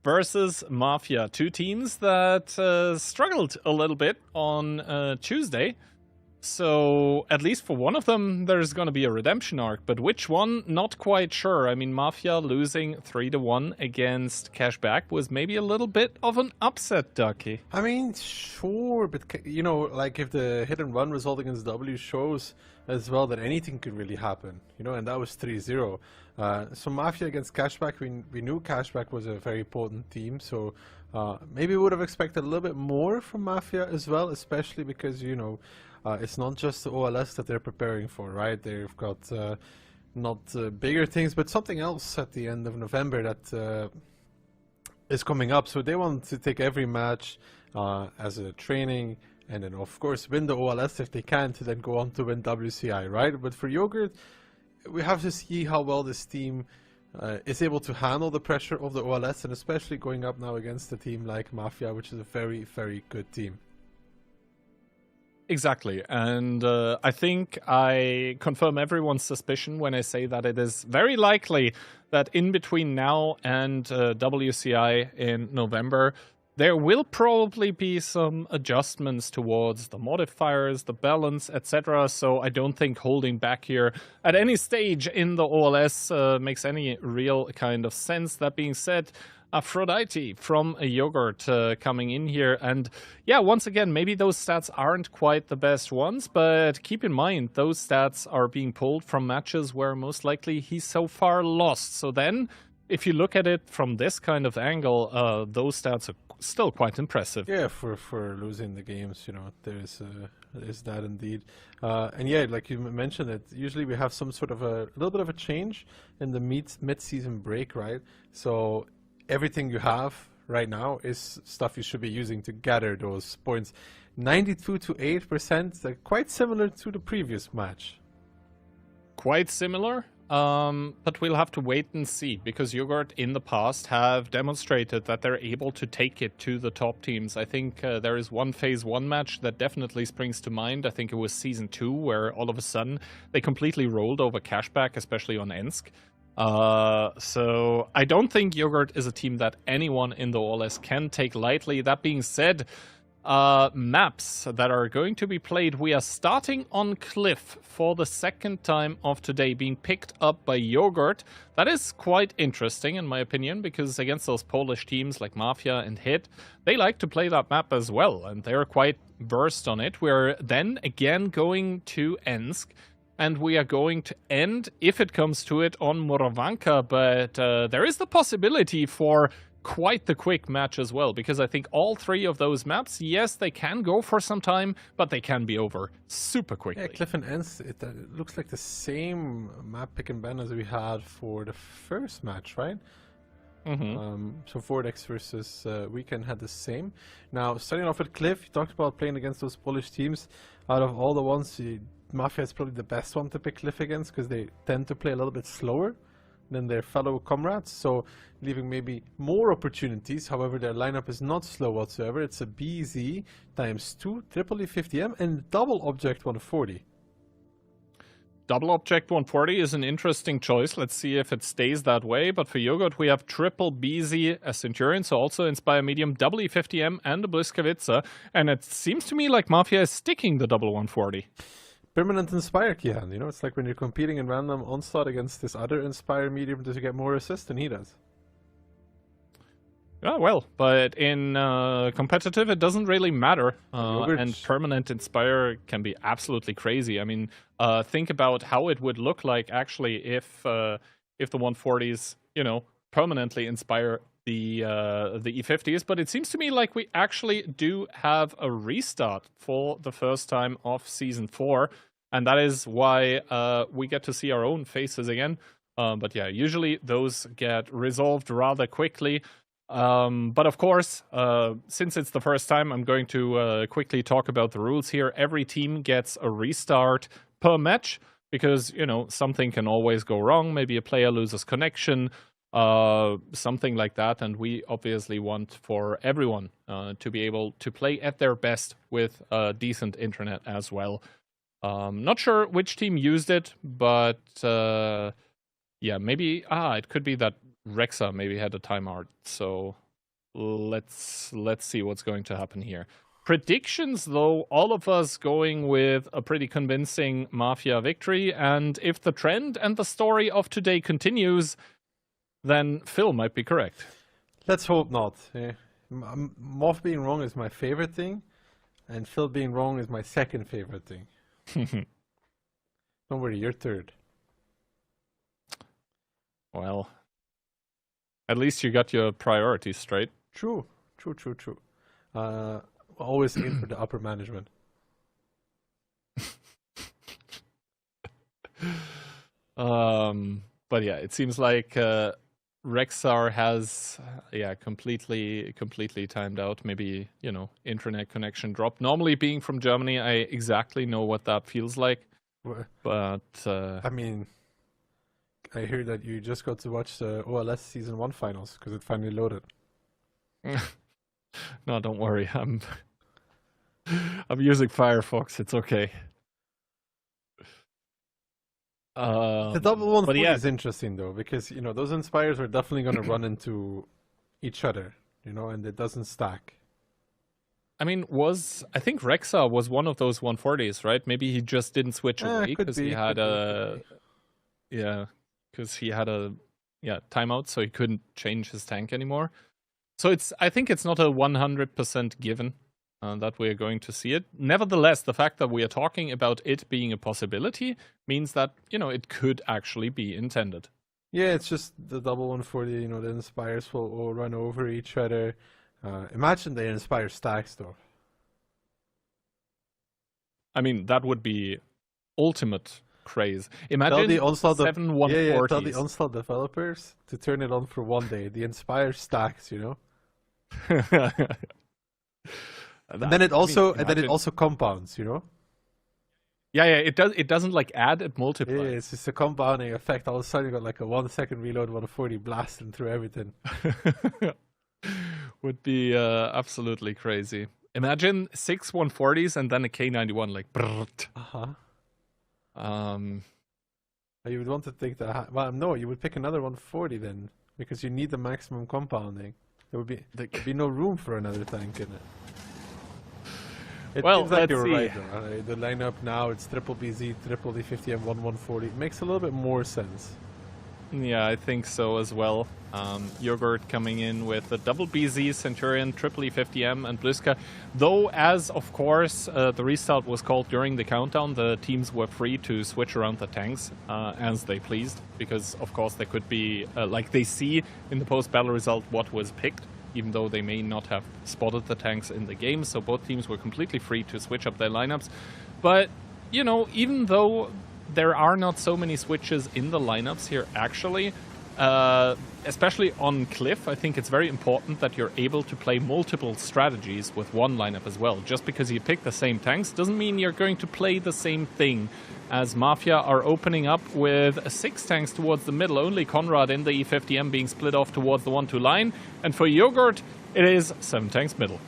versus Mafia, two teams that struggled a little bit on Tuesday. So, at least for one of them, there's going to be a redemption arc. But which one? Not quite sure. I mean, Mafia losing 3-1 against Cashback was maybe a little bit of an upset, Ducky. I mean, sure, but, you know, like if the hit and run result against W shows as well that anything could really happen, you know, and that was 3-0. So Mafia against Cashback, we knew Cashback was a very potent team, so maybe we would have expected a little bit more from Mafia as well, especially because, you know, it's not just the OLS that they're preparing for, right? They've got not bigger things, but something else at the end of November that is coming up. So they want to take every match as a training, and then of course win the OLS if they can, to then go on to win WCI, right? But for Yogurt, we have to see how well this team is able to handle the pressure of the OLS, and especially going up now against a team like Mafia, which is a very, very good team. Exactly, and I think I confirm everyone's suspicion when I say that it is very likely that in between now and WCI in November, there will probably be some adjustments towards the modifiers, the balance, etc. So I don't think holding back here at any stage in the OLS makes any real kind of sense. That being said, Aphrodite from a Yogurt coming in here, and yeah, once again, maybe those stats aren't quite the best ones, but keep in mind those stats are being pulled from matches where most likely he's so far lost. So then, if you look at it from this kind of angle, those stats are still quite impressive. Yeah, for losing the games, you know, there's that indeed. And yeah, like you mentioned it, usually we have some sort of a little bit of a change in the mid-season break, right? So everything you have right now is stuff you should be using to gather those points. 92 to 8%, quite similar to the previous match. Quite similar, but we'll have to wait and see, because Yogurt in the past have demonstrated that they're able to take it to the top teams. I think there is one Phase 1 match that definitely springs to mind. I think it was Season 2, where all of a sudden they completely rolled over Cashback, especially on Ensk. So I don't think Yogurt is a team that anyone in the OLS can take lightly. That being said, maps that are going to be played, we are starting on Cliff for the second time of today, being picked up by Yogurt. That is quite interesting in my opinion, because against those Polish teams like Mafia and Hit, they like to play that map as well, and they're quite versed on it. We're then again going to Ensk, and we are going to end, if it comes to it, on Moravanka, but there is the possibility for quite the quick match as well, because I think all three of those maps, yes, they can go for some time, but they can be over super quickly. Yeah, Cliff and Ents, it looks like the same map pick and ban as we had for the first match, right? So Vortex versus Weekend had the same. Now, starting off with Cliff, you talked about playing against those Polish teams. Out of all the ones, Mafia is probably the best one to pick Cliff against, because they tend to play a little bit slower than their fellow comrades, so leaving maybe more opportunities. However, their lineup is not slow whatsoever. It's a BZ times 2 triple E50M and double object 140. Double object 140 is an interesting choice. Let's see if it stays that way. But for Yogurt, we have triple BZ, a Centurion, so also Inspire Medium, double E50M, and a Bliskavitza. And it seems to me like Mafia is sticking the double 140. Permanent Inspire, Kihan. You know, it's like when you're competing in random Onslaught against this other Inspire Medium, does he get more assists than he does? Oh, well, but in competitive, it doesn't really matter. And permanent Inspire can be absolutely crazy. I mean, think about how it would look like, actually, if the 140s, you know, permanently inspire the E50s. But it seems to me like we actually do have a restart for the first time of Season 4. And that is why we get to see our own faces again. But yeah, usually those get resolved rather quickly. But of course, since it's the first time, I'm going to quickly talk about the rules here. Every team gets a restart per match because, you know, something can always go wrong. Maybe a player loses connection, something like that. And we obviously want for everyone to be able to play at their best with decent internet as well. Not sure which team used it, but yeah, maybe it could be that Rexa maybe had a timeout, so let's see what's going to happen here. Predictions, though, all of us going with a pretty convincing Mafia victory, and if the trend and the story of today continues, then Phil might be correct. Let's hope not. Moff being wrong is my favorite thing, and Phil being wrong is my second favorite thing. Don't worry, you're third. Well, at least you got your priorities straight. True. Always aim for the upper management. But yeah, it seems like Rexar has completely timed out. Maybe, you know, internet connection dropped. Normally, being from Germany, I exactly know what that feels like. But I mean, I hear that you just got to watch the OLS Season 1 finals because it finally loaded. No, don't worry. I'm using Firefox. It's okay. The double 140 is interesting, though, because, you know, those Inspires are definitely going to run into each other, you know, and it doesn't stack. I mean, I think Rexa was one of those 140s, right? Maybe he just didn't switch away because he had because he had a timeout, so he couldn't change his tank anymore. So I think it's not a 100% given that we are going to see it. Nevertheless, the fact that we are talking about it being a possibility means that, you know, it could actually be intended. Yeah, it's just the double 140, you know, the Inspires will run over each other. Imagine the Inspire stacks, though. I mean, that would be ultimate craze. Imagine the Onslaught 7 140s. Tell the Onslaught developers to turn it on for one day. The Inspire stacks, you know. And then it also compounds, you know. Yeah, it doesn't like add, it multiplies. Yeah, it's just a compounding effect. All of a sudden you got like a 1 second reload 140 blasting through everything. Would be absolutely crazy. Imagine 6 140s and then a K91 like brrrt. You would want to think that. Well, no, you would pick another 140 then, because you need the maximum compounding. There'd be no room for another tank in it. It seems like you're right, though. The lineup now, it's triple BZ, triple D50 and 140. It makes a little bit more sense. Yeah, I think so as well. Yogurt coming in with a double BZ, Centurion, triple E50M, and Bliska. Though, as of course the restart was called during the countdown, the teams were free to switch around the tanks as they pleased, because of course they could be, like they see in the post-battle result what was picked, even though they may not have spotted the tanks in the game, so both teams were completely free to switch up their lineups. But, you know, even though there are not so many switches in the lineups here, actually, especially on Cliff, I think it's very important that you're able to play multiple strategies with one lineup as well. Just because you pick the same tanks doesn't mean you're going to play the same thing, as Mafia are opening up with 6 tanks towards the middle, only Conrad in the E50M being split off towards the 1-2 line, and for Yogurt, it is 7 tanks middle.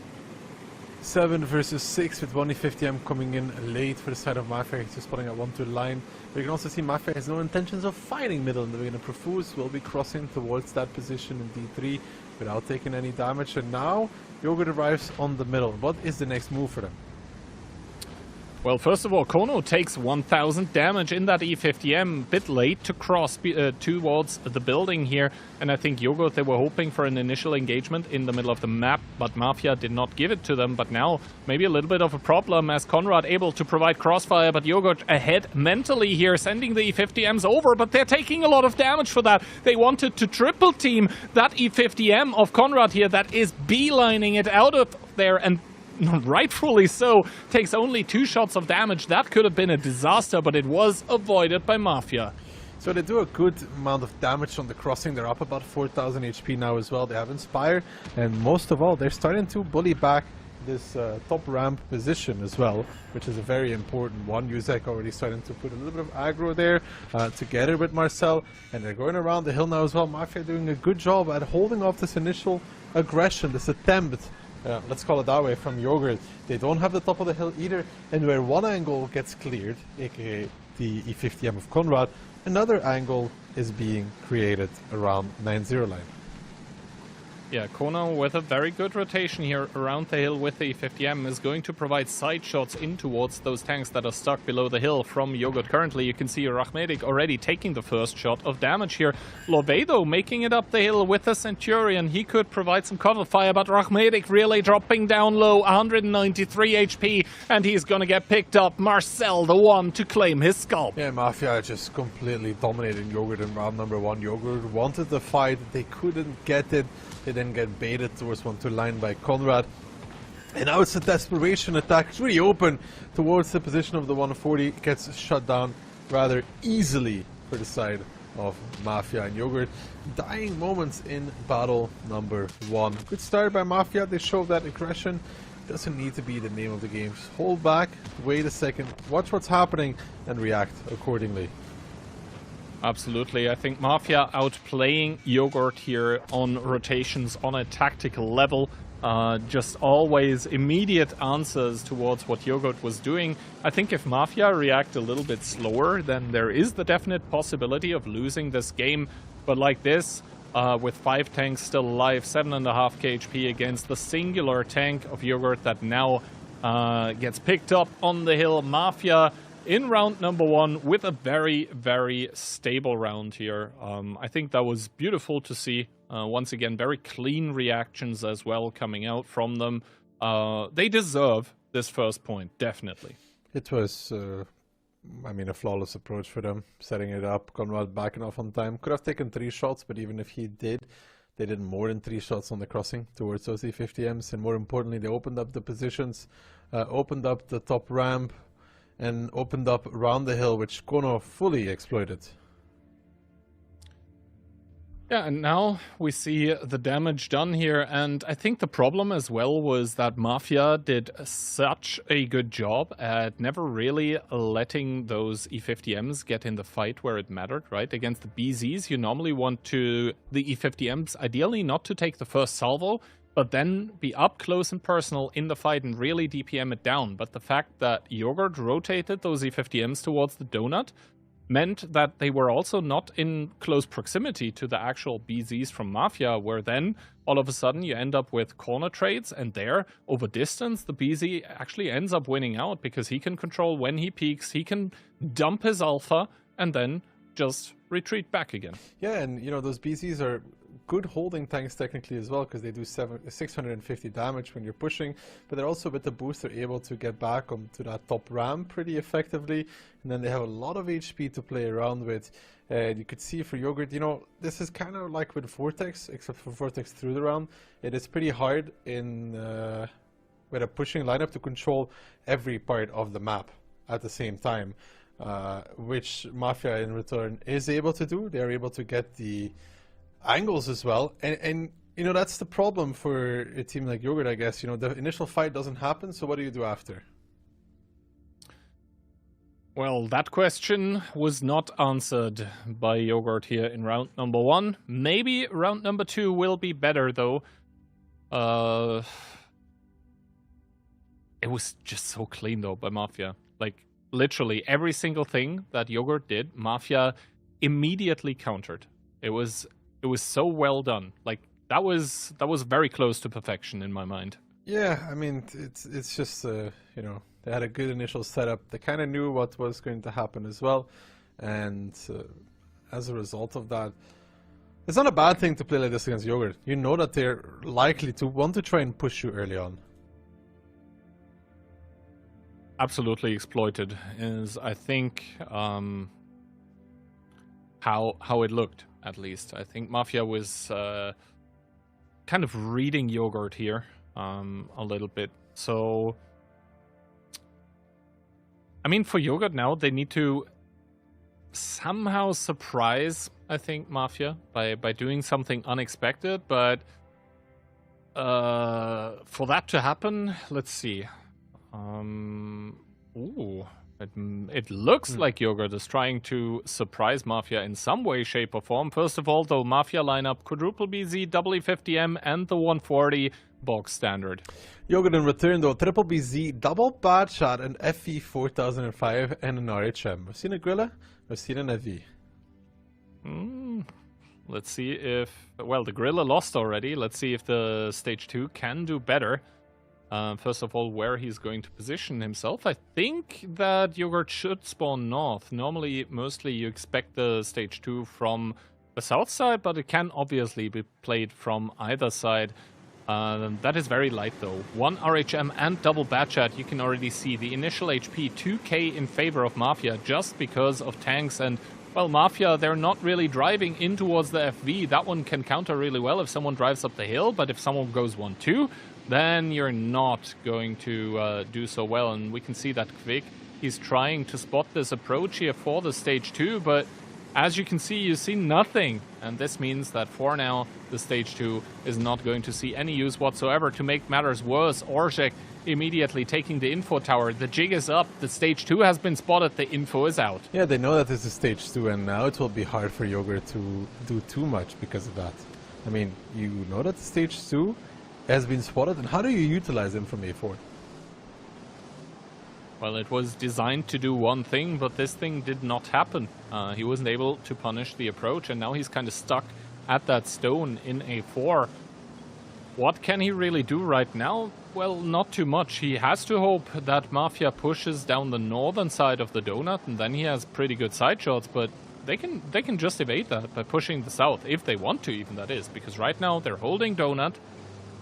7 versus 6 with 1 E50M coming in late for the side of Mafia, just spotting at 1-2 line. But you can also see Mafia has no intentions of fighting middle in the beginning. Profuse will be crossing towards that position in D3 without taking any damage. And now Yogurt arrives on the middle. What is the next move for them? Well, first of all, Kono takes 1000 damage in that E50M, bit late to cross towards the building here, and I think Yogurt, they were hoping for an initial engagement in the middle of the map, but Mafia did not give it to them. But now, maybe a little bit of a problem, as Conrad able to provide crossfire, but Yogurt ahead mentally here, sending the E50Ms over, but they're taking a lot of damage for that. They wanted to triple team that E50M of Conrad here, that is beelining it out of there, and rightfully so, takes only 2 shots of damage. That could have been a disaster, but it was avoided by Mafia. So they do a good amount of damage on the crossing. They're up about 4000 HP now as well. They have Inspire, and most of all, they're starting to bully back this top ramp position as well, which is a very important one. Yuzek already starting to put a little bit of aggro there together with Marcel, and they're going around the hill now as well. Mafia doing a good job at holding off this initial aggression, this attempt, let's call it that way, from Yogurt. They don't have the top of the hill either, and where one angle gets cleared, aka the E50M of Conrad, another angle is being created around 9-0 line. Yeah, Kono with a very good rotation here around the hill with the E50M is going to provide side shots in towards those tanks that are stuck below the hill from Yogurt. Currently, you can see Rachmedik already taking the first shot of damage here. Love, though, making it up the hill with the Centurion. He could provide some cover fire, but Rachmedik really dropping down low, 193 HP, and he's gonna get picked up. Marcel, the one to claim his scalp. Yeah, Mafia just completely dominating Yogurt in round number 1. Yogurt wanted the fight, they couldn't get it. They then get baited towards 1-2 line by Conrad. And now it's a desperation attack. It's really open towards the position of the 140. It gets shut down rather easily for the side of Mafia, and Yogurt dying moments in battle number 1. Good start by Mafia. They show that aggression doesn't need to be the name of the game. Just hold back, wait a second, watch what's happening, and react accordingly. Absolutely. I think Mafia outplaying Yogurt here on rotations on a tactical level. Just always immediate answers towards what Yogurt was doing. I think if Mafia react a little bit slower, then there is the definite possibility of losing this game. But like this, with 5 tanks still alive, 7.5 KHP against the singular tank of Yogurt that now gets picked up on the hill. Mafia in round number 1 with a very, very stable round here. I think that was beautiful to see. Once again, very clean reactions as well coming out from them. They deserve this first point, definitely. It was, I mean, a flawless approach for them, setting it up. Conrad backing off on time. Could have taken 3 shots, but even if he did, they did more than 3 shots on the crossing towards those E50Ms. And more importantly, they opened up the positions, opened up the top ramp, and opened up around the hill, which Kono fully exploited. Yeah, and now we see the damage done here, and I think the problem as well was that Mafia did such a good job at never really letting those E50Ms get in the fight where it mattered, right? Against the BZs, you normally want the E50Ms ideally not to take the first salvo, but then be up close and personal in the fight and really DPM it down. But the fact that Yogurt rotated those E50Ms towards the donut meant that they were also not in close proximity to the actual BZs from Mafia, where then all of a sudden you end up with corner trades, and there, over distance, the BZ actually ends up winning out because he can control when he peaks, he can dump his alpha, and then just retreat back again. Yeah, and you know, those BZs are good holding tanks technically as well, because they do 650 damage when you're pushing, but they're also with the boost they're able to get back onto that top ramp pretty effectively, and then they have a lot of HP to play around with. You could see for Yogurt, you know, this is kind of like with Vortex, except for Vortex through the round. It is pretty hard in with a pushing lineup to control every part of the map at the same time, which Mafia in return is able to do. They're able to get the angles as well, and you know, that's the problem for a team like Yogurt, I guess. You know, the initial fight doesn't happen, so what do you do after? Well, that question was not answered by Yogurt here in round number 1. Maybe round number 2 will be better, though. It was just so clean, though, by Mafia. Like, literally every single thing that Yogurt did, Mafia immediately countered. It was so well done. Like, that was very close to perfection in my mind. Yeah, I mean, it's just you know, they had a good initial setup. They kind of knew what was going to happen as well, and as a result of that, it's not a bad thing to play like this against Yogurt. You know that they're likely to want to try and push you early on. Absolutely exploited is, I think, how it looked, at least. I think Mafia was kind of reading Yogurt here a little bit. So, I mean, for Yogurt now, they need to somehow surprise, I think, Mafia by doing something unexpected. But for that to happen, let's see. Ooh, it looks like Yogurt is trying to surprise Mafia in some way, shape, or form. First of all, the Mafia lineup: quadruple BZ, W50M, and the 140 box standard. Yogurt in return, though, triple BZ, double bad shot, an FE 4005, and an RHM. I've seen a Grilla, I've seen an FE. Let's see if... Well, the Grilla lost already. Let's see if the Stage 2 can do better. First of all, where he's going to position himself. I think that Yogurt should spawn north. Normally, mostly you expect the Stage 2 from the south side, but it can obviously be played from either side. That is very light, though. 1 RHM and double Batchat. You can already see the initial HP 2k in favor of Mafia just because of tanks. And, well, Mafia, they're not really driving in towards the FV. That one can counter really well if someone drives up the hill, but if someone goes 1-2, then you're not going to do so well. And we can see that Kvik, he's trying to spot this approach here for the Stage 2, but as you can see, you see nothing. And this means that for now, the Stage 2 is not going to see any use whatsoever. To make matters worse, Orzhek immediately taking the info tower. The jig is up. The Stage 2 has been spotted. The info is out. Yeah, they know that this is Stage 2, and now it will be hard for Yogurt to do too much because of that. I mean, you know that the Stage 2 has been spotted, and how do you utilize him from A4? Well, it was designed to do one thing, but this thing did not happen. He wasn't able to punish the approach, and now he's kind of stuck at that stone in A4. What can he really do right now? Well, not too much. He has to hope that Mafia pushes down the northern side of the donut, and then he has pretty good side shots, but they can just evade that by pushing the south, if they want to even, that is, because right now they're holding donut,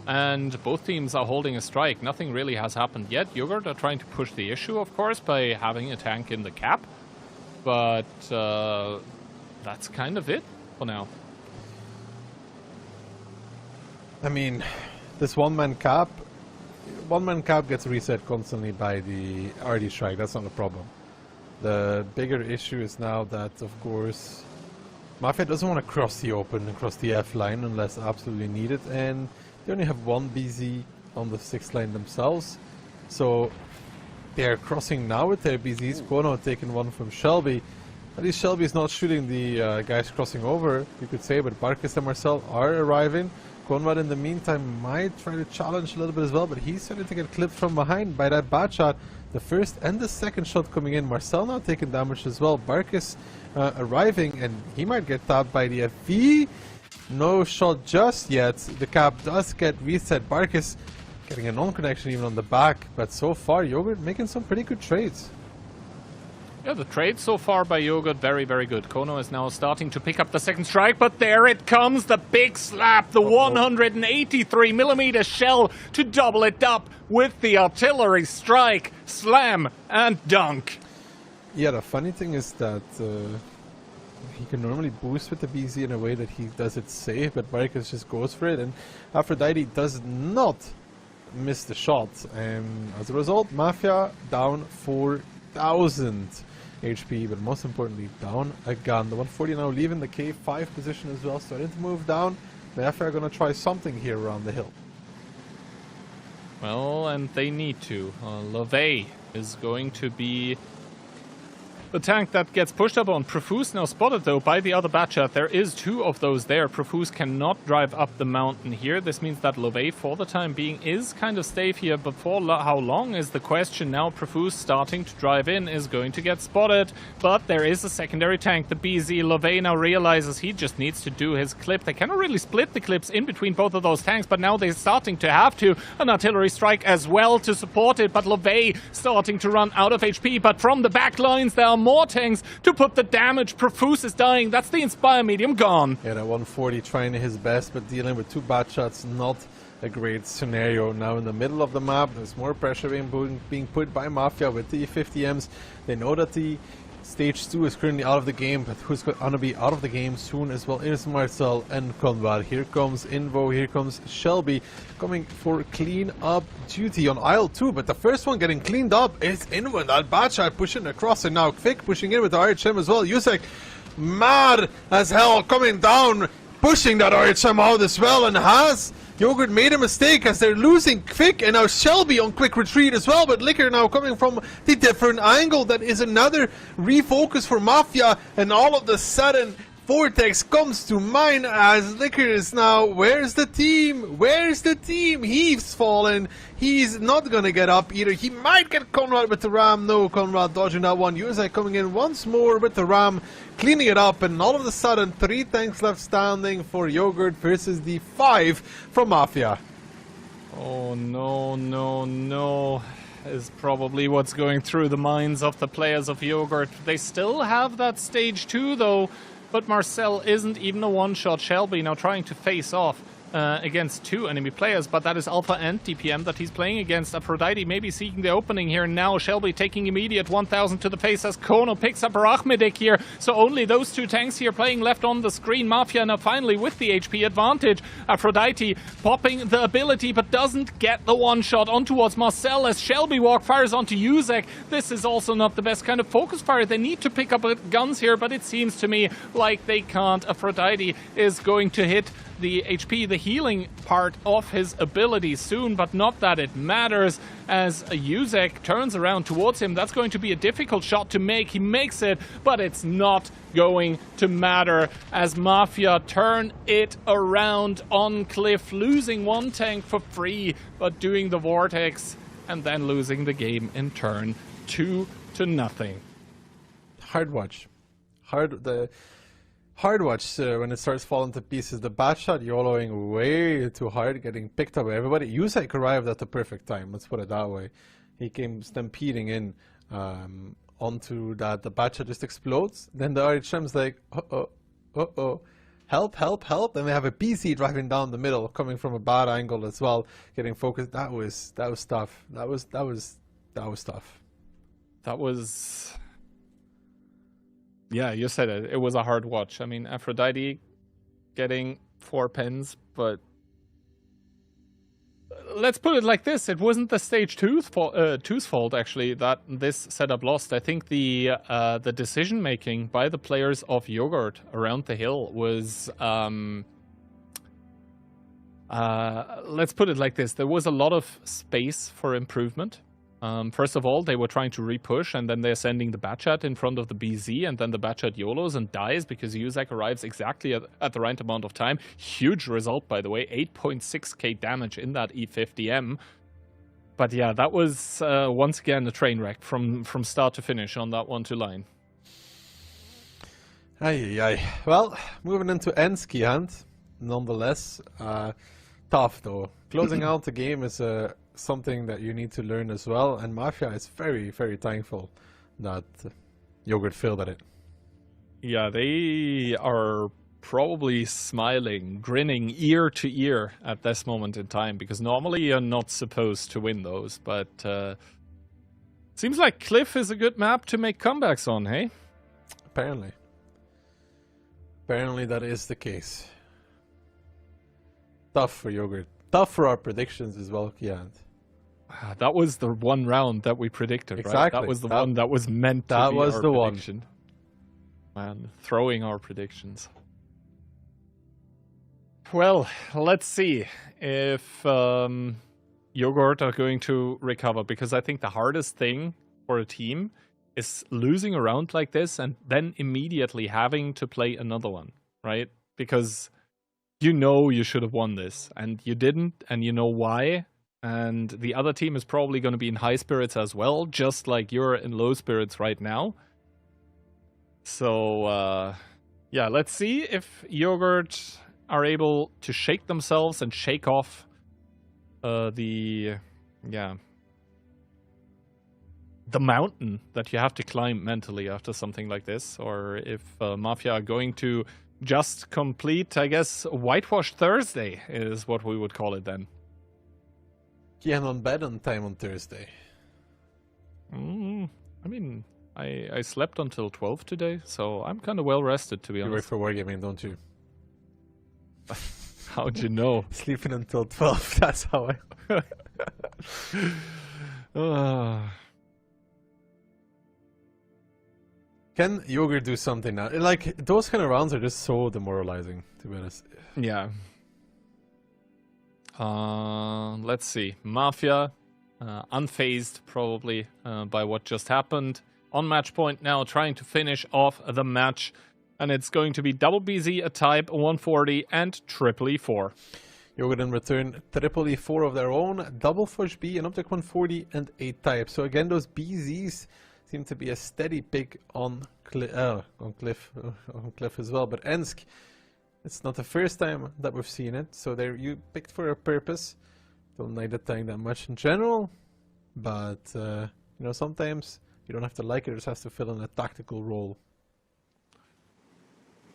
and both teams are holding a strike. Nothing really has happened yet. Yogurt are trying to push the issue, of course, by having a tank in the cap. But that's kind of it for now. I mean, this one-man cap gets reset constantly by the RD strike. That's not a problem. The bigger issue is now that, of course, Mafia doesn't want to cross the open and cross the F line unless absolutely needed, and they only have one BZ on the 6th line themselves, so they are crossing now with their BZs. Kono taking one from Shelby. At least Shelby is not shooting the guys crossing over, you could say, but Barkis and Marcel are arriving. Konrad in the meantime might try to challenge a little bit as well, but he's starting to get clipped from behind by that bad shot. The first and the second shot coming in. Marcel now taking damage as well. Barkis arriving, and he might get tapped by the FV. No shot just yet. The cap does get reset. Barkis getting a non-connection even on the back, but so far Yogurt making some pretty good trades. Yeah, the trade so far by Yogurt, very, very good. Kono is now starting to pick up the second strike, but there it comes, the big slap, the 183mm shell to double it up with the artillery strike, slam, and dunk. Yeah, the funny thing is that he can normally boost with the BZ in a way that he does it safe, but Marcus just goes for it, and Aphrodite does not miss the shot. As a result, Mafia down 4,000 HP, but most importantly, down a gun. The 140 now leaving the K5 position as well, starting to move down. Mafia are going to try something here around the hill. Well, and they need to. LaVey is going to be the tank that gets pushed up on. Profuse now spotted though by the other Batchat. There is 2 of those there. Profuse cannot drive up the mountain here. This means that LaVey for the time being is kind of safe here, but for how long is the question. Now Profuse starting to drive in is going to get spotted, but there is a secondary tank, the BZ. LaVey now realizes he just needs to do his clip. They cannot really split the clips in between both of those tanks, but now they're starting to have to. An artillery strike as well to support it, but LaVey starting to run out of HP, but from the back lines there are more tanks to put the damage. Profuse is dying. That's the Inspire medium gone. Yeah, that 140 trying his best, but dealing with 2 bad shots, not a great scenario. Now in the middle of the map, there's more pressure being put by Mafia with the 50Ms. They know that the Stage 2 is currently out of the game, but who's going to be out of the game soon as well is Marcel and Conrad. Here comes Invo, here comes Shelby coming for clean up duty on aisle 2, but the first one getting cleaned up is Invo, and that bad shot pushing across, and now Kvik pushing in with the RHM as well. Yusek mad as hell coming down, pushing that RHM out as well, and has Yogurt made a mistake as they're losing Kvik, and now Shelby on quick retreat as well, but Liquor now coming from the different angle. That is another refocus for Mafia, and all of the sudden Vortex comes to mind as Liquor is now, where's the team? Where's the team? He's fallen. He's not gonna get up either. He might get Conrad with the ram. No, Conrad dodging that one. Yusei coming in once more with the ram, cleaning it up, and all of a sudden 3 tanks left standing for Yogurt versus the 5 from Mafia. Oh no, no, no, is probably what's going through the minds of the players of Yogurt. They still have that stage 2 though, but Marcel isn't even a one-shot. Shelby now trying to face off against 2 enemy players, but that is Alpha and DPM that he's playing against. Aphrodite maybe seeking the opening here now. Shelby taking immediate 1000 to the face as Kono picks up Rachmedik here. So only those 2 tanks here playing left on the screen. Mafia now finally with the HP advantage. Aphrodite popping the ability but doesn't get the one shot on towards Marcel as Shelby walk fires onto Yuzek. This is also not the best kind of focus fire. They need to pick up guns here, but it seems to me like they can't. Aphrodite is going to hit the HP, the healing part of his ability soon, but not that it matters as Yuzek turns around towards him. That's going to be a difficult shot to make. He makes it, but it's not going to matter as Mafia turn it around on Cliff, losing 1 tank for free, but doing the Vortex and then losing the game in turn 2-0. Hard watch. Hard watch when it starts falling to pieces. The bad shot YOLOing way too hard, getting picked up by everybody. Yusek arrived at the perfect time, let's put it that way. He came stampeding in onto that. The bad shot just explodes. Then the RHM's like, uh-oh, help, help, help. Then they have a PC driving down the middle, coming from a bad angle as well, getting focused. That was tough. That was tough. That was... Yeah, you said it. It was a hard watch. I mean, Aphrodite getting 4 pins, but let's put it like this. It wasn't the stage 2's fault, actually, that this setup lost. I think the decision-making by the players of Yogurt around the hill was... let's put it like this. There was a lot of space for improvement. First of all, they were trying to repush, and then they're sending the Batchat in front of the BZ, and then the Batchat YOLOs and dies because Yuzek arrives exactly at the right amount of time. Huge result, by the way, 8.6k damage in that E50M. But yeah, that was once again a train wreck from start to finish on that 1-2 line. Aye. Well, moving into Enski Hunt, nonetheless, tough though. Closing out the game is something that you need to learn as well, and Mafia is very, very thankful that Yogurt failed at it. Yeah, they are probably smiling, grinning ear to ear at this moment in time, because normally you're not supposed to win those, but seems like Cliff is a good map to make comebacks on, hey? Apparently. Apparently that is the case. Tough for Yogurt. Tough for our predictions as well, Kian. That was the one round that we predicted, exactly. Right? That was the one that was meant to be was our the prediction. One. Man, throwing our predictions. Well, let's see if Yogurt are going to recover, because I think the hardest thing for a team is losing a round like this and then immediately having to play another one, right? Because you know you should have won this, and you didn't, and you know why. And the other team is probably going to be in high spirits as well, just like you're in low spirits right now. So, yeah, let's see if Yogurt are able to shake themselves and shake off the mountain that you have to climb mentally after something like this, or if Mafia are going to just complete, I guess, Whitewash Thursday is what we would call it then. Kian on bed on time on Thursday. I mean, I slept until 12 today, so I'm kind of well rested, to be honest. You work for Wargaming, don't you? How'd you know? Sleeping until 12, that's how I... Can Yogurt do something now? Like, those kind of rounds are just so demoralizing, to be honest. Yeah. Let's see. Mafia, unfazed probably by what just happened. On match point now, trying to finish off the match. And it's going to be double BZ, a type, 140, and triple E4. Yogurt in return, triple E4 of their own, double Fush B, an Optic 140, and a type. So again, those BZs seem to be a steady pick on Cliff as well. But Ensk, it's not the first time that we've seen it. So you picked for a purpose. Don't like the tank that much in general. But, you know, sometimes you don't have to like it. It just has to fill in a tactical role.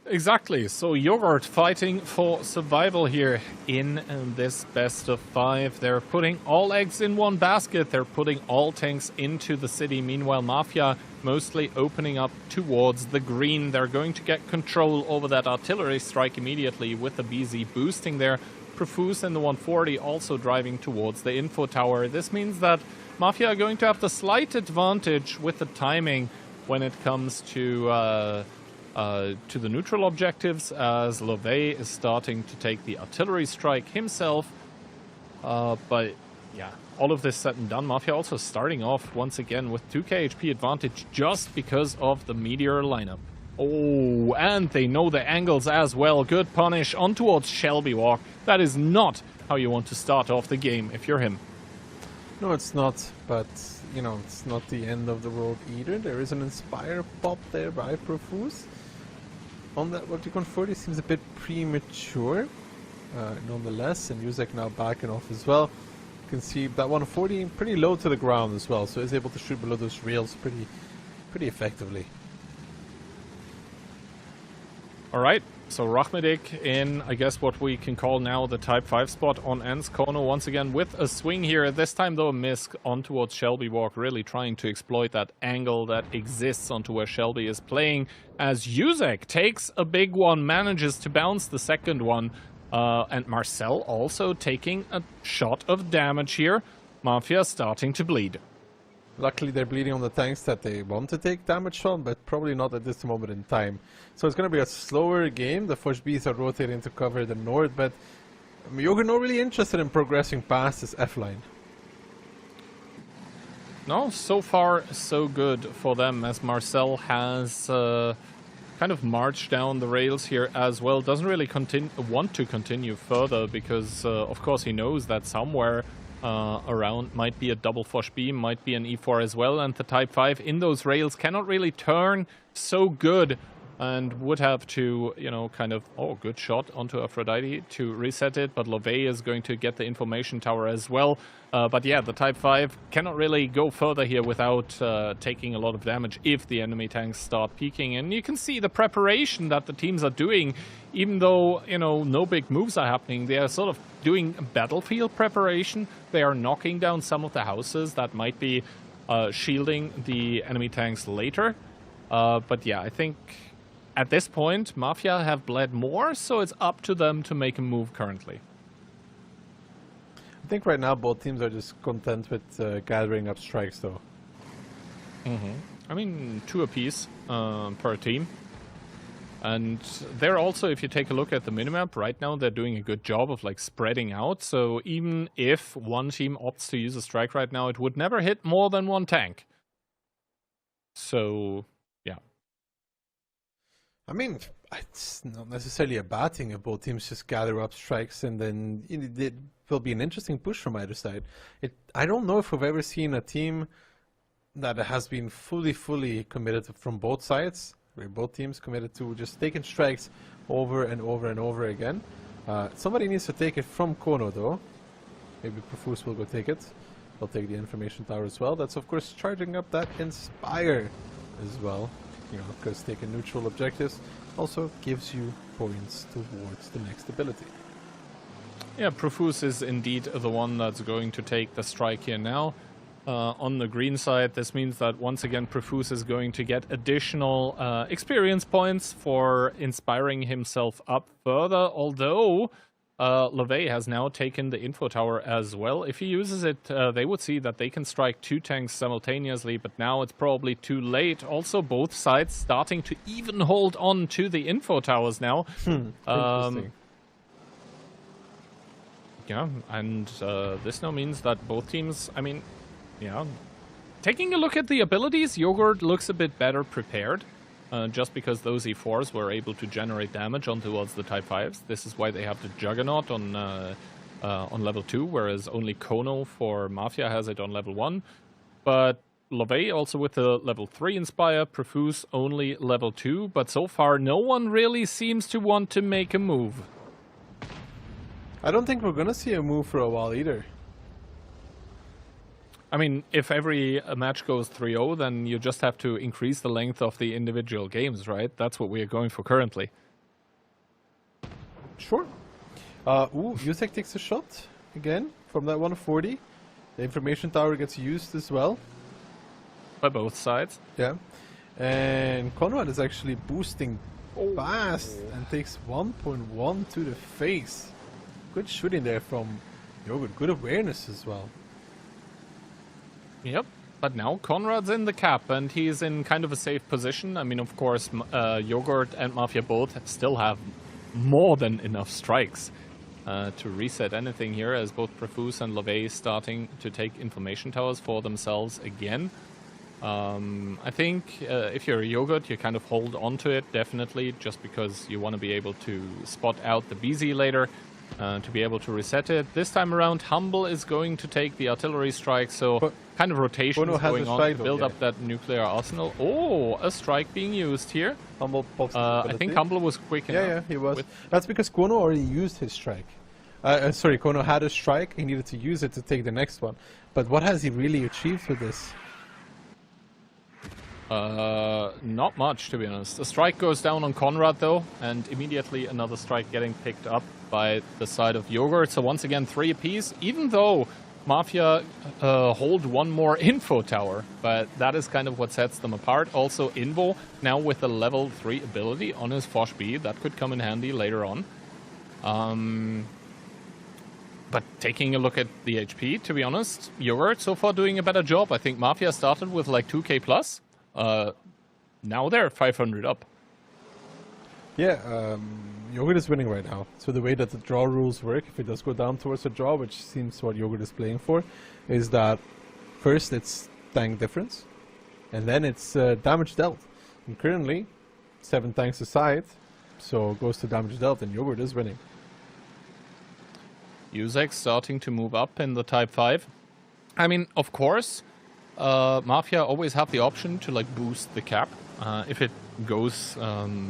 Exactly, so Yogurt fighting for survival here in this best of 5. They're putting all eggs in one basket, they're putting all tanks into the city. Meanwhile, Mafia mostly opening up towards the green. They're going to get control over that artillery strike immediately with the BZ boosting there. Profuse and the 140 also driving towards the info tower. This means that Mafia are going to have the slight advantage with the timing when it comes to the neutral objectives, as Lovey is starting to take the artillery strike himself. But yeah, all of this said and done, Mafia also starting off once again with 2k HP advantage just because of the Meteor lineup. Oh, and they know the angles as well. Good punish on towards Shelby Walk. That is not how you want to start off the game if you're him. No, it's not, but you know, it's not the end of the world either. There is an Inspire pop there by Profuse. On that Optic 140 seems a bit premature, nonetheless, and Yuzek now backing off as well. You can see that 140 pretty low to the ground as well, so he's able to shoot below those rails pretty effectively. Alright, so Rachmedik in, I guess, what we can call now the Type 5 spot on Ends. Kono once again with a swing here. This time, though, a miss on towards Shelby Walk, really trying to exploit that angle that exists onto where Shelby is playing. As Yuzek takes a big one, manages to bounce the second one. And Marcel also taking a shot of damage here. Mafia starting to bleed. Luckily, they're bleeding on the tanks that they want to take damage on, but probably not at this moment in time. So it's going to be a slower game. The Fush Bs are rotating to cover the north, but Yogurt not really interested in progressing past this F line. No, so far so good for them, as Marcel has kind of marched down the rails here as well. Doesn't really want to continue further because, of course, he knows that somewhere around might be a double Fush B, might be an E4 as well, and the Type 5 in those rails cannot really turn so good and would have to, you know, kind of, oh, good shot onto Aphrodite to reset it, but Lovey is going to get the information tower as well. But yeah, the Type 5 cannot really go further here without taking a lot of damage if the enemy tanks start peeking. And you can see the preparation that the teams are doing, even though, you know, no big moves are happening. They are sort of doing battlefield preparation. They are knocking down some of the houses that might be shielding the enemy tanks later. But yeah, I think at this point, Mafia have bled more, so it's up to them to make a move currently. I think right now both teams are just content with gathering up strikes, though. I mean, 2 apiece per team. And they're also, if you take a look at the minimap, right now they're doing a good job of like spreading out. So even if one team opts to use a strike right now, it would never hit more than 1 tank. So, yeah. I mean, it's not necessarily a bad thing if both teams just gather up strikes, and then it will be an interesting push from either side. I don't know if we've ever seen a team that has been fully committed from both sides, where both teams committed to just taking strikes over and over and over again. Somebody needs to take it from Kono, though. Maybe Profuse will go take it. They'll take the information tower as well. That's, of course, charging up that Inspire as well. You know, because taking neutral objectives also gives you points towards the next ability. Yeah, Profuse is indeed the one that's going to take the strike here now. On the green side, this means that once again Profuse is going to get additional experience points for inspiring himself up further, although Lovey has now taken the info tower as well. If he uses it, they would see that they can strike 2 tanks simultaneously, but now it's probably too late. Also, both sides starting to even hold on to the info towers now. Interesting. Yeah, and this now means that both teams, I mean, yeah. Taking a look at the abilities, Yogurt looks a bit better prepared. Just because those E4s were able to generate damage towards the Type 5s. This is why they have the Juggernaut on level 2, whereas only Kono for Mafia has it on level 1. But Lovey also with the level 3 Inspire, Profuse only level 2, but so far no one really seems to want to make a move. I don't think we're gonna see a move for a while either. I mean, if every match goes 3-0, then you just have to increase the length of the individual games, right? That's what we are going for currently. Sure. Yusek takes a shot again from that 140. The information tower gets used as well. By both sides. Yeah. And Conrad is actually boosting fast and takes 1.1 to the face. Good shooting there from Yogurt. Good awareness as well. Yep, but now Conrad's in the cap, and he's in kind of a safe position. I mean, of course, Yogurt and Mafia both still have more than enough strikes to reset anything here, as both Profuse and Lovey starting to take information towers for themselves again. I think if you're a Yogurt, you kind of hold on to it, definitely, just because you want to be able to spot out the BZ later. To be able to reset it. This time around, Humble is going to take the artillery strike, so kind of rotation is going on to build up that nuclear arsenal. Oh, a strike being used here. Humble pops I think Humble was quick enough. Yeah, he was. That's because Kono already used his strike. Sorry, Kono had a strike, he needed to use it to take the next one. But what has he really achieved with this? Not much, to be honest. A strike goes down on Conrad, though, and immediately another strike getting picked up by the side of Yogurt. So once again, 3 apiece, even though Mafia hold one more info tower. But that is kind of what sets them apart. Also, Invo, now with a level 3 ability on his Foch B, that could come in handy later on. But taking a look at the HP, to be honest, Yogurt so far doing a better job. I think Mafia started with like 2k plus. Now they're 500 up. Yeah, Yogurt is winning right now. So the way that the draw rules work, if it does go down towards a draw, which seems what Yogurt is playing for, is that first it's tank difference, and then it's damage dealt. And currently, 7 tanks aside, so it goes to damage dealt, and Yogurt is winning. Yusek starting to move up in the Type 5. I mean, of course, Mafia always have the option to like boost the cap if it goes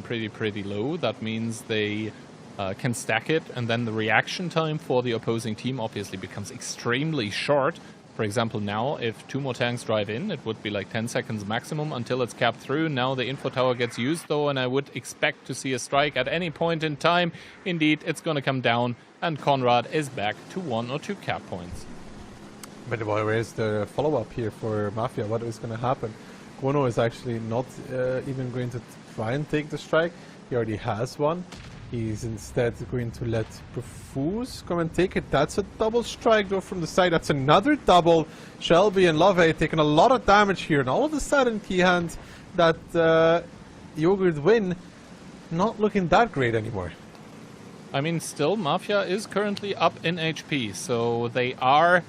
pretty low. That means they can stack it, and then the reaction time for the opposing team obviously becomes extremely short. For example, now, if 2 more tanks drive in, it would be like 10 seconds maximum until it's capped through. Now the info tower gets used, though, and I would expect to see a strike at any point in time. Indeed, it's going to come down, and Conrad is back to 1 or 2 cap points. But where's the follow-up here for Mafia? What is going to happen? Guono is actually not even going to try and take the strike. He already has one. He's instead going to let Perfuse come and take it. That's a double strike though from the side. That's another double. Shelby and Love taking a lot of damage here. And all of a sudden, Keyhand, that Yogurt win, not looking that great anymore. I mean, still, Mafia is currently up in HP. So they are...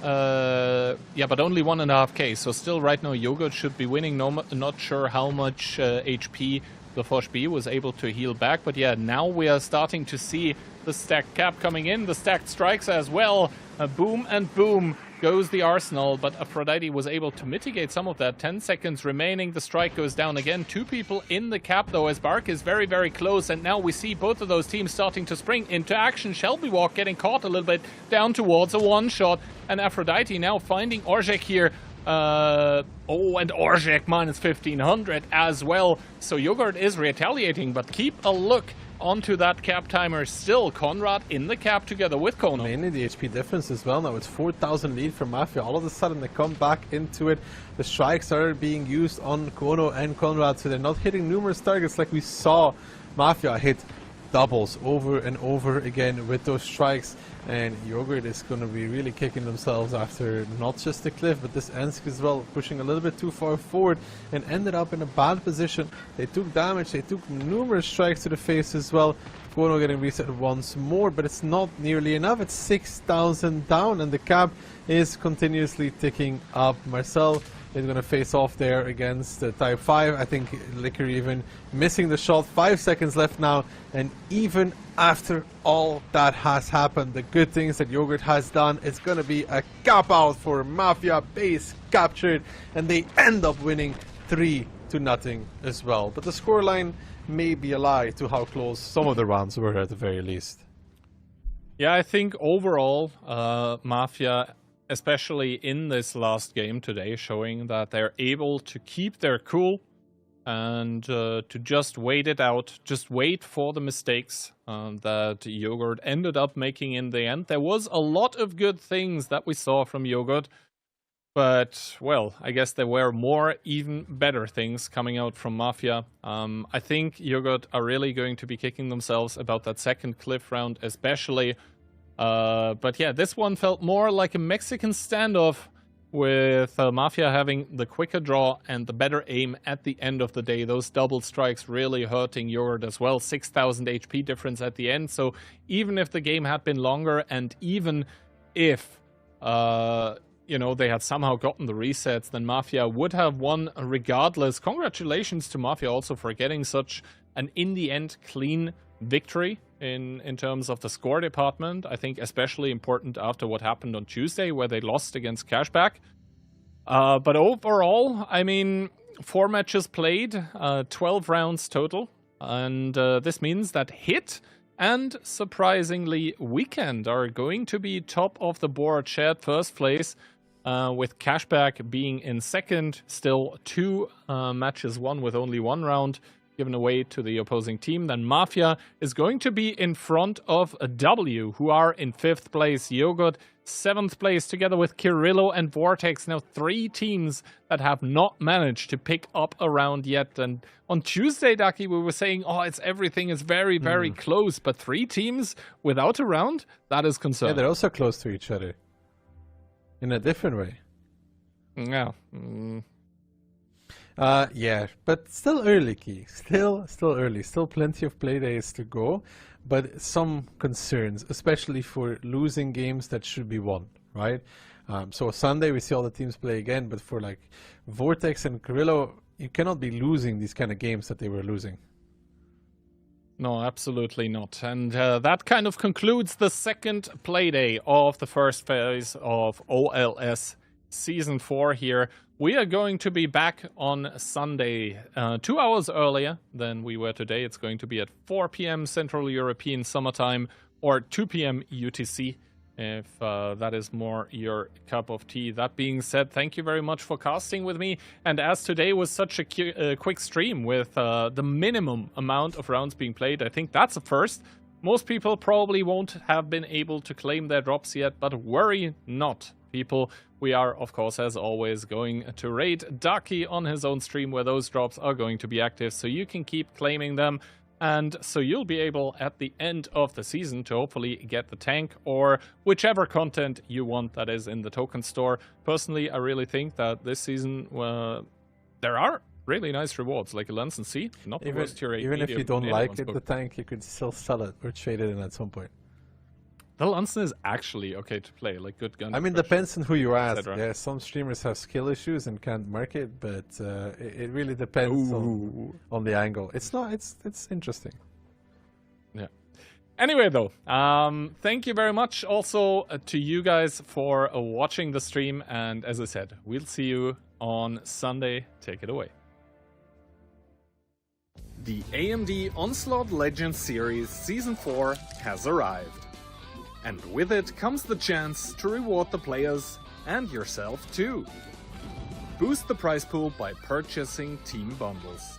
yeah, but only 1.5k. So still right now, Yogurt should be winning. Not sure how much HP the Foch B was able to heal back, but yeah, now we are starting to see the stacked cap coming in, the stacked strikes as well. Boom and boom goes the arsenal, but Aphrodite was able to mitigate some of that. 10 seconds remaining, the strike goes down again. 2 people in the cap though, as Bark is very close, and now we see both of those teams starting to spring into action. Shelby Walk getting caught a little bit down towards a one-shot, and Aphrodite now finding Orzhek here. Oh, and Orzhek minus 1500 as well. So Yogurt is retaliating, but keep a look onto that cap timer. Still Conrad in the cap together with Kono. Mainly the HP difference as well. Now it's 4,000 lead for Mafia. All of a sudden they come back into it. The strikes are being used on Kono and Conrad, so they're not hitting numerous targets like we saw Mafia hit doubles over and over again with those strikes. And Yogurt is going to be really kicking themselves after not just the cliff, but this Ensk as well, pushing a little bit too far forward and ended up in a bad position. They took damage, they took numerous strikes to the face as well. Kono getting reset once more, but it's not nearly enough. It's 6,000 down, and the cap is continuously ticking up. Marcel is going to face off there against Type 5. I think Liquor even missing the shot. 5 seconds left now, and even after all that has happened, the good things that Yogurt has done, it's going to be a cap out for Mafia. Base captured, and they end up winning 3-0 as well. But the scoreline may be a lie to how close some of the rounds were at the very least. Yeah, I think overall, Mafia, especially in this last game today, showing that they're able to keep their cool and to just wait it out, just wait for the mistakes that Yogurt ended up making in the end. There was a lot of good things that we saw from Yogurt, but, well, I guess there were more, even better things coming out from Mafia. I think Yogurt are really going to be kicking themselves about that second cliff round, especially. But yeah, this one felt more like a Mexican standoff, with Mafia having the quicker draw and the better aim at the end of the day. Those double strikes really hurting Yogurt as well. 6,000 HP difference at the end. So even if the game had been longer, and even if you know, they had somehow gotten the resets, then Mafia would have won regardless. Congratulations to Mafia also for getting such an, in the end, clean victory in terms of the score department. I think especially important after what happened on Tuesday, where they lost against Cashback. But overall, I mean, 4 matches played, 12 rounds total. And this means that Hit and, surprisingly, Weekend are going to be top of the board, shared first place, with Cashback being in second. Still 2 matches won with only 1 round given away to the opposing team. Then Mafia is going to be in front of W, who are in 5th place. Yogurt 7th place together with Kirillo and Vortex. Now 3 teams that have not managed to pick up a round yet. And on Tuesday, Ducky, we were saying, oh, everything is very close. But 3 teams without a round, that is concerning. Yeah, they're also close to each other in a different way. Yeah. Yeah, but still early, Key. Still early. Still plenty of play days to go, but some concerns, especially for losing games that should be won, right? So Sunday we see all the teams play again, but for like Vortex and Carrillo, you cannot be losing these kind of games that they were losing. No, absolutely not. And that kind of concludes the second playday of the first phase of OLS Season 4 here. we are going to be back on Sunday 2 hours earlier than we were today. It's going to be at 4 p.m. Central European Summertime or 2 p.m. UTC, if that is more your cup of tea. That being said, thank you very much for casting with me. And as today was such a quick stream with the minimum amount of rounds being played, I think that's a first. Most people probably won't have been able to claim their drops yet, but worry not, people. We are, of course, as always, going to raid Ducky on his own stream where those drops are going to be active, so you can keep claiming them. And so you'll be able, at the end of the season, to hopefully get the tank or whichever content you want that is in the token store. Personally, I really think that this season there are really nice rewards, like a Lens and C. Not the worst tier 8 even if you don't like it, book. the tank, you could still sell it or trade it in at some point. The Lansen is actually okay to play, like good gun. I mean, depends on who you ask. Yeah, some streamers have skill issues and can't mark it, but it really depends on the angle. It's not. It's interesting. Yeah. Anyway, though, thank you very much also to you guys for watching the stream, and as I said, we'll see you on Sunday. Take it away. The AMD Onslaught Legends series Season 4 has arrived. And with it comes the chance to reward the players and yourself too. Boost the prize pool by purchasing team bundles.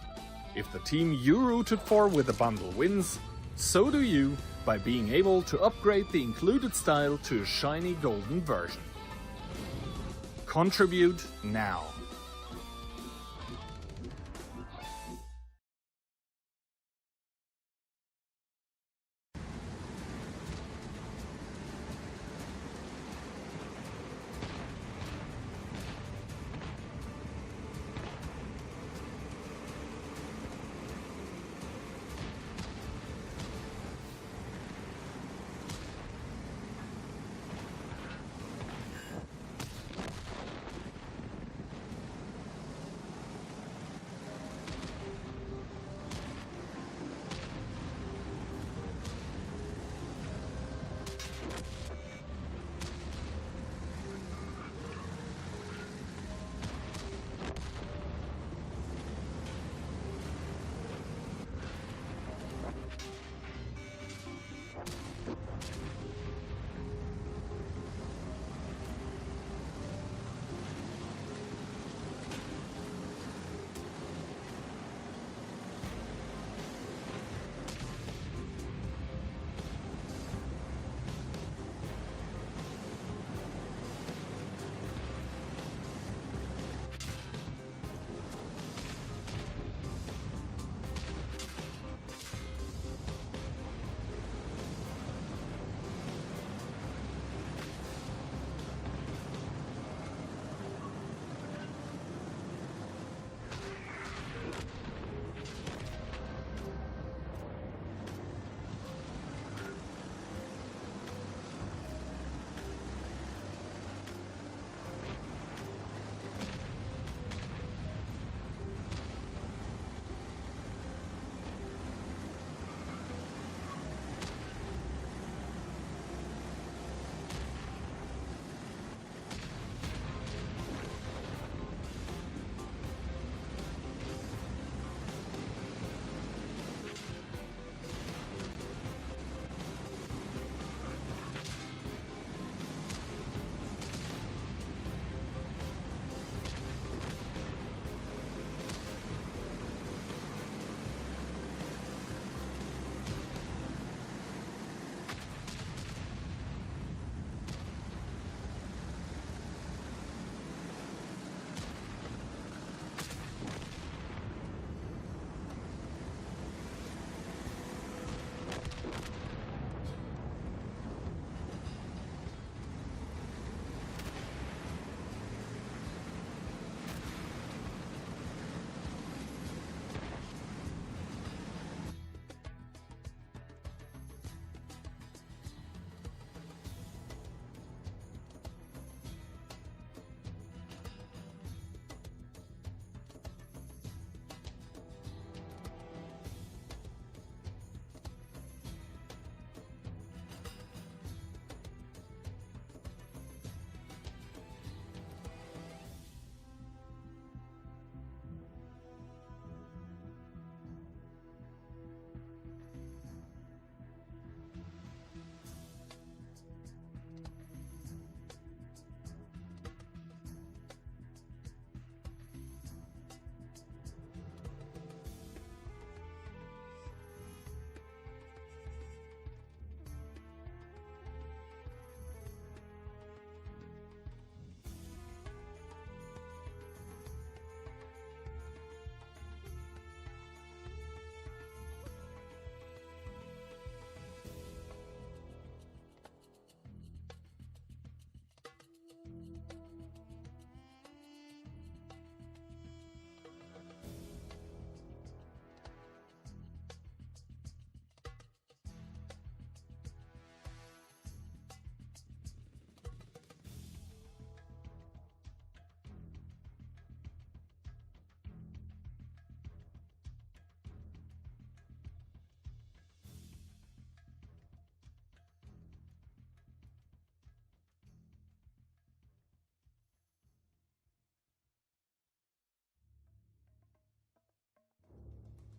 If the team you rooted for with the bundle wins, so do you by being able to upgrade the included style to a shiny golden version. Contribute now.